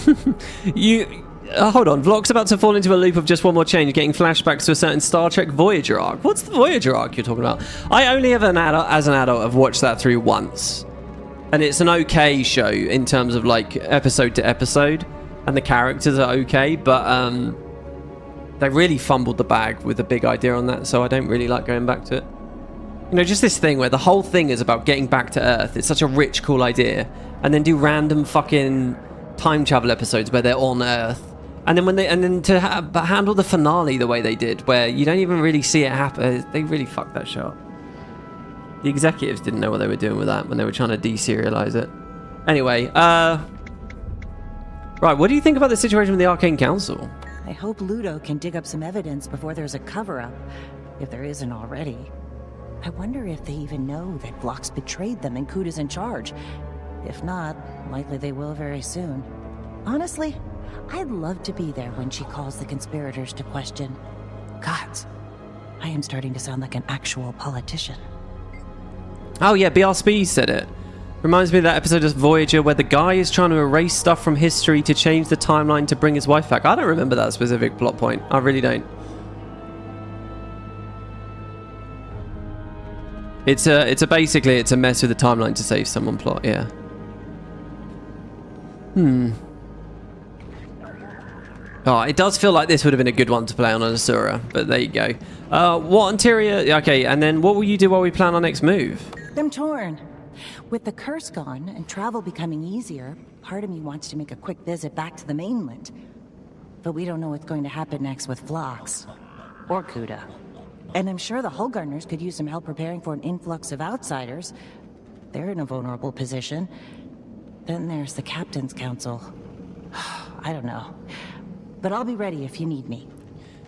Hold on. Vlog's about to fall into a loop of just one more change, getting flashbacks to a certain Star Trek Voyager arc. What's the Voyager arc you're talking about? I only ever, as an adult, have watched that through once. And it's an okay show in terms of, like, episode to episode. And the characters are okay, but, they really fumbled the bag with a big idea on that, so I don't really like going back to it. You know, just this thing where the whole thing is about getting back to Earth. It's such a rich, cool idea. And then do random fucking time travel episodes where they're on Earth. And then to handle the finale the way they did, where you don't even really see it happen. They really fucked that show up. The executives didn't know what they were doing with that when they were trying to deserialize it. Anyway, right, what do you think about the situation with the Arcane Council? I hope Ludo can dig up some evidence before there's a cover-up, if there isn't already. I wonder if they even know that Vlox betrayed them and Kuda's in charge. If not, likely they will very soon. Honestly, I'd love to be there when she calls the conspirators to question. Gods, I am starting to sound like an actual politician. Oh yeah, BRSP said it. Reminds me of that episode of Voyager where the guy is trying to erase stuff from history to change the timeline to bring his wife back. I don't remember that specific plot point. I really don't. It's basically a mess with the timeline to save someone plot, yeah. Oh, it does feel like this would have been a good one to play on an Asura, but there you go. What interior? Okay, and then what will you do while we plan our next move? I'm torn. With the curse gone and travel becoming easier, part of me wants to make a quick visit back to the mainland. But we don't know what's going to happen next with Vlox. Or Kuda. And I'm sure the Hullgarners could use some help preparing for an influx of outsiders. They're in a vulnerable position. Then there's the Captain's Council. I don't know. But I'll be ready if you need me.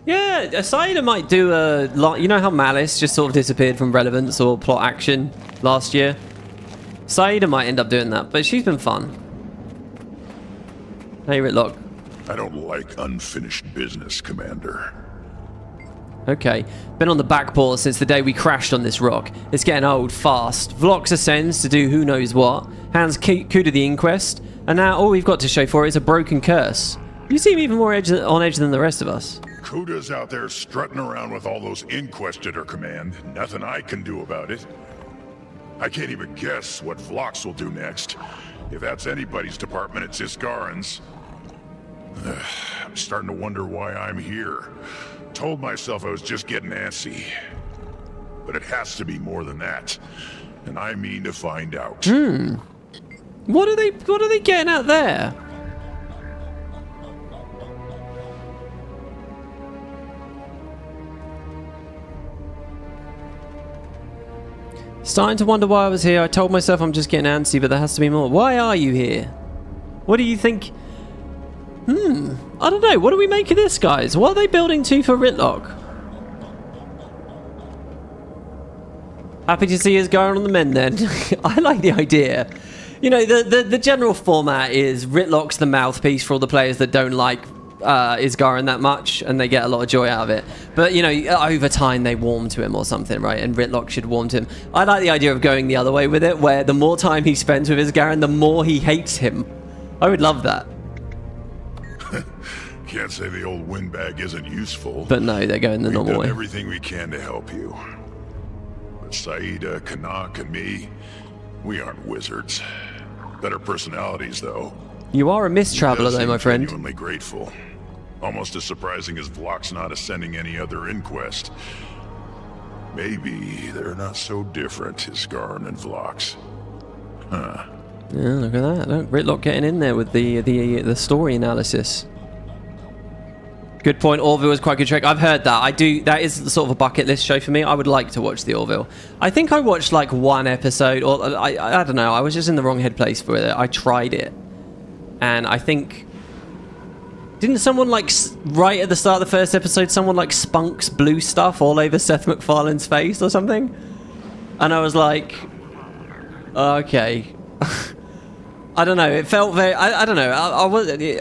Yeah, Asaida might do a lot. You know how Malice just sort of disappeared from relevance or plot action last year? Saida might end up doing that, but she's been fun. Hey, Ritlock. I don't like unfinished business, Commander. Okay. Been on the back paw since the day we crashed on this rock. It's getting old fast. Vlox ascends to do who knows what. Hands Kuda the Inquest. And now all we've got to show for it is a broken curse. You seem even more on edge than the rest of us. Kuda's out there strutting around with all those Inquest at her command. Nothing I can do about it. I can't even guess what Vlox will do next. If that's anybody's department, it's Isgarin's. I'm starting to wonder why I'm here. Told myself I was just getting antsy. But it has to be more than that. And I mean to find out. What are they getting at there? Starting to wonder why I was here. I told myself I'm just getting antsy, but there has to be more. Why are you here? What do you think? I don't know. What do we make of this, guys? What are they building to for Ritlock? Happy to see us going on the men then. I like the idea. You know, the general format is Ritlock's the mouthpiece for all the players that don't like Isgarin that much, and they get a lot of joy out of it. But, you know, over time they warm to him or something, right? And Ritlock should warm to him. I like the idea of going the other way with it, where the more time he spends with Isgarin, the more he hates him. I would love that. Can't say the old windbag isn't useful. But no, they're going the normal way. We've done everything we can to help you. But Saida, Kanak, and me, we aren't wizards. Better personalities, though. You are a mistraveler, though, my friend. Genuinely grateful. Almost as surprising as Vlock's not ascending any other inquest. Maybe they're not so different, Isgarin and Vlock's. Huh. Yeah, look at that. Look, Ritlock getting in there with the story analysis. Good point. Orville was quite a good trick. I've heard that. That is sort of a bucket list show for me. I would like to watch the Orville. I think I watched like one episode, or I don't know. I was just in the wrong headplace for it. I tried it, and I think didn't someone like right at the start of the first episode, someone like spunks blue stuff all over Seth MacFarlane's face or something, and I was like, okay. I don't know. It felt very. I don't know. I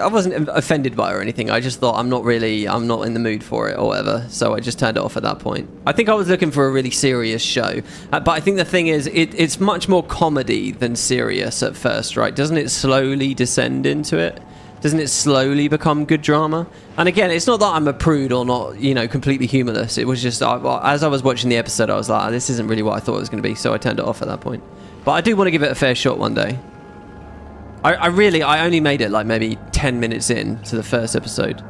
wasn't offended by it or anything. I just thought I'm not in the mood for it or whatever. So I just turned it off at that point. I think I was looking for a really serious show, but I think the thing is, it's much more comedy than serious at first, right? Doesn't it slowly descend into it? Doesn't it slowly become good drama? And again, it's not that I'm a prude or not, you know, completely humorless. It was just as I was watching the episode, I was like, this isn't really what I thought it was going to be. So I turned it off at that point. But I do want to give it a fair shot one day. I only made it like maybe 10 minutes in to the first episode.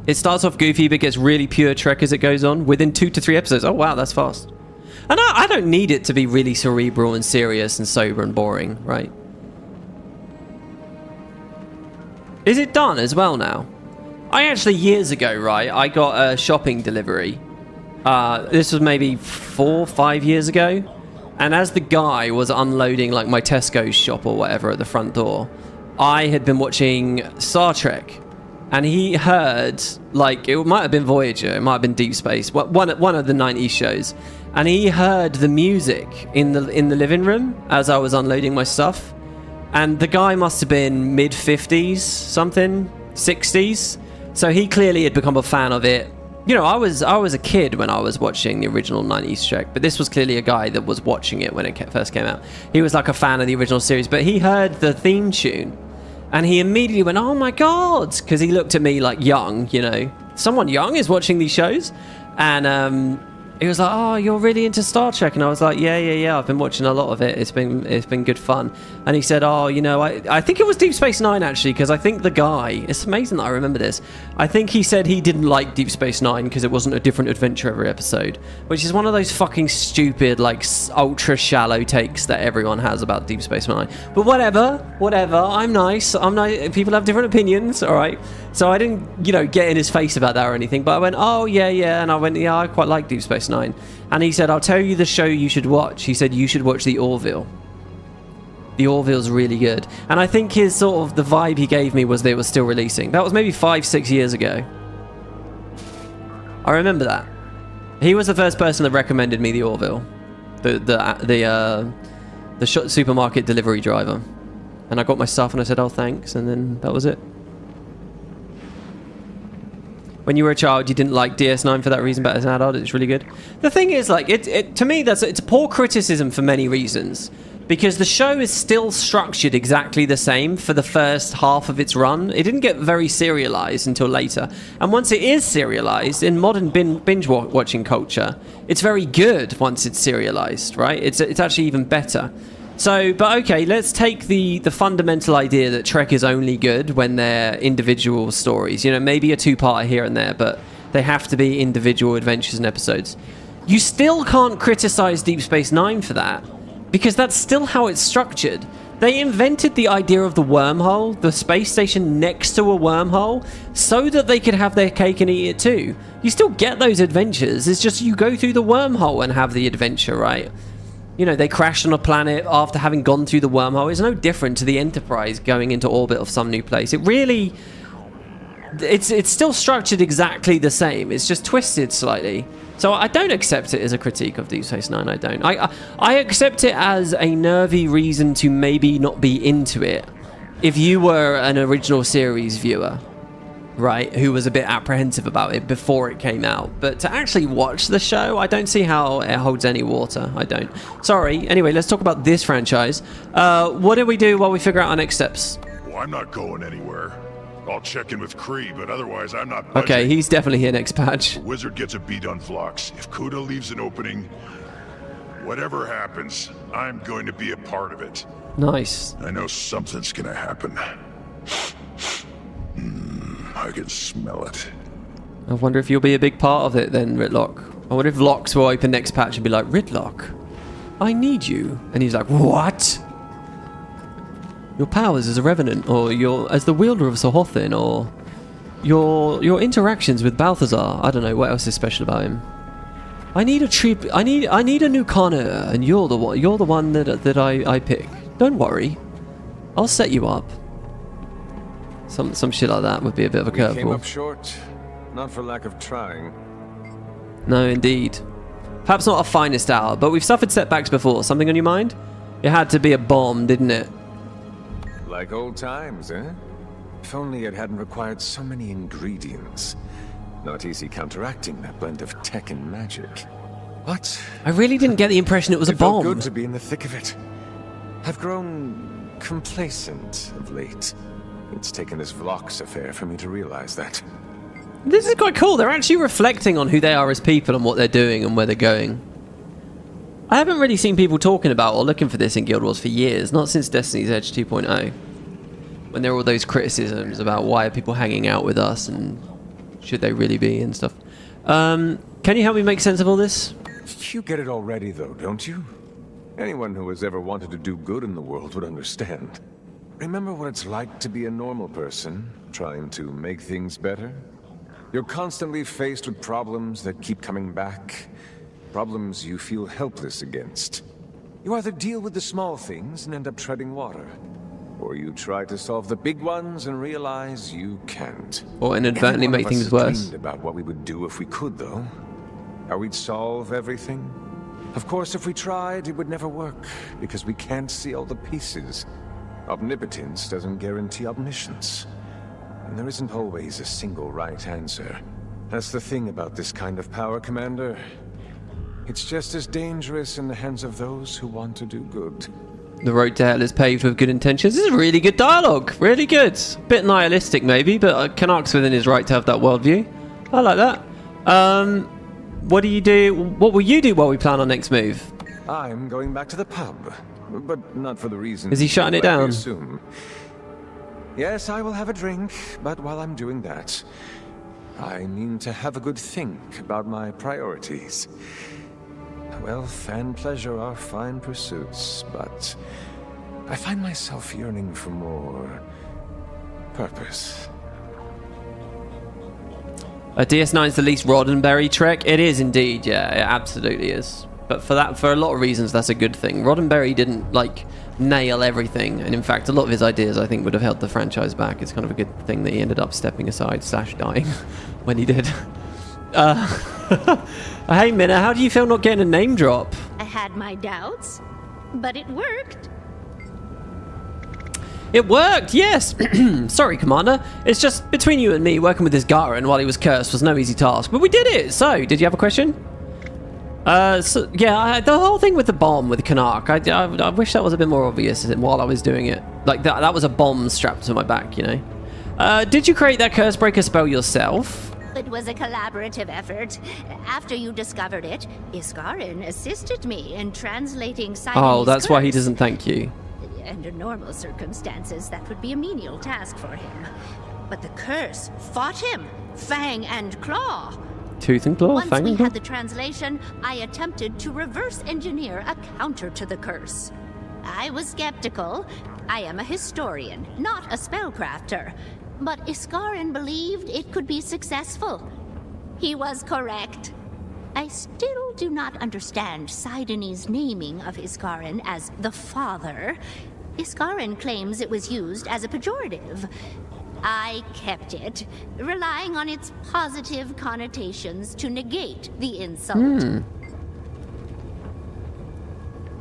It starts off goofy but gets really pure Trek as it goes on within 2 to 3 episodes. Oh wow, that's fast. And I don't need it to be really cerebral and serious and sober and boring, right? Is it done as well now? I actually, years ago, right, I got a shopping delivery. This was maybe 4 or 5 years ago. And as the guy was unloading like my Tesco's shop or whatever at the front door, I had been watching Star Trek, and he heard, like, it might have been Voyager, it might have been Deep Space, one of the 90s shows, and he heard the music in the living room as I was unloading my stuff, and the guy must have been mid-50s, something, 60s, so he clearly had become a fan of it. You know, I was a kid when I was watching the original 90s Trek, but this was clearly a guy that was watching it when it first came out. He was like a fan of the original series, but he heard the theme tune, and he immediately went, oh my god, because he looked at me like young, you know. Someone young is watching these shows, and he was like, oh, you're really into Star Trek? And I was like, yeah, I've been watching a lot of it. It's been good fun. And he said, oh, you know, I think it was Deep Space Nine, actually, because I think the guy, it's amazing that I remember this. I think he said he didn't like Deep Space Nine because it wasn't a different adventure every episode, which is one of those fucking stupid, like, ultra shallow takes that everyone has about Deep Space Nine. But whatever, I'm nice. People have different opinions, all right? So I didn't, you know, get in his face about that or anything, but I went, oh, yeah, and I went, yeah, I quite like Deep Space Nine. And he said, I'll tell you the show you should watch. He said, you should watch The Orville. The Orville's really good. And I think his sort of, the vibe he gave me was they were still releasing. That was maybe 5-6 years ago. I remember that. He was the first person that recommended me The Orville. The supermarket delivery driver. And I got my stuff and I said, oh, thanks. And then that was it. When you were a child, you didn't like DS9 for that reason, but as an adult, it's really good. The thing is, like, to me, it's a poor criticism for many reasons. Because the show is still structured exactly the same for the first half of its run. It didn't get very serialized until later. And once it is serialized, in modern binge-watching culture, it's very good once it's serialized, right? It's actually even better. So, but okay, let's take the fundamental idea that Trek is only good when they're individual stories. You know, maybe a two-parter here and there, but they have to be individual adventures and episodes. You still can't criticize Deep Space Nine for that, because that's still how it's structured. They invented the idea of the wormhole, the space station next to a wormhole, so that they could have their cake and eat it too. You still get those adventures, it's just you go through the wormhole and have the adventure, right? You know, they crashed on a planet after having gone through the wormhole. It's no different to the Enterprise going into orbit of some new place. It really... It's still structured exactly the same. It's just twisted slightly. So I don't accept it as a critique of Deep Space Nine. I don't. I accept it as a nervy reason to maybe not be into it. If you were an original series viewer, right, who was a bit apprehensive about it before it came out. But to actually watch the show, I don't see how it holds any water. I don't. Sorry. Anyway, let's talk about this franchise. What do we do while we figure out our next steps? Well, I'm not going anywhere. I'll check in with Kree, but otherwise I'm not budging. Okay, he's definitely here next patch. The Wizard gets a beat on Phlox. If Kuda leaves an opening, whatever happens, I'm going to be a part of it. Nice. I know something's gonna happen. I can smell it. I wonder if you'll be a big part of it then, Ritlock. I wonder if Lox will open next patch and be like, Ritlock, I need you. And he's like, what? Your powers as a Revenant, or as the wielder of Sohothin, or your interactions with Balthazar. I don't know what else is special about him. I need a trip. I need a new Connor, and you're the one. You're the one that I pick. Don't worry, I'll set you up. Some shit like that would be a bit of a curveball. We came up short, not for lack of trying. No, indeed. Perhaps not our finest hour, but we've suffered setbacks before. Something on your mind? It had to be a bomb, didn't it? Like old times, eh? If only it hadn't required so many ingredients. Not easy counteracting that blend of tech and magic. What? I really didn't get the impression it was a bomb. It felt good to be in the thick of it. I've grown complacent of late. It's taken this Vlox affair for me to realize that. This is quite cool. They're actually reflecting on who they are as people and what they're doing and where they're going. I haven't really seen people talking about or looking for this in Guild Wars for years, not since Destiny's Edge 2.0. When there were all those criticisms about why are people hanging out with us and should they really be and stuff. Can you help me make sense of all this? You get it already though, don't you? Anyone who has ever wanted to do good in the world would understand. Remember what it's like to be a normal person, trying to make things better? You're constantly faced with problems that keep coming back. Problems you feel helpless against. You either deal with the small things and end up treading water, or you try to solve the big ones and realize you can't. Or inadvertently make things worse. Dreamed about what we would do if we could, though. How we'd solve everything. Of course, if we tried, it would never work, because we can't see all the pieces. Omnipotence doesn't guarantee omniscience. And there isn't always a single right answer. That's the thing about this kind of power, Commander. It's just as dangerous in the hands of those who want to do good. The road to hell is paved with good intentions. This is really good dialogue. Really good. Bit nihilistic maybe, but Canuck's within his right to have that worldview. I like that. What do you do? What will you do while we plan our next move? I'm going back to the pub, but not for the reason. Is he shutting it down? Assume. Yes, I will have a drink, but while I'm doing that, I mean to have a good think about my priorities. Wealth and pleasure are fine pursuits, but I find myself yearning for more purpose. DS9 is the least Roddenberry trek. It is indeed, yeah, it absolutely is. But for a lot of reasons, that's a good thing. Roddenberry didn't nail everything, and in fact, a lot of his ideas I think would have held the franchise back. It's kind of a good thing that he ended up stepping aside / dying when he did. Hey Minna, how do you feel not getting a name drop? I had my doubts, but it worked. It worked, yes! Sorry, Commander. It's just between you and me, working with this Garen while he was cursed was no easy task. But we did it! So, did you have a question? The whole thing with the bomb with Canuck, I wish that was a bit more obvious while I was doing it. Like, that was a bomb strapped to my back, you know? Did you create that Cursebreaker spell yourself? It was a collaborative effort. After you discovered it, Iskarin assisted me in translating Simon's Oh, that's curse. why he doesn't thank you. Under normal circumstances, that would be a menial task for him. But the curse fought him, fang and claw. Tooth and claw, Once fang we and claw. had the translation, I attempted to reverse engineer a counter to the curse. I was skeptical. I am a historian, not a spellcrafter. But Iskarin believed it could be successful. He was correct. I still do not understand Sidoni's naming of Iskarin as the father. Iskarin claims it was used as a pejorative. I kept it, relying on its positive connotations to negate the insult.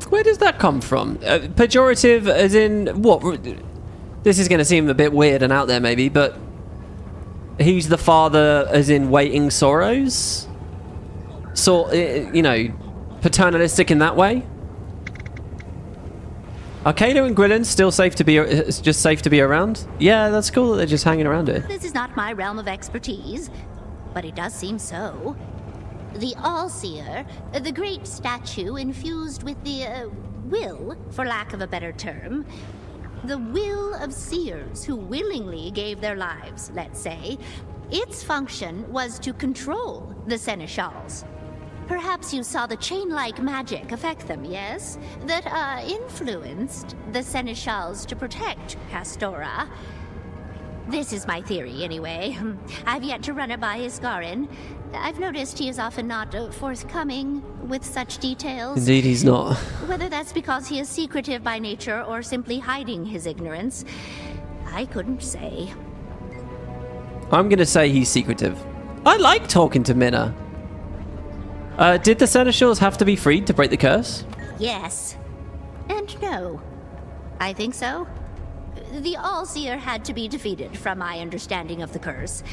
Where does that come from? Pejorative as in what? This is going to seem a bit weird and out there maybe, but he's the father as in waiting sorrows? So, you know, paternalistic in that way? Are Kayla and Gwilyn still safe to be, just safe to be around? Yeah, that's cool that they're just hanging around here. This is not my realm of expertise, but it does seem so. The All-Seer, the great statue infused with the, will, for lack of a better term. The will of seers who willingly gave their lives, let's say. Its function was to control the Seneschals. Perhaps you saw the chain-like magic affect them, yes? That, influenced the Seneschals to protect Castora. This is my theory, anyway. I've yet to run it by Iskarin. I've noticed he is often not forthcoming with such details. Indeed, he's not. Whether that's because he is secretive by nature or simply hiding his ignorance, I couldn't say. I'm going to say he's secretive. I like talking to Minna. Did the Seneschals have to be freed to break the curse? Yes. And no. I think so. The All-Seer had to be defeated, from my understanding of the curse.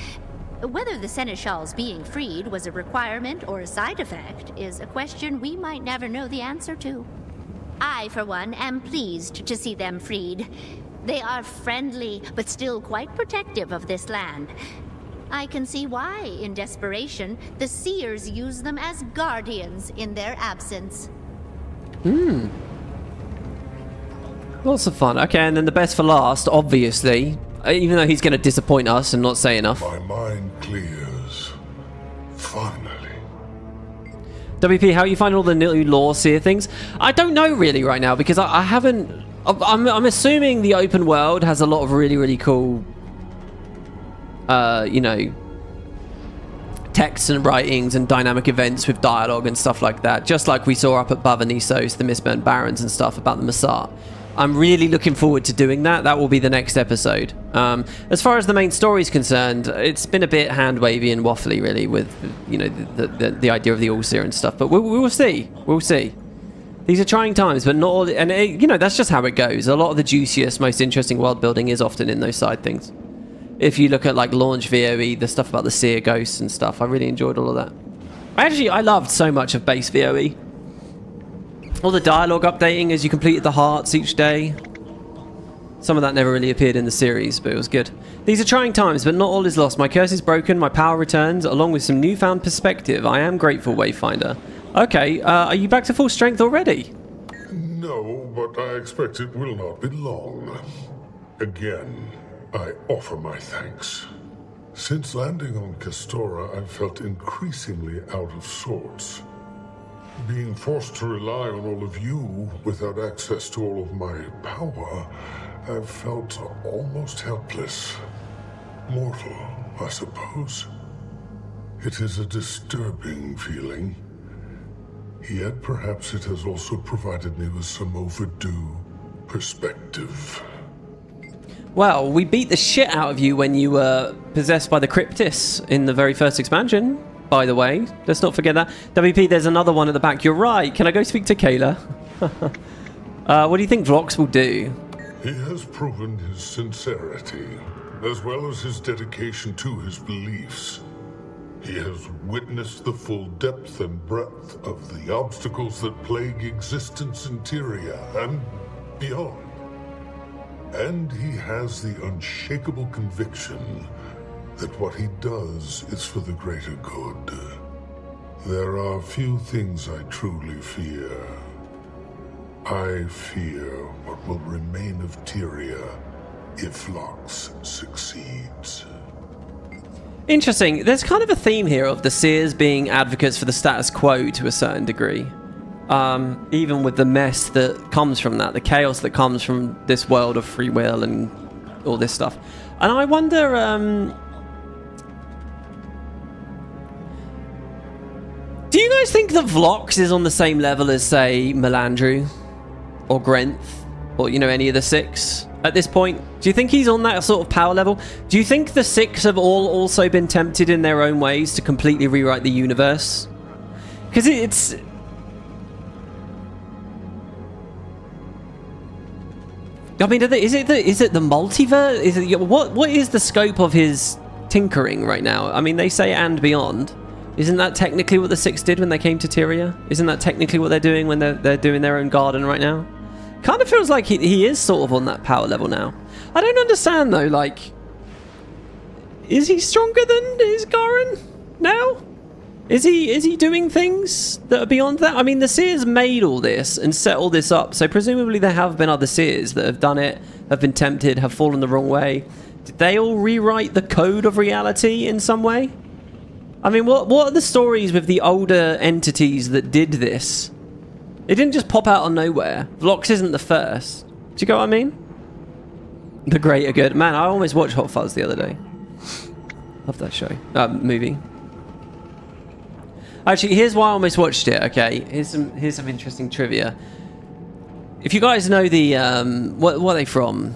Whether the Seneschals being freed was a requirement or a side effect is a question we might never know the answer to. I, for one, am pleased to see them freed. They are friendly, but still quite protective of this land. I can see why, in desperation, the Seers use them as guardians in their absence. Lots of fun. Okay, and then the best for last, obviously. Even though he's going to disappoint us and not say enough. My mind clears. Finally. WP, how are you finding all the new lore seer things? I don't know really right now because I haven't... I'm assuming the open world has a lot of really, really cool... you know... texts and writings and dynamic events with dialogue and stuff like that. Just like we saw up at Bavanissos, the Mistburnt Barons and stuff about the Massat. I'm really looking forward to doing that. That will be the next episode. As far as the main story is concerned, it's been a bit hand-wavy and waffly, really, with, you know, the idea of the All-Seer and stuff. But we will see. We'll see. These are trying times, but not all... And, you know, that's just how it goes. A lot of the juiciest, most interesting world building is often in those side things. If you look at, like, launch VOE, the stuff about the Seer ghosts and stuff, I really enjoyed all of that. I loved so much of base VOE. All the dialogue updating as you completed the hearts each day. Some of that never really appeared in the series, but it was good. These are trying times, but not all is lost. My curse is broken, my power returns, along with some newfound perspective. I am grateful, Wayfinder. Okay, are you back to full strength already? No, but I expect it will not be long. Again, I offer my thanks. Since landing on Castora, I've felt increasingly out of sorts. Being forced to rely on all of you without access to all of my power, I've felt almost helpless. Mortal, I suppose. It is a disturbing feeling. Yet perhaps it has also provided me with some overdue perspective. Well, we beat the shit out of you when you were possessed by the Cryptis in the very first expansion. By the way, let's not forget that. WP, there's another one at the back. You're right. Can I go speak to Kayla? What do you think Vlox will do? He has proven his sincerity, as well as his dedication to his beliefs. He has witnessed the full depth and breadth of the obstacles that plague existence in Tyria and beyond. And he has the unshakable conviction that what he does is for the greater good. There are few things I truly fear. I fear what will remain of Tyria if Vlox succeeds. Interesting. There's kind of a theme here of the Seers being advocates for the status quo to a certain degree. Even with the mess that comes from that, the chaos that comes from this world of free will and all this stuff. And I wonder... Do you guys think that Vlox is on the same level as, say, Melandru or Grenth or, you know, any of the 6 at this point? Do you think he's on that sort of power level? Do you think the 6 have all also been tempted in their own ways to completely rewrite the universe? Because it's... I mean, is it the multiverse? Is it, what is the scope of his tinkering right now? I mean, they say and beyond. Isn't that technically what the 6 did when they came to Tyria? Isn't that technically what they're doing when they're doing their own garden right now? Kind of feels like he is sort of on that power level now. I don't understand though, like... Is he stronger than Isgarin now? Is he doing things that are beyond that? I mean, the Seers made all this and set all this up, so presumably there have been other Seers that have done it, have been tempted, have fallen the wrong way. Did they all rewrite the code of reality in some way? I mean, what are the stories with the older entities that did this? It didn't just pop out of nowhere. Vlox isn't the first. Do you get what I mean? The Greater Good. Man, I almost watched Hot Fuzz the other day. Love that show. Movie. Actually, here's why I almost watched it, okay? Here's some interesting trivia. If you guys know the... what are they from?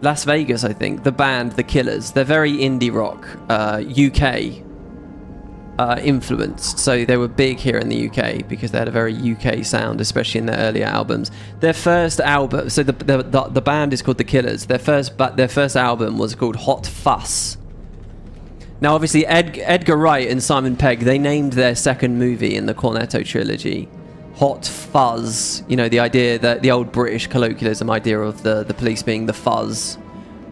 Las Vegas, I think. The band, The Killers. They're very indie rock. UK influenced. So they were big here in the UK because they had a very UK sound, especially in their earlier albums. Their first album... So the band is called The Killers. Their first album was called Hot Fuss. Now, obviously, Edgar Wright and Simon Pegg, they named their second movie in the Cornetto trilogy Hot Fuzz. You know, the idea that the old British colloquialism idea of the police being the fuzz,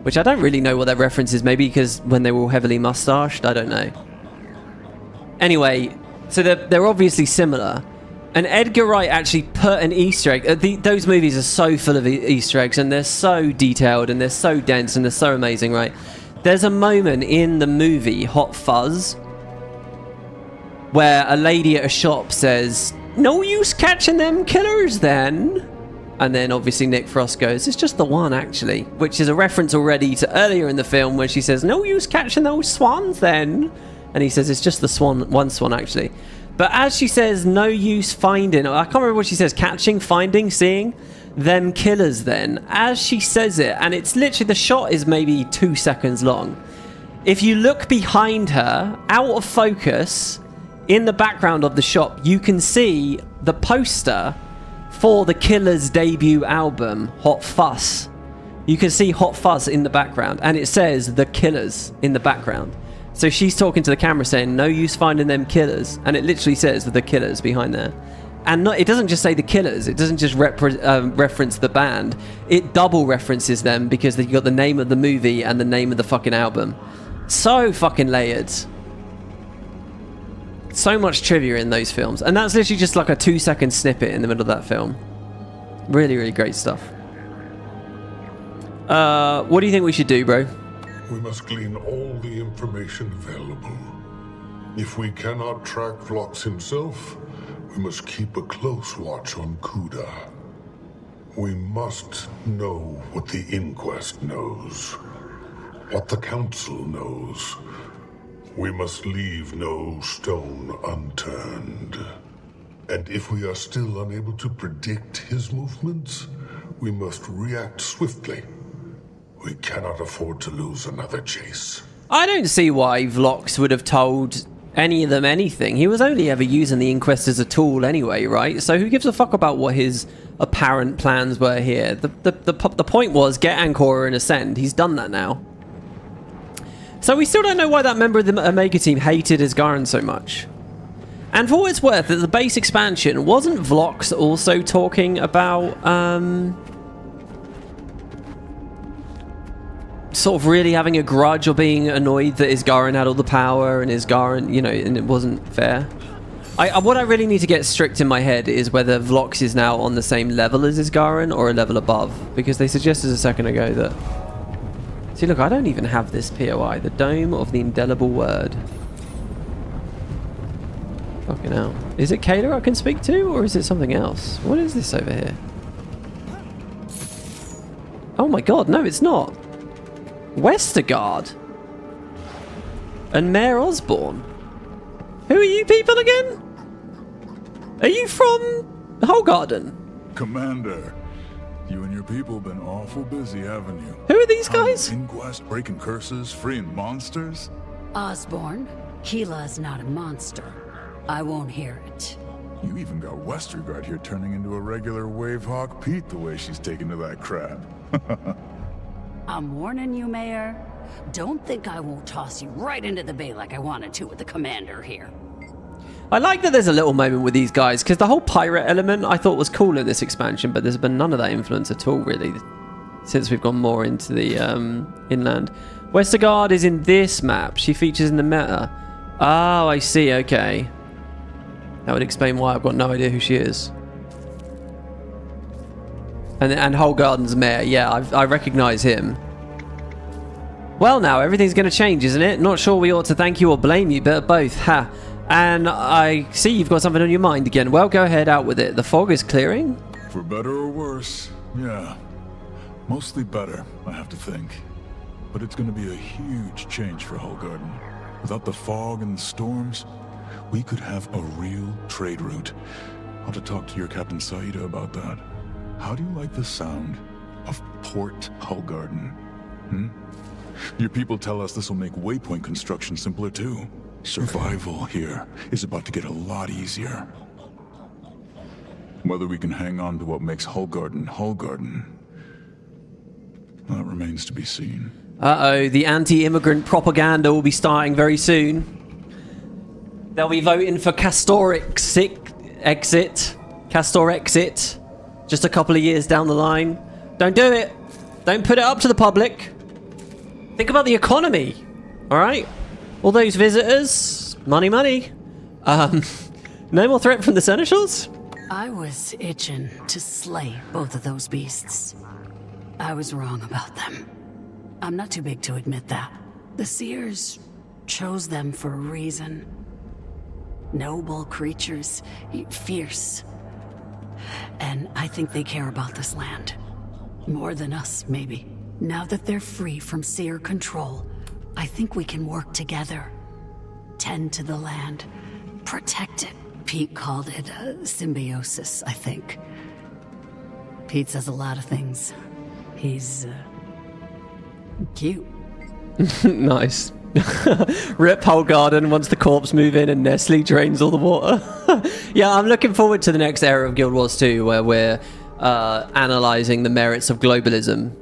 which I don't really know what that reference is. Maybe because when they were all heavily mustached, I don't know. Anyway, so they're obviously similar. And Edgar Wright actually put an Easter egg. Those movies are so full of Easter eggs, and they're so detailed, and they're so dense, and they're so amazing, right? There's a moment in the movie Hot Fuzz where a lady at a shop says, "No use catching them killers then." And then obviously Nick Frost goes, "It's just the one actually," which is a reference already to earlier in the film where she says, "No use catching those swans then." And he says, "It's just the one swan actually." But as she says, "No use finding," I can't remember what she says, catching, finding, seeing them killers then, as she says it, and it's literally, the shot is maybe 2 seconds long. If you look behind her, out of focus, in the background of the shop, you can see the poster for the Killers' debut album, Hot Fuss. You can see Hot Fuss in the background, and it says The Killers in the background. So she's talking to the camera saying, "No use finding them killers," and it literally says The Killers behind there. And it doesn't just say The Killers, it doesn't just reference the band, it double references them because you've got the name of the movie and the name of the fucking album. So fucking layered. So much trivia in those films, and that's literally just like a 2-second snippet in the middle of that film. Really, really great stuff. What do you think we should do, bro? We must glean all the information available. If we cannot track Vlox himself, we must keep a close watch on Kuda. We must know what the Inquest knows, what the Council knows. We must leave no stone unturned. And if we are still unable to predict his movements, we must react swiftly. We cannot afford to lose another chase. I don't see why Vlox would have told any of them anything. He was only ever using the Inquest as a tool anyway, right? So who gives a fuck about what his apparent plans were here? The point was get Ancora and ascend. He's done that now. So we still don't know why that member of the Omega team hated Isgarin so much. And for what it's worth, at the base expansion, wasn't Vlox also talking about sort of really having a grudge or being annoyed that Isgarin had all the power and Isgarin, you know, and it wasn't fair? What I really need to get strict in my head is whether Vlox is now on the same level as Isgarin or a level above, because they suggested a second ago that... See, look, I don't even have this POI, the Dome of the Indelible Word. Fucking hell. Is it Kayla I can speak to, or is it something else? What is this over here? Oh my god, no, it's not. Westergaard and Mayor Osborne. Who are you people again? Are you from Holgarden? Commander, you and your people have been awful busy, haven't you? Who are these guys? Inquest, breaking curses, freeing monsters? Osborne, Keela is not a monster. I won't hear it. You even got Westergaard here turning into a regular Wavehawk Pete the way she's taken to that crab. I'm warning you, Mayor. Don't think I won't toss you right into the bay like I wanted to with the commander here. I like that there's a little moment with these guys, because the whole pirate element I thought was cool in this expansion, but there's been none of that influence at all, really, since we've gone more into the inland. Westergaard is in this map. She features in the meta. Oh, I see. Okay. That would explain why I've got no idea who she is. And Holgarden's mayor. Yeah, I recognise him. Well, now, everything's going to change, isn't it? Not sure we ought to thank you or blame you, but both. Ha. And I see you've got something on your mind again. Well, go ahead, out with it. The fog is clearing. For better or worse, yeah. Mostly better, I have to think. But it's going to be a huge change for Holgarden. Without the fog and the storms, we could have a real trade route. I'll have to talk to your Captain Saida about that. How do you like the sound of Port Holgarden? Your people tell us this will make waypoint construction simpler too. Survival here is about to get a lot easier. Whether we can hang on to what makes Holgarden Holgarden, that remains to be seen. Uh-oh, the anti-immigrant propaganda will be starting very soon. They'll be voting for Castor exit. Just a couple of years down the line. Don't do it. Don't put it up to the public. Think about the economy. All right? All those visitors. Money. No more threat from the Seneschals? I was itching to slay both of those beasts. I was wrong about them. I'm not too big to admit that. The Seers chose them for a reason. Noble creatures, fierce. And I think they care about this land. More than us, maybe. Now that they're free from Seer control, I think we can work together. Tend to the land. Protect it. Pete called it symbiosis, I think. Pete says a lot of things. He's cute. Nice. Rip Holgarden once the corpse move in and Nestle drains all the water. Yeah, I'm looking forward to the next era of Guild Wars 2 where we're analysing the merits of globalism.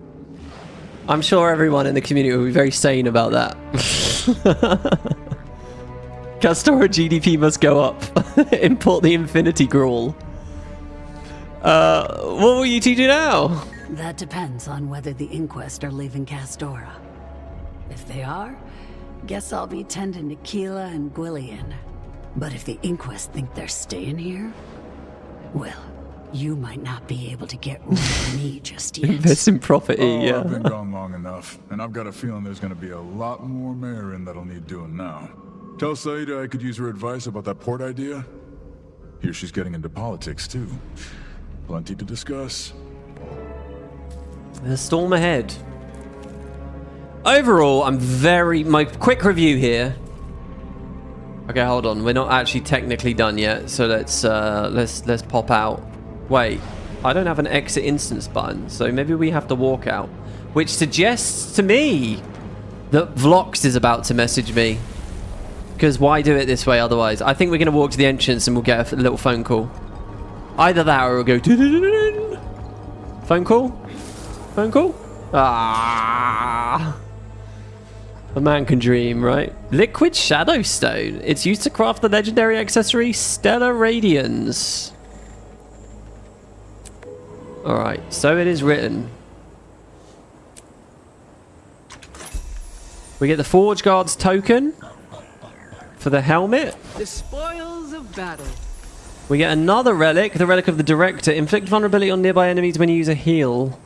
I'm sure everyone in the community will be very sane about that. Castora GDP must go up. Import the Infinity Grawl. What will you two do now? That depends on whether the Inquest are leaving Castora. If they are, guess I'll be tending to Keela and Gwillian. But if the Inquest think they're staying here, well, you might not be able to get rid of me just yet. Invest in property, yeah. I've been gone long enough, and I've got a feeling there's going to be a lot more Marin that'll need doing now. Tell Saida I could use her advice about that port idea. Here she's getting into politics, too. Plenty to discuss. The storm ahead. Overall, my quick review here. Okay, hold on. We're not actually technically done yet, so let's pop out. Wait, I don't have an exit instance button, so maybe we have to walk out, which suggests to me that Vlox is about to message me. Because why do it this way otherwise? I think we're going to walk to the entrance and we'll get a little phone call. Either that or we'll go... Phone call? Phone call? Ah. A man can dream, right? Liquid Shadowstone. It's used to craft the legendary accessory Stellar Radiance. Alright, so it is written. We get the Forge Guard's token for the helmet. The spoils of battle. We get another relic, the relic of the Director. Inflict vulnerability on nearby enemies when you use a heal.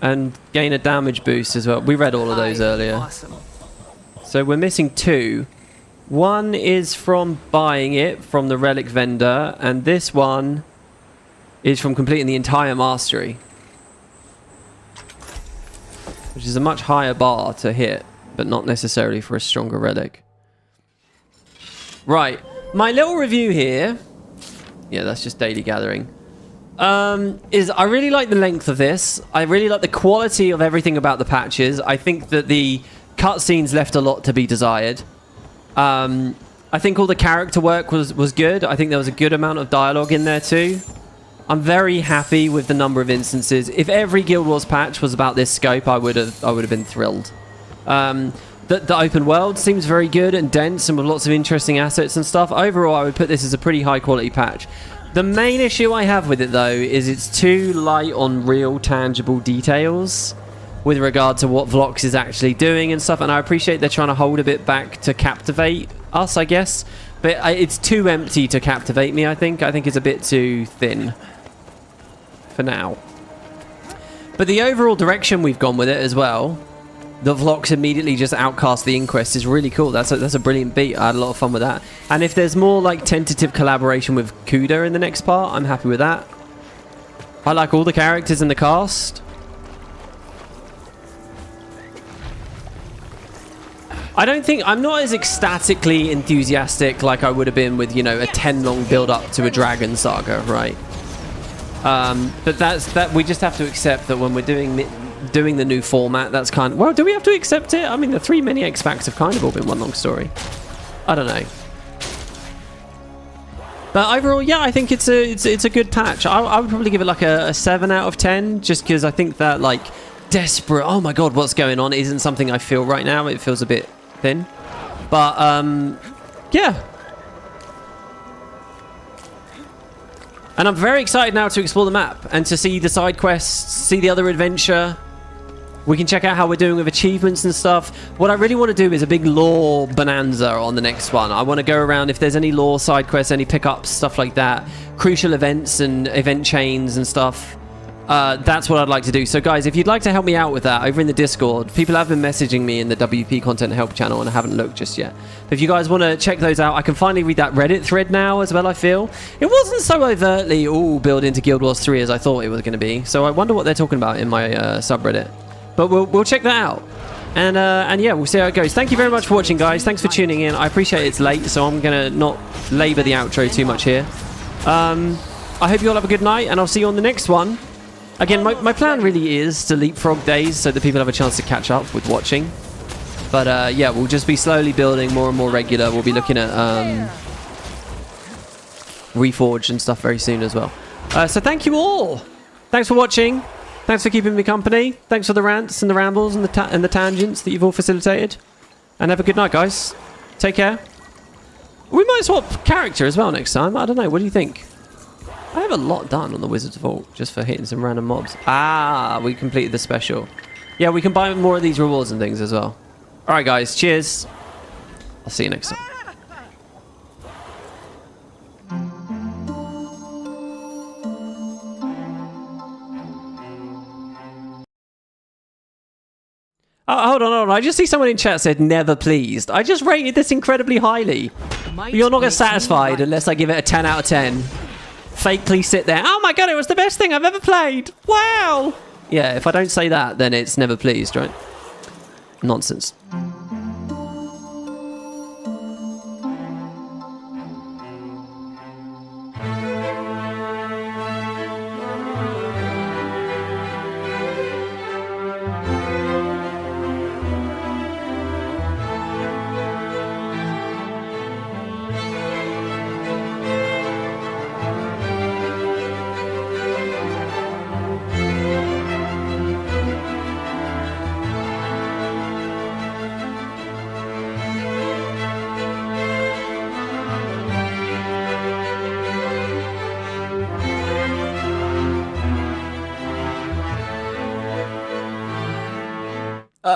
And gain a damage boost as well. We read all of those earlier. Awesome. So we're missing two. One is from buying it from the relic vendor, and this one is from completing the entire mastery. Which is a much higher bar to hit, but not necessarily for a stronger relic. Right, my little review here Yeah, that's just daily gathering. I really like the length of this. I really like the quality of everything about the patches. I think that the cutscenes left a lot to be desired. I think all the character work was good. I think there was a good amount of dialogue in there too. I'm very happy with the number of instances. If every Guild Wars patch was about this scope, I would have been thrilled. The open world seems very good and dense and with lots of interesting assets and stuff. Overall, I would put this as a pretty high quality patch. The main issue I have with it though is it's too light on real tangible details with regard to what Vlox is actually doing and stuff, and I appreciate they're trying to hold a bit back to captivate us, I guess, but it's too empty to captivate me. I think it's a bit too thin for now. But the overall direction we've gone with it as well, the Vlox immediately just outcast the Inquest, is really cool. That's a brilliant beat. I had a lot of fun with that. And if there's more like tentative collaboration with Kuda in the next part, I'm happy with that. I like all the characters in the cast. I'm not as ecstatically enthusiastic like I would have been with, you know, a 10 long build up to a Dragon Saga, right? But we just have to accept that when we're doing the new format, that's kind of... Well, do we have to accept it? I mean, the 3 mini X packs have kind of all been one long story. I don't know. But overall, yeah, I think it's a good patch. I would probably give it like a 7 out of 10, just because I think that, like, desperate, oh my god, what's going on, isn't something I feel right now. It feels a bit thin. But, yeah. And I'm very excited now to explore the map and to see the side quests, see the other adventure. We can check out how we're doing with achievements and stuff. What I really want to do is a big lore bonanza on the next one. I want to go around, if there's any lore side quests, any pickups, stuff like that, crucial events and event chains and stuff. That's what I'd like to do. So guys, if you'd like to help me out with that over in the Discord, people have been messaging me in the WP Content Help channel and I haven't looked just yet. If you guys want to check those out, I can finally read that Reddit thread now as well, I feel. It wasn't so overtly all built into Guild Wars 3 as I thought it was going to be. So I wonder what they're talking about in my subreddit. But we'll check that out. And yeah, we'll see how it goes. Thank you very much for watching, guys. Thanks for tuning in. I appreciate it's late, so I'm going to not labour the outro too much here. I hope you all have a good night, and I'll see you on the next one. Again, my plan really is to leapfrog days so that people have a chance to catch up with watching. But yeah, we'll just be slowly building more and more regular. We'll be looking at Reforged and stuff very soon as well. So thank you all. Thanks for watching. Thanks for keeping me company. Thanks for the rants and the rambles and the tangents that you've all facilitated. And have a good night, guys. Take care. We might swap character as well next time. I don't know. What do you think? I have a lot done on the Wizard's Vault just for hitting some random mobs. Ah, we completed the special. Yeah, we can buy more of these rewards and things as well. All right, guys. Cheers. I'll see you next time. Oh, hold on. I just see someone in chat said never pleased. I just rated this incredibly highly. But you're not going to satisfied unless I give it a 10 out of 10. Fake, please sit there. Oh my god, it was the best thing I've ever played. Wow. Yeah, if I don't say that, then it's never pleased, right? Nonsense.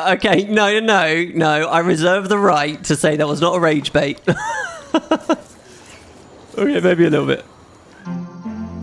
Okay, no. I reserve the right to say that was not a rage bait. Okay, maybe a little bit.